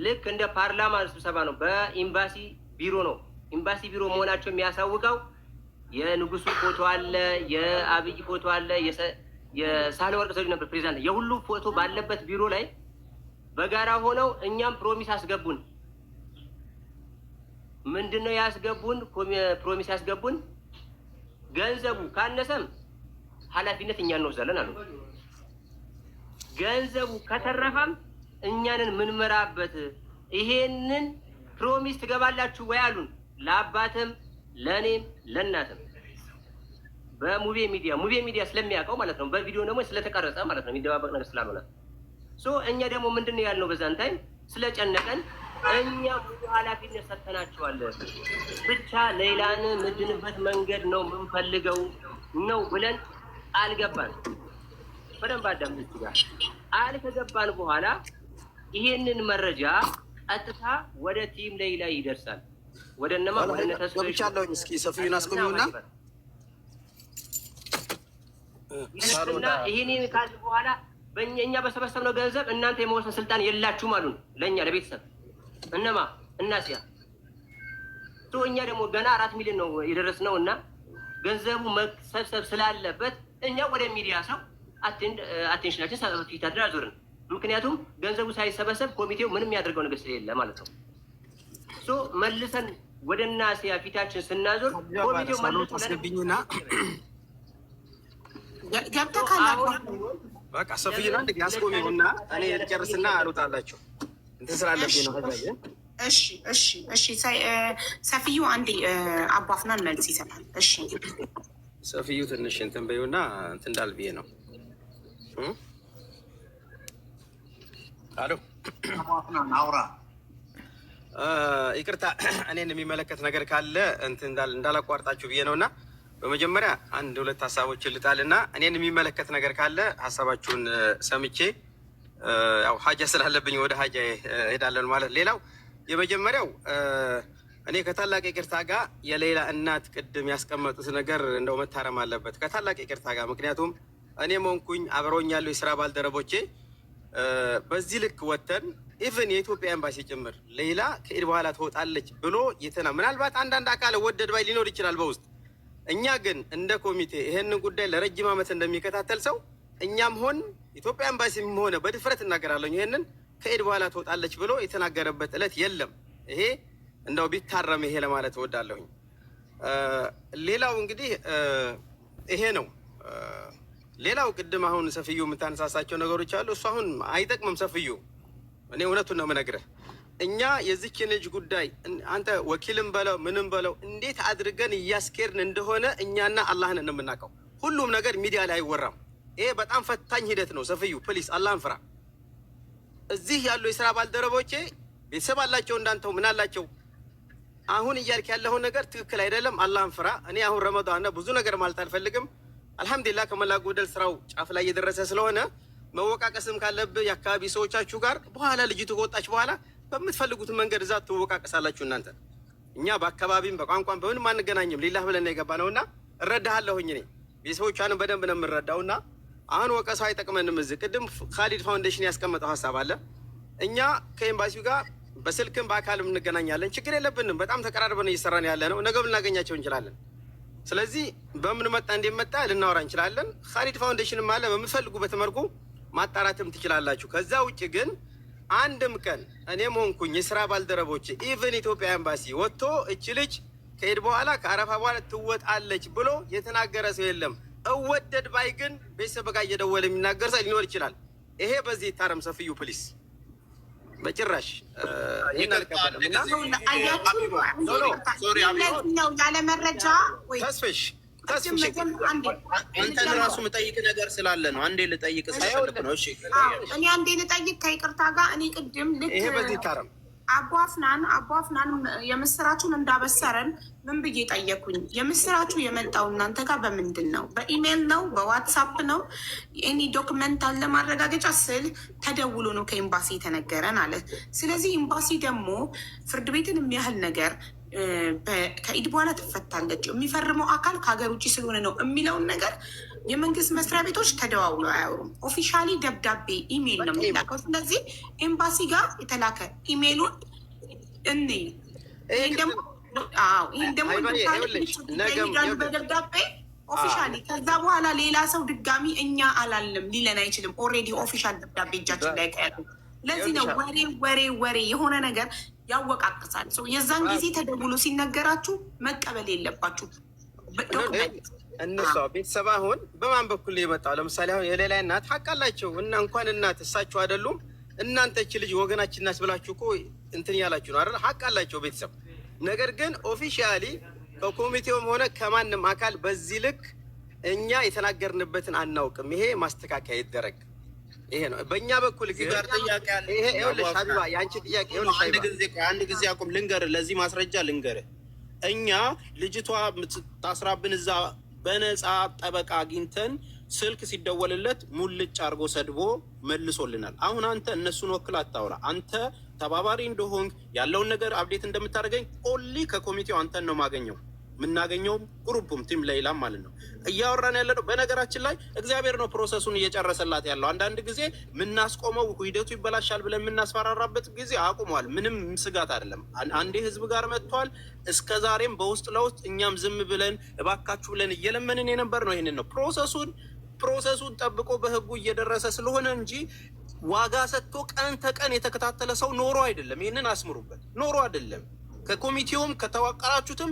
ልክ እንደ ፓርላማ ስብሰባ ነው። በኤምባሲ ቢሮ ነው። ኤምባሲ ቢሮ መሆናቸው የሚያሳውቀው የንጉሱ ፎቶ አለ፣ የአብይ ፎቶ አለ፣ የሳህለወርቅ ዘውዴ ነበር ፕሬዚዳንት። የሁሉ ፎቶ ባለበት ቢሮ ላይ በጋራ ሆነው እኛም ፕሮሚስ አስገቡን። ምንድነው ያስገቡን? ፕሮሚስ ያስገቡን ገንዘቡ ካነሰም ኃላፊነት እኛ እንወስዳለን አሉ። ገንዘቡ ከተረፈም እኛንን ምንመራበት ይሄንን ፕሮሚስ ትገባላችሁ ወይ አሉን። ለአባትም ለእኔም ለእናትም በሙቤ ሚዲያ ስለሚያውቀው ማለት ነው። በቪዲዮ ደግሞ ስለተቀረጸ ማለት ነው። የሚደባበቅ ነገር ስላልሆነ እኛ ደግሞ ምንድን ነው ያልነው በዛን ታይም ስለጨነቀን እኛ ሙሉ ኃላፊነት ሰጥተናቸዋል። ብቻ ሌላን ምድንበት መንገድ ነው የምንፈልገው ነው ብለን አልገባን። በደንብ አዳምጥ ጋር አልከገባን በኋላ ይሄንን መረጃ ቀጥታ ወደ ቲም ሌላ ይደርሳል። ወደ እነማ ወደ ተስፋዬ እስኪ ሰፊውን አስቆሚውና እና ይሄንን ካል በኋላ በእኛ በሰበሰብነው ገንዘብ እናንተ የመወሰን ስልጣን የላችሁም አሉን። ለእኛ ለቤተሰብ እነማ እናሲያ እኛ ደግሞ ገና 4 ሚሊዮን ነው የደረስነው እና ገንዘቡ መሰብሰብ ስላለበት እኛ ወደ ሚዲያ ሰው አቴንሽናችን ፊት አድርገን ምክንያቱም ገንዘቡ ሳይሰበሰብ ኮሚቴው ምንም ያደርገው ነገር ስለሌለ ማለት ነው። መልሰን ወደ እናሲያ ፊታችን ስናዞር ኮሚቴው መልሶ አስገብኝና በቃ ሰፊና አንድ ያስቆሚውና እኔ ልጨርስና አልወጣላችሁ እንትን ስላለብኝ ነው። እሺ ሰፊዩ አንዴ አባፍናን መልስ ይሰጣል። እሺ ሰፊዩ ትንሽ እንትን በይውና እንትን እንዳል ብዬ ነው። አሎ አውራ ይቅርታ፣ እኔን የሚመለከት ነገር ካለ እንትን እንዳላቋርጣችሁ ብዬ ነውና በመጀመሪያ 1-2 ሀሳቦችን ልጣልና እኔን የሚመለከት ነገር ካለ ሀሳባችሁን ሰምቼ ያው ሀጃ ስላለብኝ ወደ ሀጃ ሄዳለን ማለት። ሌላው የመጀመሪያው እኔ ከታላቅ ይቅርታ ጋር የሌላ እናት ቅድም ያስቀመጡት ነገር እንደው መታረም አለበት ከታላቅ ይቅርታ ጋር። ምክንያቱም እኔም ሆንኩኝ አብረውኝ ያለው የስራ ባልደረቦቼ በዚህ ልክ ወተን ኢቨን የኢትዮጵያ ኤምባሲ ጭምር ሌላ ከኢድ በኋላ ትወጣለች ብሎ ምናልባት አንዳንድ አካል ወደድ ባይ ሊኖር ይችላል በውስጥ። እኛ ግን እንደ ኮሚቴ ይሄንን ጉዳይ ለረጅም ዓመት እንደሚከታተል ሰው እኛም ሆን ኢትዮጵያ ኤምባሲም ሆነ በድፍረት እናገራለሁ ይሄንን ከኢድ በኋላ ትወጣለች ብሎ የተናገረበት ዕለት የለም። ይሄ እንደው ቢታረም ይሄ ለማለት እወዳለሁኝ። ሌላው እንግዲህ ይሄ ነው። ሌላው ቅድም አሁን ሰፊዩ የምታነሳሳቸው ነገሮች አሉ። እሱ አሁን አይጠቅምም ሰፊዩ። እኔ እውነቱን ነው የምነግርህ። እኛ የዚችን ልጅ ጉዳይ አንተ ወኪልም በለው ምንም በለው እንዴት አድርገን እያስኬድን እንደሆነ እኛና አላህን የምናውቀው። ሁሉም ነገር ሚዲያ ላይ አይወራም። ይሄ በጣም ፈታኝ ሂደት ነው። ሰፊዩ ፕሊስ አላህን ፍራ። እዚህ ያሉ የስራ ባልደረቦቼ ቤተሰብ አላቸው እንዳንተው ምን አላቸው። አሁን እያልክ ያለውን ነገር ትክክል አይደለም። አላህን ፍራ። እኔ አሁን ረመዳን ብዙ ነገር ማለት አልፈልግም። አልሐምዱሊላህ ከመላ ጎደል ስራው ጫፍ ላይ እየደረሰ ስለሆነ መወቃቀስም ካለብህ የአካባቢ ሰዎቻችሁ ጋር በኋላ ልጅቱ ከወጣች በኋላ በምትፈልጉት መንገድ እዛ ትወቃቀሳላችሁ እናንተ። እኛ በአካባቢም በቋንቋም በምንም አንገናኝም። ሊላህ ብለን የገባ ነውና እረዳሃለሁኝ። እኔ ቤተሰቦቿንም በደንብ ነው የምንረዳውና አሁን ወቀሳው አይጠቅመንም። እዚህ ቅድም ካሊድ ፋውንዴሽን ያስቀመጠው ሀሳብ አለ። እኛ ከኤምባሲው ጋር በስልክም በአካልም እንገናኛለን። ችግር የለብንም። በጣም ተቀራርበን እየሰራን ያለ ነው። ነገ ልናገኛቸው እንችላለን። ስለዚህ በምን መጣ እንደመጣ ልናወራ እንችላለን። ካሊድ ፋውንዴሽንም አለ። በምትፈልጉበት መልኩ ማጣራትም ትችላላችሁ። ከዛ ውጭ ግን አንድም ቀን እኔም ሆንኩኝ የስራ ባልደረቦች ኢቨን ኢትዮጵያ ኤምባሲ ወጥቶ እች ልጅ ከኢድ በኋላ ከአረፋ በኋላ ትወጣለች ብሎ የተናገረ ሰው የለም። እወደድ ባይ ግን ቤተሰብ ጋር እየደወለ የሚናገር ሰው ሊኖር ይችላል። ይሄ በዚህ ይታረም ሰፊዩ ፕሊስ። በጭራሽ ይህን አልቀበልም። ያለ መረጃ ተስፍሽ አንተን ራሱ የምጠይቅ ነገር ስላለ ነው። አንዴ ልጠይቅ ስለፈለኩ ነው። እሺ እኔ አንዴ ልጠይቅ ከይቅርታ ጋር። እኔ ቅድም ልክ ይሄ በዚህ ይታረም አቡ አፍናን የምስራቹን እንዳበሰረን ምን ብዬ ጠየኩኝ? የምስራቹ የመጣው እናንተ ጋር በምንድን ነው? በኢሜይል ነው? በዋትሳፕ ነው? ኤኒ ዶክመንት አለ ማረጋገጫ ስል ተደውሎ ነው ከኤምባሲ የተነገረን አለ። ስለዚህ ኤምባሲ ደግሞ ፍርድ ቤትን የሚያህል ነገር ከኢድ በኋላ ትፈታለች የሚፈርመው አካል ከሀገር ውጭ ስለሆነ ነው የሚለውን ነገር የመንግስት መስሪያ ቤቶች ተደዋውለው አያወሩም። ኦፊሻሊ ደብዳቤ ኢሜይል ነው የሚላከው። ስለዚህ ኤምባሲ ጋር የተላከ ኢሜይሉን ይህን ደግሞ በደብዳቤ ኦፊሻሊ ከዛ በኋላ ሌላ ሰው ድጋሚ እኛ አላለም ሊለን አይችልም። ኦልሬዲ ኦፊሻል ደብዳቤ እጃችን ላይ ቀያሉ። ለዚህ ነው ወሬ የሆነ ነገር ያወቃቅሳል። የዛን ጊዜ ተደውሎ ሲነገራችሁ መቀበል የለባችሁ። እነሷ ቤተሰብ አሁን በማን በኩል የመጣው ለምሳሌ አሁን የሌላ እናት ሀቅ አላቸው እና እንኳን እናት እሳቸው አይደሉም እናንተ እቺ ልጅ ወገናችን ናት ብላችሁ እኮ እንትን ያላችሁ ነው አይደል? ሀቅ አላቸው ቤተሰብ። ነገር ግን ኦፊሻሊ ከኮሚቴውም ሆነ ከማንም አካል በዚህ ልክ እኛ የተናገርንበትን አናውቅም። ይሄ ማስተካከያ ይደረግ። ይሄ ነው በእኛ በኩል ጥያቄ አለ። ይሄ ይኸውልሽ ሀቢባ የአንቺ ጥያቄ ይኸውልሽ አንድ ጊዜ አቁም ልንገርህ፣ ለዚህ ማስረጃ ልንገርህ። እኛ ልጅቷ ታስራብን እዛ በነፃ ጠበቃ አግኝተን ስልክ ሲደወልለት ሙልጭ አድርጎ ሰድቦ መልሶልናል። አሁን አንተ እነሱን ወክል አታውራ። አንተ ተባባሪ እንደሆንክ ያለውን ነገር አብዴት እንደምታደርገኝ ኦንሊ ከኮሚቴው አንተን ነው ማገኘው። የምናገኘውም ግሩፕም ቲም ሌላም ማለት ነው እያወራን ያለ ነው። በነገራችን ላይ እግዚአብሔር ነው ፕሮሰሱን እየጨረሰላት ያለው። አንዳንድ ጊዜ የምናስቆመው ሂደቱ ይበላሻል ብለን የምናስፈራራበት ጊዜ አቁሟል። ምንም ስጋት አይደለም። አንዴ ህዝብ ጋር መጥቷል። እስከ ዛሬም በውስጥ ለውስጥ እኛም ዝም ብለን እባካችሁ ብለን እየለመንን የነበር ነው። ይህንን ነው ፕሮሰሱን ጠብቆ በህጉ እየደረሰ ስለሆነ እንጂ ዋጋ ሰጥቶ ቀን ተቀን የተከታተለ ሰው ኖሮ አይደለም። ይህንን አስምሩበት። ኖሮ አይደለም። ከኮሚቴውም ከተዋቀራችሁትም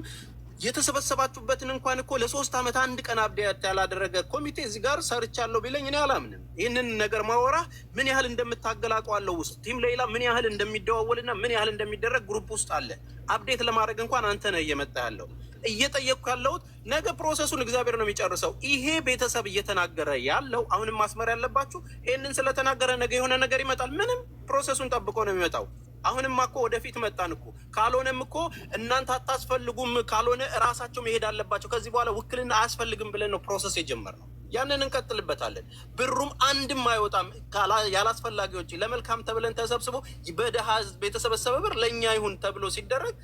የተሰበሰባችሁበትን እንኳን እኮ ለ3 ዓመት አንድ ቀን አብዴት ያላደረገ ኮሚቴ እዚህ ጋር ሰርቻለሁ ቢለኝ እኔ አላምንም። ይህንን ነገር ማወራ ምን ያህል እንደምታገላቀዋለው ውስጥ ቲም ሌላ ምን ያህል እንደሚደዋወልና ምን ያህል እንደሚደረግ ግሩፕ ውስጥ አለ። አብዴት ለማድረግ እንኳን አንተ ነህ እየመጣ ያለው። እየጠየቅኩ ያለሁት ነገ ፕሮሰሱን እግዚአብሔር ነው የሚጨርሰው። ይሄ ቤተሰብ እየተናገረ ያለው አሁንም ማስመር ያለባችሁ ይህንን ስለተናገረ ነገ የሆነ ነገር ይመጣል። ምንም ፕሮሰሱን ጠብቆ ነው የሚመጣው። አሁንም እኮ ወደፊት መጣን እኮ። ካልሆነም እኮ እናንተ አታስፈልጉም፣ ካልሆነ እራሳቸው መሄድ አለባቸው፣ ከዚህ በኋላ ውክልና አያስፈልግም ብለን ነው ፕሮሰስ የጀመርነው። ያንን እንቀጥልበታለን። ብሩም አንድም አይወጣም ያላስፈላጊዎች ለመልካም ተብለን ተሰብስቦ በደሃ የተሰበሰበ ብር ለእኛ ይሁን ተብሎ ሲደረግ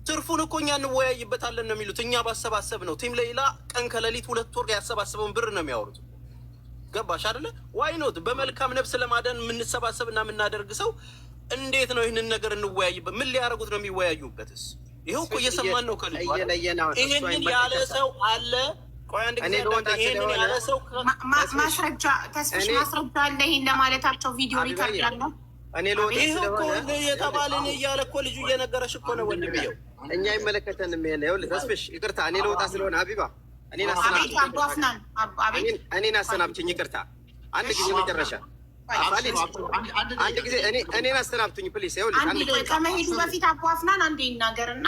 ትርፉን እኮ እኛ እንወያይበታለን ነው የሚሉት። እኛ ባሰባሰብ ነው ቲም ሌላ ቀን ከሌሊት 2 ወር ያሰባሰበውን ብር ነው የሚያወሩት። ገባሽ አይደለ? ዋይ ኖት በመልካም ነፍስ ለማዳን የምንሰባሰብና የምናደርግ ሰው እንዴት ነው ይህንን ነገር እንወያይበት? ምን ሊያደርጉት ነው የሚወያዩበትስ? ይኸው እኮ እየሰማን ነው። ከልጅ ይህንን ያለ ሰው አለ። ቆይ አንድ ጊዜ ይህንን ያለ ሰው ማስረጃ ተስፍሽ ማስረጃ አለ። ይህን ለማለታቸው ቪዲዮ ሪከርድ ያለ እኔ ለወጣ ስለሆነ የተባለን እያለ እኮ ልጁ እየነገረሽ እኮ ነው ወንድምየው። እኛ አይመለከተንም። ይኸውልህ ተስፍሽ ይቅርታ፣ እኔ ለወጣ ስለሆነ ሀቢባ እኔን አሰናብችኝ። ይቅርታ አንድ ጊዜ መጨረሻ አንድ ጊዜ እኔን አሰናብቱኝ ፕሊስ። ይኸውልህ ከመሄዱ በፊት አቦ አፍናን አንዴ ይናገርና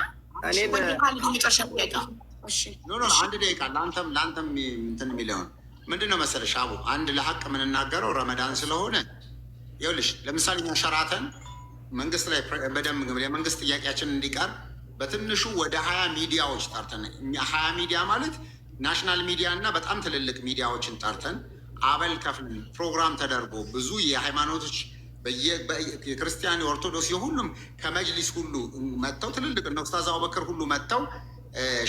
አንድ ደቂቃ ለአንተም እንትን የሚለውን ምንድን ነው መሰለሽ አቡ፣ አንድ ለሀቅ የምንናገረው ረመዳን ስለሆነ ይኸውልሽ፣ ለምሳሌ እኛ ሸራተን መንግስት ላይ በደንብ የመንግስት ጥያቄያችን እንዲቀር በትንሹ ወደ 20 ሚዲያዎች ጠርተን 20 ሚዲያ ማለት ናሽናል ሚዲያ እና በጣም ትልልቅ ሚዲያዎችን ጠርተን አበል ከፍለን ፕሮግራም ተደርጎ ብዙ የሃይማኖቶች የክርስቲያን፣ የኦርቶዶክስ፣ የሁሉም ከመጅሊስ ሁሉ መጥተው ትልልቅ እነ ኡስታዝ አቡበክር ሁሉ መጥተው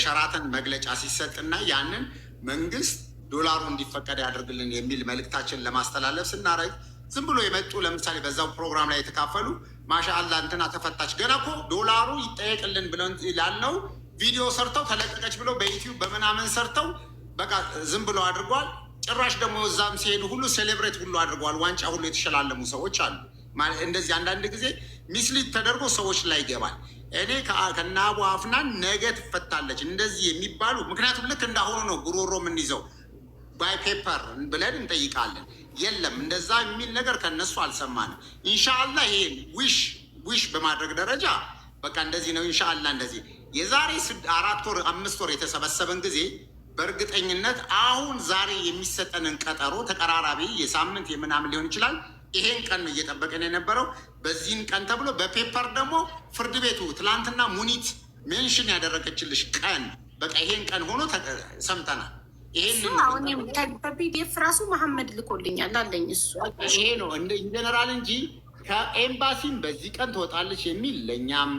ሸራተን መግለጫ ሲሰጥና ያንን መንግስት ዶላሩ እንዲፈቀድ ያደርግልን የሚል መልእክታችን ለማስተላለፍ ስናደርግ ዝም ብሎ የመጡ ለምሳሌ በዛው ፕሮግራም ላይ የተካፈሉ ማሻአላ እንትና ተፈታች ገና እኮ ዶላሩ ይጠየቅልን ብለን ላልነው ቪዲዮ ሰርተው ተለቀቀች ብለው በዩቲዩብ በምናምን ሰርተው በቃ ዝም ብሎ አድርጓል። ጭራሽ ደግሞ እዛም ሲሄዱ ሁሉ ሴሌብሬት ሁሉ አድርገዋል። ዋንጫ ሁሉ የተሸላለሙ ሰዎች አሉ። እንደዚህ አንዳንድ ጊዜ ሚስሊድ ተደርጎ ሰዎች ላይ ይገባል። እኔ ከነ አቡ አፍናን ነገ ትፈታለች እንደዚህ የሚባሉ ምክንያቱም ልክ እንዳሁኑ ነው ጉሮሮ የምንይዘው ባይ ፔፐር ብለን እንጠይቃለን። የለም እንደዛ የሚል ነገር ከነሱ አልሰማንም። ኢንሻአላ ይሄ ዊሽ በማድረግ ደረጃ በቃ እንደዚህ ነው። ኢንሻአላ እንደዚህ የዛሬ 4 ወር 5 ወር የተሰበሰበን ጊዜ በእርግጠኝነት አሁን ዛሬ የሚሰጠንን ቀጠሮ ተቀራራቢ የሳምንት የምናምን ሊሆን ይችላል። ይሄን ቀን ነው እየጠበቀን የነበረው። በዚህን ቀን ተብሎ በፔፐር ደግሞ ፍርድ ቤቱ ትላንትና ሙኒት ሜንሽን ያደረገችልሽ ቀን በቃ ይሄን ቀን ሆኖ ሰምተናል። በፒዲኤፍ ራሱ መሐመድ ልኮልኛል አለኝ። እሱ ይሄ ነው እንደ ጀነራል እንጂ ከኤምባሲም በዚህ ቀን ትወጣለች የሚል ለእኛም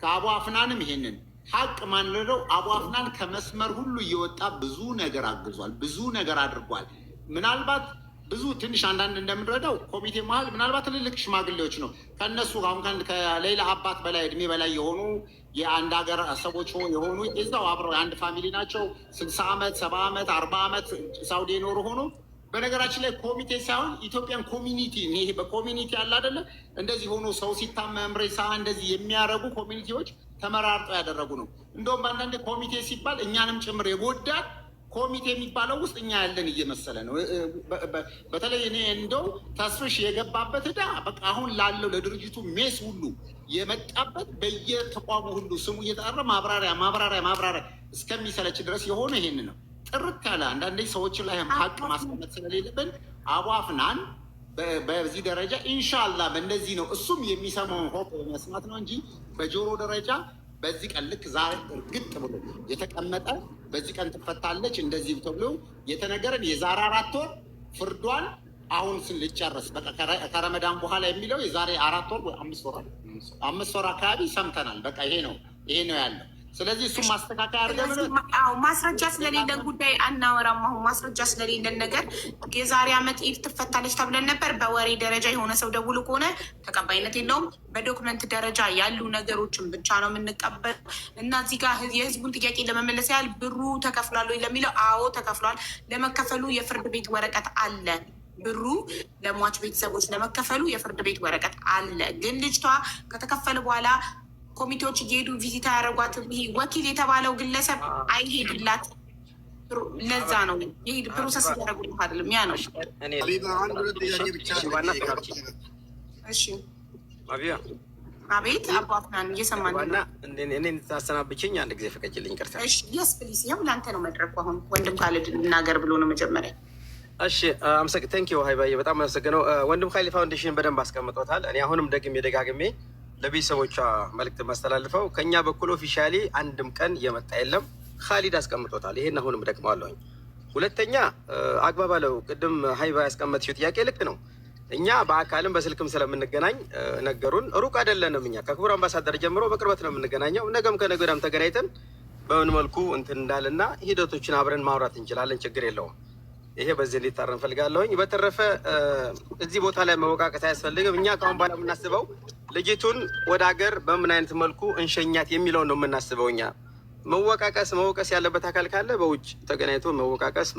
ከአቡ አፍናንም ይሄንን ሀቅ ማንለው አቡ አፍናን ከመስመር ሁሉ እየወጣ ብዙ ነገር አግዟል፣ ብዙ ነገር አድርጓል። ምናልባት ብዙ ትንሽ አንዳንድ እንደምንረዳው ኮሚቴ መሀል ምናልባት ትልልቅ ሽማግሌዎች ነው ከእነሱ አሁን ከሌላ አባት በላይ እድሜ በላይ የሆኑ የአንድ ሀገር ሰዎች የሆኑ እዛው አብረው የአንድ ፋሚሊ ናቸው። 60 ዓመት 70 ዓመት 40 ዓመት ሳውዲ የኖሩ ሆኖ በነገራችን ላይ ኮሚቴ ሳይሆን ኢትዮጵያን ኮሚኒቲ ይሄ በኮሚኒቲ ያለ አይደለ እንደዚህ ሆኖ ሰው ሲታመም ሬሳ እንደዚህ የሚያደርጉ ኮሚኒቲዎች ተመራርጠው ያደረጉ ነው። እንደውም በአንዳንድ ኮሚቴ ሲባል እኛንም ጭምር የጎዳን ኮሚቴ የሚባለው ውስጥ እኛ ያለን እየመሰለ ነው። በተለይ እኔ እንደው ተስፍሽ የገባበት ዕዳ በቃ አሁን ላለው ለድርጅቱ ሜስ ሁሉ የመጣበት በየተቋሙ ሁሉ ስሙ እየተጠራ ማብራሪያ እስከሚሰለች ድረስ የሆነ ይሄን ነው። ጥርት ያለ አንዳንዴ ሰዎች ላይ ሀቅ ማስቀመጥ ስለሌለብን አቡ አፍናን በዚህ ደረጃ ኢንሻላህ በእንደዚህ ነው እሱም የሚሰማውን ሆፕ በመስማት ነው እንጂ በጆሮ ደረጃ በዚህ ቀን ልክ ዛሬ እርግጥ ብሎ የተቀመጠ በዚህ ቀን ትፈታለች እንደዚህ ተብሎ የተነገረን የዛሬ 4 ወር ፍርዷን አሁን ልጨርስ በቃ ከረመዳን በኋላ የሚለው የዛሬ 4 ወር ወይ 5 ወር አካባቢ ሰምተናል። በቃ ይሄ ነው ያለው። ስለዚህ እሱ ማስተካከያ አድርገን ማስረጃ ስለሌለን ጉዳይ አናወራም። አሁን ማስረጃ ስለሌለን ነገር የዛሬ ዓመት ኢድ ትፈታለች ተብለን ነበር። በወሬ ደረጃ የሆነ ሰው ደውሎ ከሆነ ተቀባይነት የለውም። በዶክመንት ደረጃ ያሉ ነገሮችን ብቻ ነው የምንቀበል እና እዚህ ጋር የህዝቡን ጥያቄ ለመመለስ ያህል ብሩ ተከፍሏል ወይ ለሚለው አዎ ተከፍሏል። ለመከፈሉ የፍርድ ቤት ወረቀት አለ። ብሩ ለሟች ቤተሰቦች ለመከፈሉ የፍርድ ቤት ወረቀት አለ። ግን ልጅቷ ከተከፈለ በኋላ ኮሚቴዎች እየሄዱ ቪዚት ያደረጓትም ይሄ ወኪል የተባለው ግለሰብ አይሄድላት። ለዛ ነው ይሄድ ፕሮሰስ ያደረጉት አይደለም። ያ ነው። እሺ አቤት አቡ አፍናን እየሰማን ነው። እኔ ታሰናብችኝ አንድ ጊዜ ፈቀጅልኝ። ቅርታ። እሺ የስ ፕሊስ። ይኸው ለአንተ ነው መድረኩ። አሁን ወንድም ካለድ ልናገር ብሎ ነው መጀመሪያ። እሺ ቴንኪው ሀይባዬ፣ በጣም አመሰግነው። ወንድም ካሊ ፋውንዴሽን በደንብ አስቀምጦታል። እኔ አሁንም ደጋግሜ ለቤተሰቦቿ መልዕክት ማስተላልፈው ከኛ በኩል ኦፊሻሊ አንድም ቀን እየመጣ የለም። ካሊድ አስቀምጦታል። ይሄን አሁንም ደግመዋለሁኝ። ሁለተኛ አግባብ አለው። ቅድም ሀይባ ያስቀመጥሽው ጥያቄ ልክ ነው። እኛ በአካልም በስልክም ስለምንገናኝ ነገሩን ሩቅ አይደለንም። እኛ ከክቡር አምባሳደር ጀምሮ በቅርበት ነው የምንገናኘው። ነገም ከነገ ወዲያም ተገናኝተን በምን መልኩ እንትን እንዳልና ሂደቶችን አብረን ማውራት እንችላለን። ችግር የለውም። ይሄ በዚህ እንዲታረም ፈልጋለሁኝ። በተረፈ እዚህ ቦታ ላይ መወቃቀስ አያስፈልግም። እኛ ከአሁን በኋላ የምናስበው ልጅቱን ወደ ሀገር በምን አይነት መልኩ እንሸኛት የሚለውን ነው የምናስበው። እኛ መወቀስ ያለበት አካል ካለ በውጭ ተገናኝቶ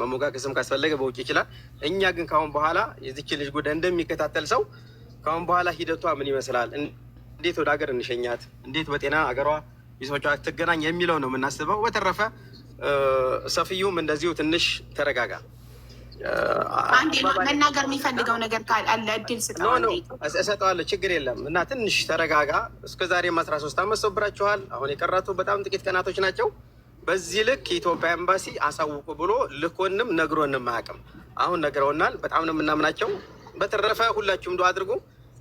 መሞቃቀስም ካስፈለገ በውጭ ይችላል። እኛ ግን ከአሁን በኋላ የዚች ልጅ ጉዳይ እንደሚከታተል ሰው ከአሁን በኋላ ሂደቷ ምን ይመስላል፣ እንዴት ወደ ሀገር እንሸኛት፣ እንዴት በጤና ሀገሯ ቤተሰቦቿ ትገናኝ የሚለው ነው የምናስበው። በተረፈ ሰፊዩም እንደዚሁ ትንሽ ተረጋጋ። አንዴ መናገር የሚፈልገው ነገር ካለ እድል እሰጠዋለሁ። ችግር የለም እና ትንሽ ተረጋጋ። እስከዛሬም 13 ዓመት ሰብራችኋል። አሁን የቀራቱ በጣም ጥቂት ቀናቶች ናቸው። በዚህ ልክ የኢትዮጵያ ኤምባሲ አሳውቁ ብሎ ልኮንም ነግሮንም አያውቅም። አሁን ነግረውናል። በጣም ነው የምናምናቸው። በተረፈ ሁላችሁም ዱዓ አድርጉ።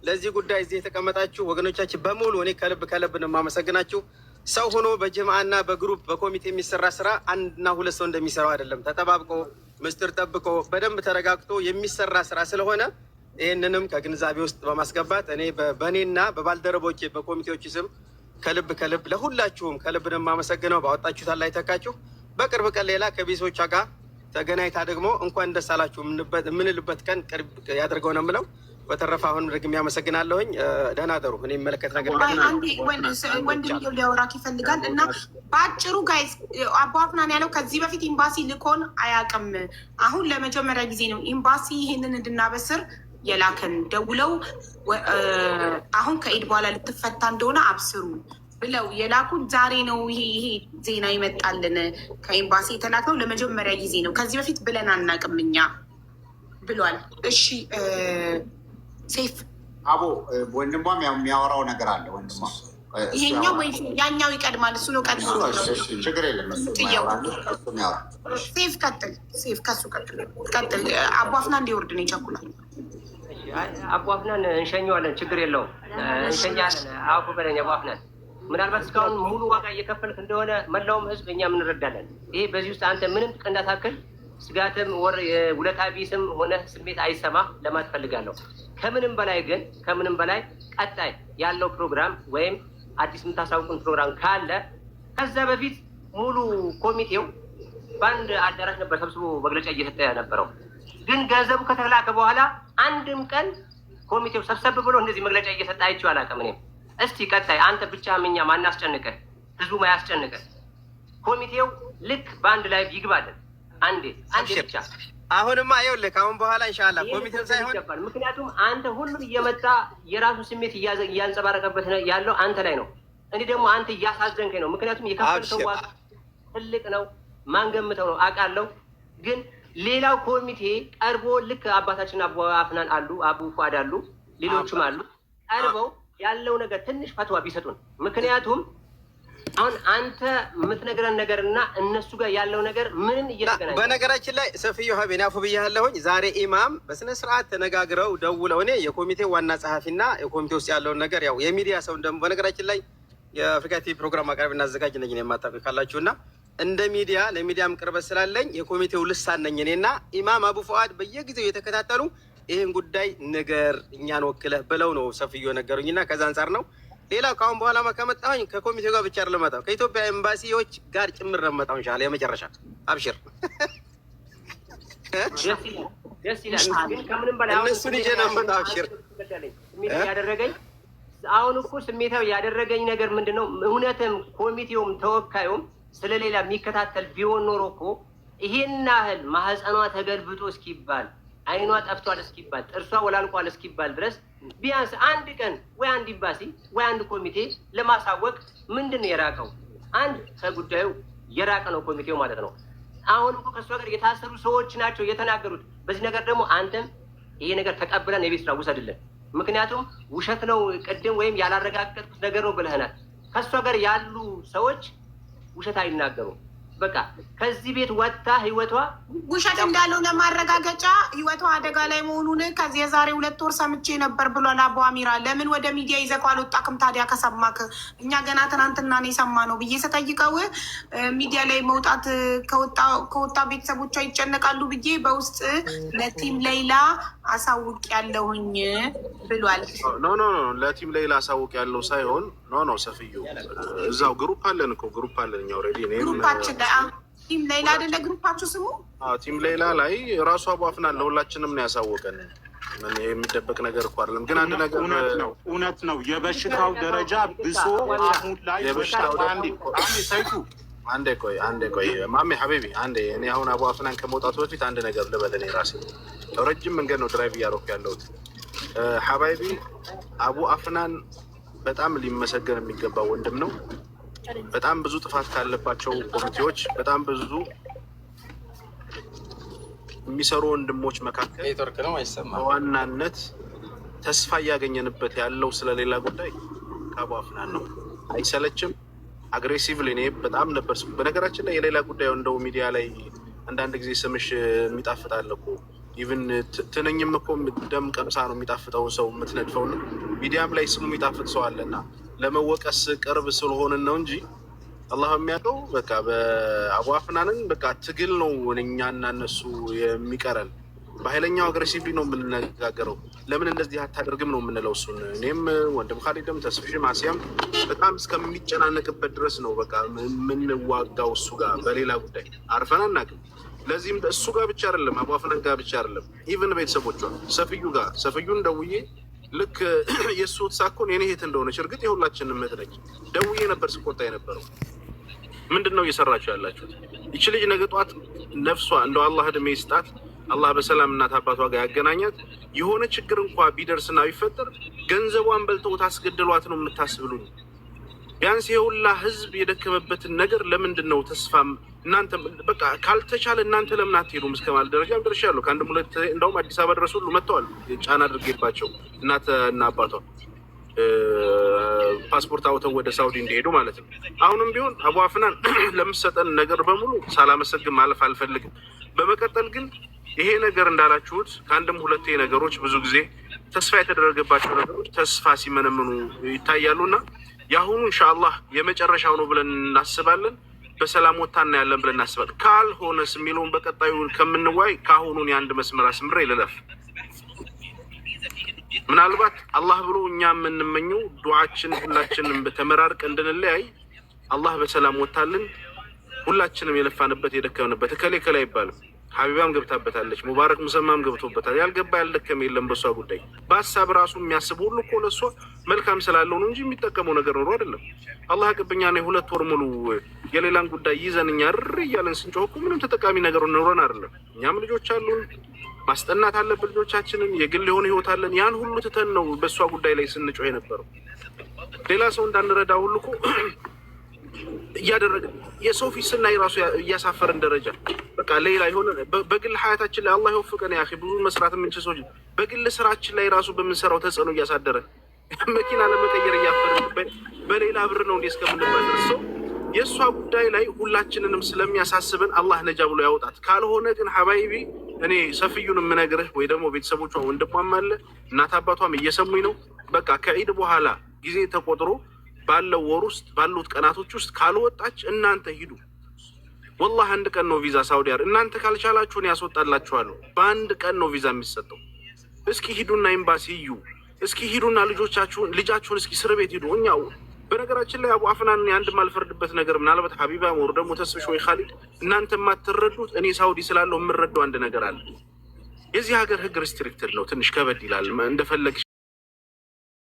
ለዚህ ጉዳይ እዚህ የተቀመጣችሁ ወገኖቻችን በሙሉ እኔ ከልብ ነው የማመሰግናችሁ። ሰው ሆኖ በጀማዓና በግሩፕ በኮሚቴ የሚሰራ ስራ 1 እና 2 ሰው እንደሚሰራው አይደለም። ተጠባብቆ ምስጢር ጠብቆ በደንብ ተረጋግቶ የሚሰራ ስራ ስለሆነ ይህንንም ከግንዛቤ ውስጥ በማስገባት እኔ በእኔና በባልደረቦቼ በኮሚቴዎች ስም ከልብ ለሁላችሁም ከልብ ነው የማመሰግነው። ባወጣችሁት አላህ ይተካችሁ። በቅርብ ቀን ሌላ ከቤተሰቦቿ ጋር ተገናኝታ ደግሞ እንኳን ደስ አላችሁ የምንልበት ቀን ቅርብ ያደርገው ነው የምለው። በተረፈ አሁንም ደግሜ አመሰግናለሁኝ። ደህና ደሩ። እኔ የሚመለከት ነገር ወንድምየው ሊያወራክ ይፈልጋል እና በአጭሩ ጋይዝ አቡ አፍናን ያለው ከዚህ በፊት ኤምባሲ ልኮን አያውቅም። አሁን ለመጀመሪያ ጊዜ ነው ኤምባሲ ይህንን እንድናበስር የላከን። ደውለው አሁን ከኢድ በኋላ ልትፈታ እንደሆነ አብስሩ ብለው የላኩን ዛሬ ነው። ይሄ ዜና ይመጣልን ከኤምባሲ የተላከው ለመጀመሪያ ጊዜ ነው። ከዚህ በፊት ብለን አናውቅም እኛ ብሏል። እሺ ሴፍ አቦ ወንድሟም የሚያወራው ነገር አለ። ወንድሟ ይሄኛው ወይ ያኛው ይቀድማል? እሱ ነው ቀድሞ። ችግር የለም። ሴፍ ቀጥል። ሴፍ ከሱ ቀጥል። አቡ አፍናን እንዲወርድ ነው ይቸኩላል። አቡ አፍናን እንሸኘዋለን። ችግር የለውም። እንሸኛለን። አቡ በለኝ አቡ አፍናን። ምናልባት እስካሁን ሙሉ ዋጋ እየከፈልክ እንደሆነ መላውም ህዝብ እኛም እንረዳለን። ይሄ በዚህ ውስጥ አንተ ምንም እንዳታክል ስጋትም ውለታ ቢስም ሆነ ስሜት አይሰማ ለማለት ፈልጋለሁ። ከምንም በላይ ቀጣይ ያለው ፕሮግራም ወይም አዲስ የምታሳውቁን ፕሮግራም ካለ ከዛ በፊት ሙሉ ኮሚቴው በአንድ አዳራሽ ነበር ሰብስቦ መግለጫ እየሰጠ ነበረው። ግን ገንዘቡ ከተላከ በኋላ አንድም ቀን ኮሚቴው ሰብሰብ ብሎ እንደዚህ መግለጫ እየሰጠ አይቼው አላውቅም። እኔም እስቲ ቀጣይ አንተ ብቻ ምኛ ማናስጨንቀህ ህዝቡ ማያስጨንቀህ ኮሚቴው ልክ በአንድ ላይ ይግባልን አንዴ ብቻ። አሁንማ ይኸውልህ ከአሁን በኋላ ኢንሻአላህ ኮሚቴው ሳይሆን ምክንያቱም አንተ ሁሉም እየመጣ የራሱ ስሜት እያንጸባረቀበት ያለው አንተ ላይ ነው። እኔ ደግሞ አንተ እያሳዘንከኝ ነው። ምክንያቱም የከፈልከው ዋጋ ትልቅ ነው፣ ማንገምተው ነው አውቃለሁ። ግን ሌላው ኮሚቴ ቀርቦ ልክ አባታችን አቡ አፍናን አሉ፣ አቡ ፏድ አሉ፣ ሌሎችም አሉ ቀርበው ያለው ነገር ትንሽ ፈትዋ ቢሰጡን። ምክንያቱም አሁን አንተ የምትነግረን ነገር እና እነሱ ጋር ያለው ነገር ምንም እየተገናኘ በነገራችን ላይ ሰፊዩ ሀቤን ያፉ ብያለሁኝ። ዛሬ ኢማም በስነ ስርዓት ተነጋግረው ደውለው እኔ የኮሚቴው ዋና ጸሐፊና የኮሚቴ ውስጥ ያለውን ነገር ያው የሚዲያ ሰው ደግሞ በነገራችን ላይ የአፍሪካ ቲቪ ፕሮግራም አቅራቢ እና አዘጋጅ ነኝ የማታውቁ ካላችሁ እና እንደ ሚዲያ ለሚዲያም ቅርበት ስላለኝ የኮሚቴው ልሳን ነኝ እኔና ኢማም አቡ ፉአድ በየጊዜው የተከታተሉ ይህን ጉዳይ ንገር እኛን ወክለህ ብለው ነው ሰፊዮ ነገሩኝና ከዛ አንጻር ነው። ሌላው ከአሁን በኋላ ከመጣሁኝ ከኮሚቴው ጋር ብቻ አይደለም መጣሁ ከኢትዮጵያ ኤምባሲዎች ጋር ጭምር ነው መጣሁ። ኢንሻአላህ የመጨረሻ አብሽር ደስ ይላል። ከምንም በላይ እነሱን ይዤ ነው መጣሁ። አብሽር ያደረገኝ አሁን እኮ ስሜታዊ ያደረገኝ ነገር ምንድነው? እውነትም ኮሚቴውም ተወካዩም ስለሌላ የሚከታተል ቢሆን ኖሮ እኮ ይሄን ያህል ማህፀኗ ተገልብጦ እስኪባል አይኗ ጠፍቷል እስኪባል ጥርሷ ወላልቋል እስኪባል ድረስ ቢያንስ አንድ ቀን ወይ አንድ ኤምባሲ ወይ አንድ ኮሚቴ ለማሳወቅ ምንድን ነው የራቀው? አንድ ከጉዳዩ የራቀ ነው ኮሚቴው ማለት ነው። አሁን እኮ ከእሷ ጋር የታሰሩ ሰዎች ናቸው የተናገሩት። በዚህ ነገር ደግሞ አንተም ይሄ ነገር ተቀብለን የቤት ስራ ውሰድልን። ምክንያቱም ውሸት ነው ቅድም ወይም ያላረጋገጥኩት ነገር ነው ብለህናል። ከእሷ ጋር ያሉ ሰዎች ውሸት አይናገሩም። በቃ ከዚህ ቤት ወጥታ ህይወቷ ውሸት እንዳለው ለማረጋገጫ ህይወቷ አደጋ ላይ መሆኑን ከዚህ የዛሬ 2 ወር ሰምቼ ነበር ብሏል አቡ አሚራ። ለምን ወደ ሚዲያ ይዘህ አልወጣክም ታዲያ? ከሰማክ እኛ ገና ትናንትና ነው የሰማነው ብዬ ስጠይቀው ሚዲያ ላይ መውጣት ከወጣ ቤተሰቦቿ ይጨነቃሉ ብዬ በውስጥ ለቲም ሌላ አሳውቅ ያለሁኝ ብሏል። ኖ ለቲም ሌላ አሳውቅ ያለው ሳይሆን ኖ ሰፍዩ እዛው ግሩፕ አለን እኮ ግሩፕ አለን እኛ ኦልሬዲ ግሩፓችን ቲም ሌላ አይደለ ግሩፓችሁ ስሙ? ቲም ሌላ ላይ ራሱ አቡ አፍናን ለሁላችንም ነው ያሳወቀን። ምን የሚደበቅ ነገር እኮ አይደለም። ግን አንድ ነገር እውነት ነው የበሽታው ደረጃ ብሶ አሁን ላይ የበሽታው አንዴ ቆይ ማሜ ሀቢቢ አንዴ። እኔ አሁን አቡ አፍናን ከመውጣቱ በፊት አንድ ነገር ልበል። እኔ ራሴ ረጅም መንገድ ነው ድራይቭ እያደረኩ ያለሁት። ሀባይቢ አቡ አፍናን በጣም ሊመሰገን የሚገባው ወንድም ነው። በጣም ብዙ ጥፋት ካለባቸው ኮሚቴዎች በጣም ብዙ የሚሰሩ ወንድሞች መካከል በዋናነት ተስፋ እያገኘንበት ያለው ስለሌላ ጉዳይ ከአቡ አፍናን ነው። አይሰለችም፣ አግሬሲቭሊ እኔ በጣም ነበር። በነገራችን ላይ የሌላ ጉዳይ እንደው ሚዲያ ላይ አንዳንድ ጊዜ ስምሽ የሚጣፍጣል እኮ ኢቭን ትንኝም እኮ ደም ቀምሳ ነው የሚጣፍጠው ሰው የምትነድፈው ነው። ሚዲያም ላይ ስሙ የሚጣፍጥ ሰው አለና ለመወቀስ ቅርብ ስለሆንን ነው እንጂ አላህ የሚያውቀው በቃ በአቡ አፍናንን በቃ ትግል ነው እኛና እነሱ የሚቀረን። በኃይለኛው አግሬሲቭሊ ነው የምንነጋገረው። ለምን እንደዚህ አታደርግም ነው የምንለው እሱን። እኔም ወንድም ካሊድም ተስፍሽም አሲያም በጣም እስከሚጨናነቅበት ድረስ ነው በቃ የምንዋጋው እሱ ጋር። በሌላ ጉዳይ አርፈን አናውቅም። ለዚህም እሱ ጋር ብቻ አይደለም አቡ አፍናን ጋር ብቻ አይደለም፣ ኢቭን ቤተሰቦቿ ሰፍዩ ጋር ሰፍዩን ደውዬ ልክ የእሱ ተሳኮን የኔ እህት እንደሆነች እርግጥ የሁላችንም እህት ነች። ደውዬ ነበር ስቆጣ የነበረው ምንድን ነው እየሰራችሁ ያላችሁት? ይቺ ልጅ ነገ ጧት ነፍሷ እንደው አላህ እድሜ ይስጣት፣ አላህ በሰላም እናት አባቷ ጋር ያገናኛት። የሆነ ችግር እንኳ ቢደርስና ቢፈጠር ገንዘቧን በልተው ታስገድሏት ነው የምታስብሉኝ? ቢያንስ የሁላ ህዝብ የደከመበትን ነገር ለምንድን ነው ተስፋ እናንተ በቃ ካልተቻለ እናንተ ለምን አትሄዱም እስከ ማለት ደረጃም ደርሻለሁ። ከአንድም ሁለት እንደውም አዲስ አበባ ድረስ ሁሉ መጥተዋል። ጫና አድርጌባቸው እናት እና አባቷ ፓስፖርት አውተው ወደ ሳውዲ እንዲሄዱ ማለት ነው። አሁንም ቢሆን አቡ አፍናን ለምሰጠን ነገር በሙሉ ሳላመሰግን ማለፍ አልፈልግም። በመቀጠል ግን ይሄ ነገር እንዳላችሁት ከአንድም ሁለቴ ነገሮች ብዙ ጊዜ ተስፋ የተደረገባቸው ነገሮች ተስፋ ሲመነምኑ ይታያሉና የአሁኑ ኢንሻአላህ የመጨረሻው ነው ብለን እናስባለን። በሰላም ወጣና ያለን ብለን እናስባለን። ካልሆነስ የሚለውን በቀጣዩ ከምንዋይ ከአሁኑን የአንድ መስመር አስምሬ ልለፍ። ምናልባት አላህ ብሎ እኛ የምንመኘው ዱዓችን ሁላችንም በተመራርቅ እንድንለያይ አላህ በሰላም ወጣልን። ሁላችንም የለፋንበት የደከምንበት እከሌ ከላይ ይባልም ሀቢባም ገብታበታለች፣ ሙባረክ ሙሰማም ገብቶበታል። ያልገባ ያልደከመ የለም በሷ ጉዳይ። በሀሳብ ራሱ የሚያስብ ሁሉ እኮ ለሷ መልካም ስላለው ነው እንጂ የሚጠቀመው ነገር ኖሮ አይደለም። አላህ ቅብኛ ነው 2 ወር ሙሉ የሌላን ጉዳይ ይዘን እኛ ር እያለን ስንጮህ እኮ ምንም ተጠቃሚ ነገር ኖሮን አይደለም። እኛም ልጆች አሉን፣ ማስጠናት አለብን ልጆቻችንን፣ የግል የሆነ ህይወት አለን። ያን ሁሉ ትተን ነው በሷ ጉዳይ ላይ ስንጮህ የነበረው። ሌላ ሰው እንዳንረዳ ሁሉ እኮ እያደረግን የሰው ፊት ስናይ ራሱ እያሳፈርን ደረጃ በቃ ሌላ የሆነ በግል ሀያታችን ላይ አላህ ይወፍቀን። ያ ብዙ መስራት የምንችል ሰዎች በግል ስራችን ላይ ራሱ በምንሰራው ተጽዕኖ እያሳደረ መኪና ለመቀየር እያፈርን በሌላ ብር ነው እንዲህ እስከምንባል ሰው የእሷ ጉዳይ ላይ ሁላችንንም ስለሚያሳስበን አላህ ነጃ ብሎ ያውጣት። ካልሆነ ግን ሀባይቢ እኔ ሰፊዩን የምነግርህ ወይ ደግሞ ቤተሰቦቿ ወንድሟም አለ እናት አባቷም እየሰሙኝ ነው። በቃ ከዒድ በኋላ ጊዜ ተቆጥሮ ባለው ወር ውስጥ ባሉት ቀናቶች ውስጥ ካልወጣች እናንተ ሂዱ። ወላሂ 1 ቀን ነው ቪዛ ሳውዲ አረቢያ። እናንተ ካልቻላችሁ እኔ ያስወጣላችኋለሁ። በ1 ቀን ነው ቪዛ የሚሰጠው። እስኪ ሂዱና ኤምባሲ እዩ። እስኪ ሂዱና ልጃችሁን እስኪ እስር ቤት ሂዱ። እኛው በነገራችን ላይ አቡ አፍናን አንድ ማልፈርድበት ነገር ምናልባት ሀቢባ ወር ደግሞ ተስፍሽ ወይ ኻሊድ እናንተ የማትረዱት እኔ ሳውዲ ስላለው የምረዳው አንድ ነገር አለ። የዚህ ሀገር ህግ ሪስትሪክትድ ነው፣ ትንሽ ከበድ ይላል። እንደፈለግሽ